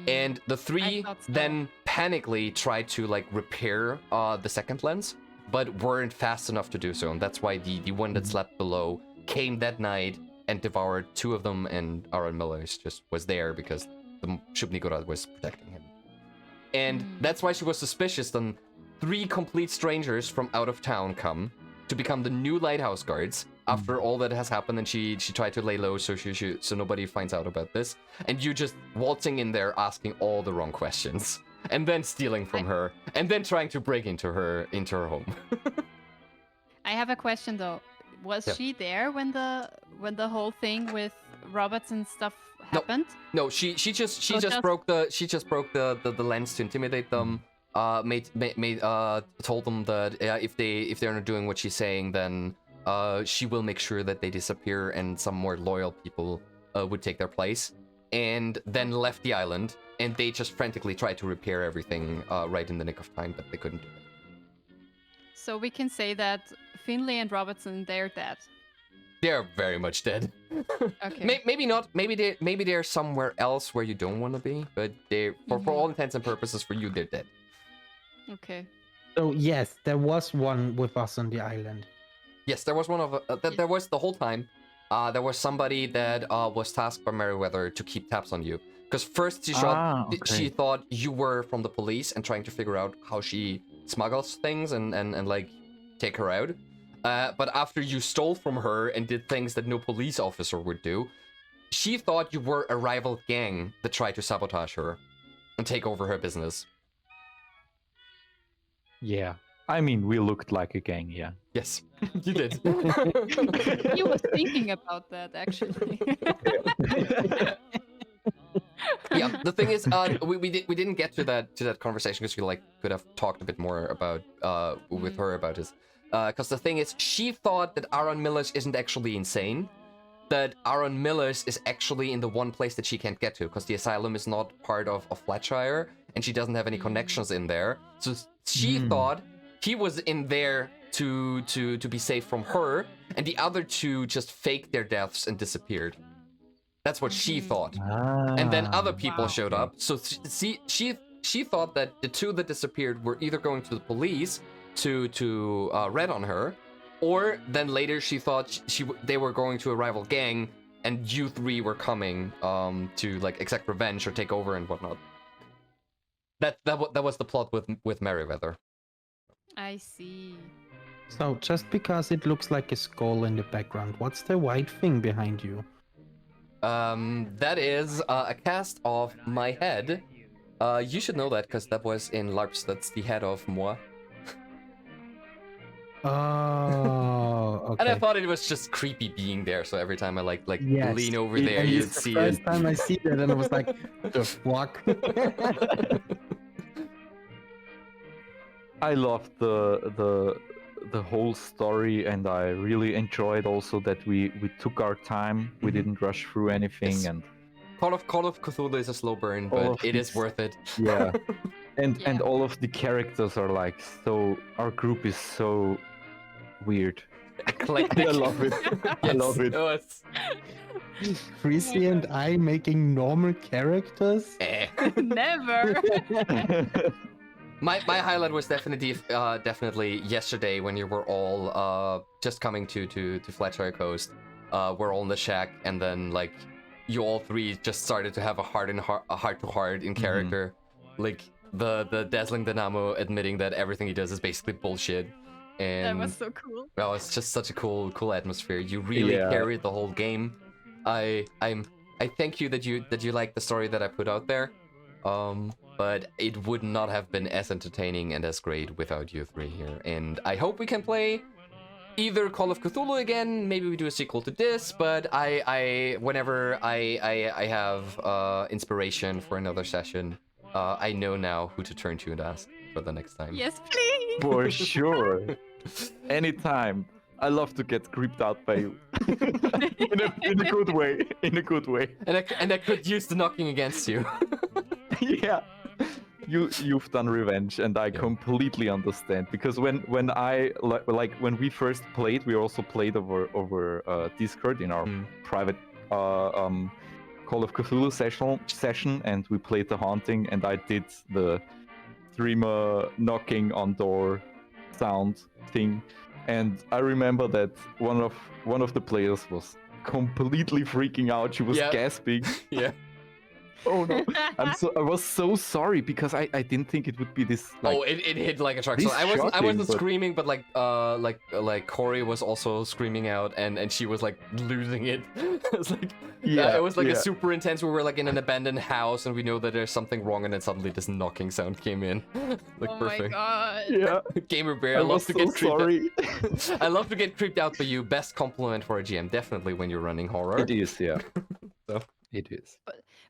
And the 3 thought so. then panically tried to like repair the second lens, but weren't fast enough to do so, and that's why the one that slept below came that night and devoured 2 of them, and Aaron Miller's just was there because the Shubnigorod was protecting him. And that's why she was suspicious. Then 3 complete strangers from out of town come to become the new Lighthouse Guards after all that has happened, and she tried to lay low so so nobody finds out about this. And you just waltzing in there asking all the wrong questions, and then stealing from her, and then trying to break into her home. I have a question though. Was Yeah. she there when the whole thing with Robertson stuff No. happened? No, she just broke the lens to intimidate them. Told them that if they're not doing what she's saying, then she will make sure that they disappear and some more loyal people would take their place. And then left the island, and they just frantically tried to repair everything right in the nick of time, but they couldn't do it. So we can say that Finlay and Robertson, they're dead. They're very much dead. Okay. Maybe not. Maybe they're somewhere else where you don't want to be. But they, for all intents and purposes, for you, they're dead. Okay. So yes, there was one with us on the island. Yes, there was one of there was the whole time. There was somebody that was tasked by Merriweather to keep tabs on you. Because first she thought you were from the police and trying to figure out how she smuggles things and like take her out. But after you stole from her and did things that no police officer would do, she thought you were a rival gang that tried to sabotage her and take over her business. Yeah. I mean, we looked like a gang, yeah. Yes, you did. He was thinking about that actually. Yeah, the thing is, we didn't get to that conversation because we like could have talked a bit more about with her about this. Because the thing is, she thought that Aaron Miller's isn't actually insane. That Aaron Miller's is actually in the one place that she can't get to, because the asylum is not part of Flatshire, and she doesn't have any connections in there. So she thought he was in there to be safe from her, and the other 2 just faked their deaths and disappeared. That's what she thought. And then other people showed up. So she thought that the 2 that disappeared were either going to the police to red on her, or then later she thought they were going to a rival gang, and you 3 were coming to like exact revenge or take over and whatnot. That was the plot with Merriweather. I see. So just because it looks like a skull in the background, what's the white thing behind you? That is a cast of my head. You should know that because that was in LARPs. That's the head of moi. Oh, okay. And I thought it was just creepy being there, so every time I Yes. lean over there, you'd see it. First time I see that, and I was like, "The fuck." I loved the whole story, and I really enjoyed also that we took our time. We didn't rush through anything, Yes. and Call of Cthulhu is a slow burn, All but of it is these- worth it. yeah, and Yeah. all of the characters are like so. Our group is so weird. Eclectic. I love it. I love it. Yes. Frizzy and I making normal characters. Eh. Never. My highlight was definitely yesterday when you were all just coming to Flatshire Coast. We're all in the shack, and then like you all three just started to have a heart to heart in character. Like the dazzling Dynamo admitting that everything he does is basically bullshit. And That was so cool. well, it's just such a cool atmosphere. You really carried the whole game. I thank you that you like the story that I put out there. But it would not have been as entertaining and as great without you three here. And I hope we can play either Call of Cthulhu again. Maybe we do a sequel to this. But whenever I have inspiration for another session, I know now who to turn to and ask for the next time. Yes, please. For sure. Anytime. I love to get creeped out by you. in a good way. In a good way. And I could use the knocking against you. Yeah. You've done revenge, and I completely understand, because when we first played, we also played over Discord in our private Call of Cthulhu session, and we played the haunting, and I did the streamer knocking on door sound thing, and I remember that one of the players was completely freaking out. She was gasping. Yeah. Oh no! I was so sorry, because I didn't think it would be this. Like, it hit like a truck. So this I wasn't but- screaming, but like Corey was also screaming out, and she was like losing it. It was like it was like a super intense. We were like in an abandoned house, and we know that there's something wrong, and then suddenly this knocking sound came in. Like Oh perfect. my god. Yeah. Gamer Bear, I love was to so get creeped sorry. out. I love to get creeped out by you. Best compliment for a GM, definitely when you're running horror. It is, yeah. So. It is.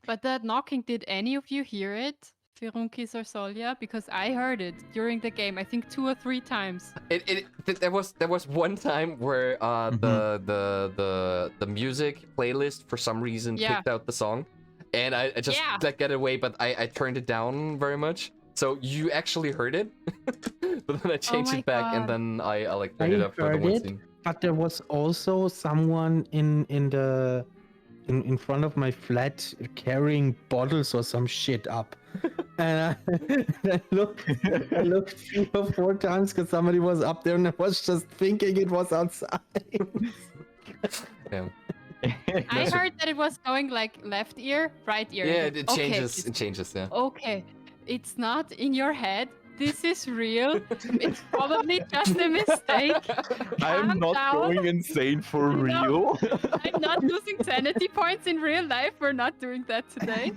But that knocking, did any of you hear it? Firunkis or Solya? Because I heard it during the game, I think 2 or 3 times. There was one time where the music playlist for some reason picked out the song, and I just let get away, but I turned it down very much. So you actually heard it, but then I changed it back, and then I like turned it up for the one scene. But there was also someone in front of my flat carrying bottles or some shit up. And I looked 3 or 4 times because somebody was up there, and I was just thinking it was outside. Yeah. I heard that it was going like left ear, right ear. Yeah, it Okay, changes. It changes. Yeah. Okay, it's not in your head. This is real. It's probably just a mistake. I'm Calm not down. going insane for No. real. I'm not losing sanity points in real life. We're not doing that today.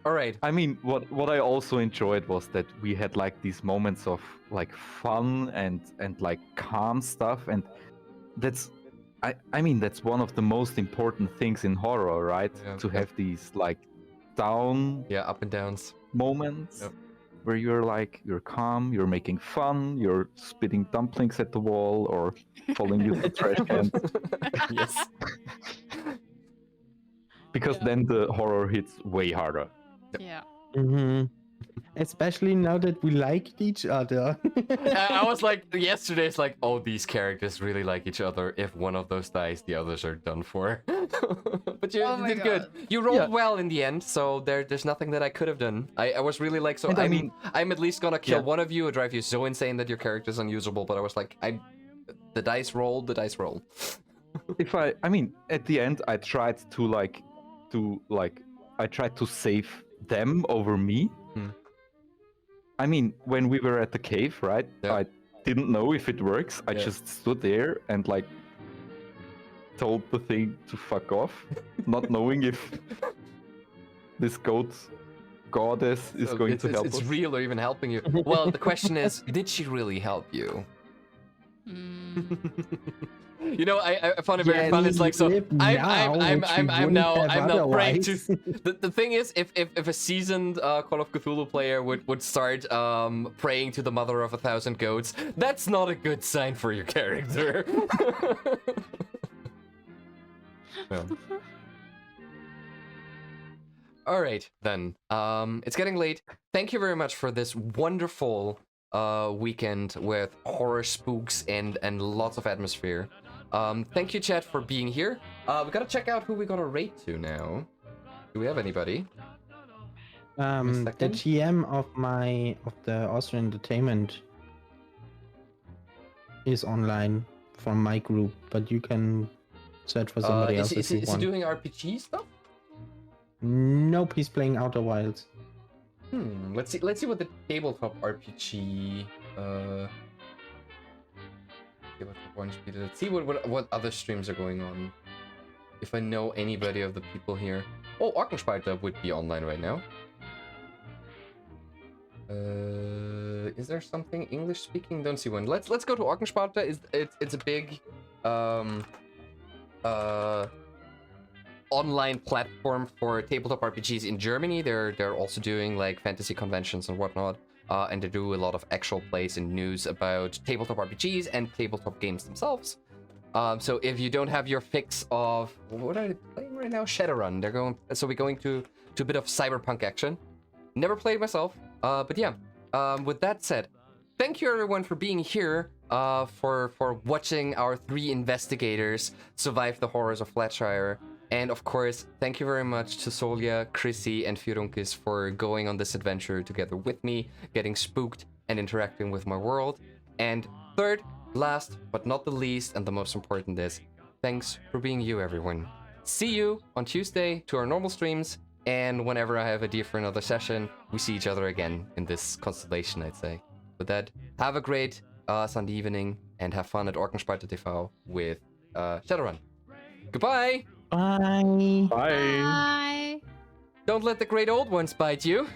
All right. I mean, what I also enjoyed was that we had like these moments of like fun and like calm stuff, and that's I mean that's one of the most important things in horror, right? Yeah. To have these like down Up and downs. moments Yep. where you're calm, you're making fun, you're spitting dumplings at the wall or falling into the trash can, Yes. because then the horror hits way harder. Yeah. Especially now that we liked each other. I was like, yesterday, it's like, oh, these characters really like each other. If one of those dies, the others are done for. But you Oh my did good. God. You rolled Yeah. well in the end, so there's nothing that I could have done. I was really like, so And I mean- I'm at least gonna kill Yeah. one of you or drive you so insane that your character's unusable. But I was like, the dice roll. If I mean, at the end, I tried to save them over me. I mean, when we were at the cave, right? Yeah. I didn't know if it works. I Yeah. just stood there and like told the thing to fuck off, not knowing if this goddess is So going to help it's us. real or even helping you. Well, the question is, did she really help you? Mm. You know, I found it very Yeah, fun. It's like, so live I'm now, now which we I'm now praying to. otherwise. The thing is, if a seasoned Call of Cthulhu player would start praying to the mother of 1,000 goats, that's not a good sign for your character. Yeah. All right then. It's getting late. Thank you very much for this wonderful weekend with horror, spooks, and lots of atmosphere. Thank you, chat, for being here. We gotta check out who we gotta rate to now. Do we have anybody? The second? GM of the Austrian Entertainment is online from my group, but you can search for somebody else if you is he want. doing RPG stuff? Nope, he's playing Outer Wilds. Let's see what the tabletop RPG tabletop one speed. Let's see what other streams are going on. If I know anybody of the people here. Oh, Arkenspalter would be online right now. Is there something English speaking? Don't see one. Let's go to Arkenspalter. It's a big online platform for tabletop RPGs in Germany. They're also doing like fantasy conventions and whatnot, and they do a lot of actual plays and news about tabletop RPGs and tabletop games themselves. So if you don't have your fix of what are they playing right now, Shadowrun, we're going to a bit of cyberpunk action. Never played myself, but yeah. With that said, thank you everyone for being here, for watching our 3 investigators survive the horrors of Flatshire. And of course, thank you very much to Solja, Chrissy, and Firunkis for going on this adventure together with me, getting spooked and interacting with my world. And third, last but not the least, and the most important is, thanks for being you, everyone. See you on Tuesday to our normal streams, and whenever I have a idea for another session, we see each other again in this constellation, I'd say. With that, have a great Sunday evening, and have fun at Orkenspalter TV with Shadowrun. Goodbye! Bye. Bye. Bye. Don't let the great old ones bite you.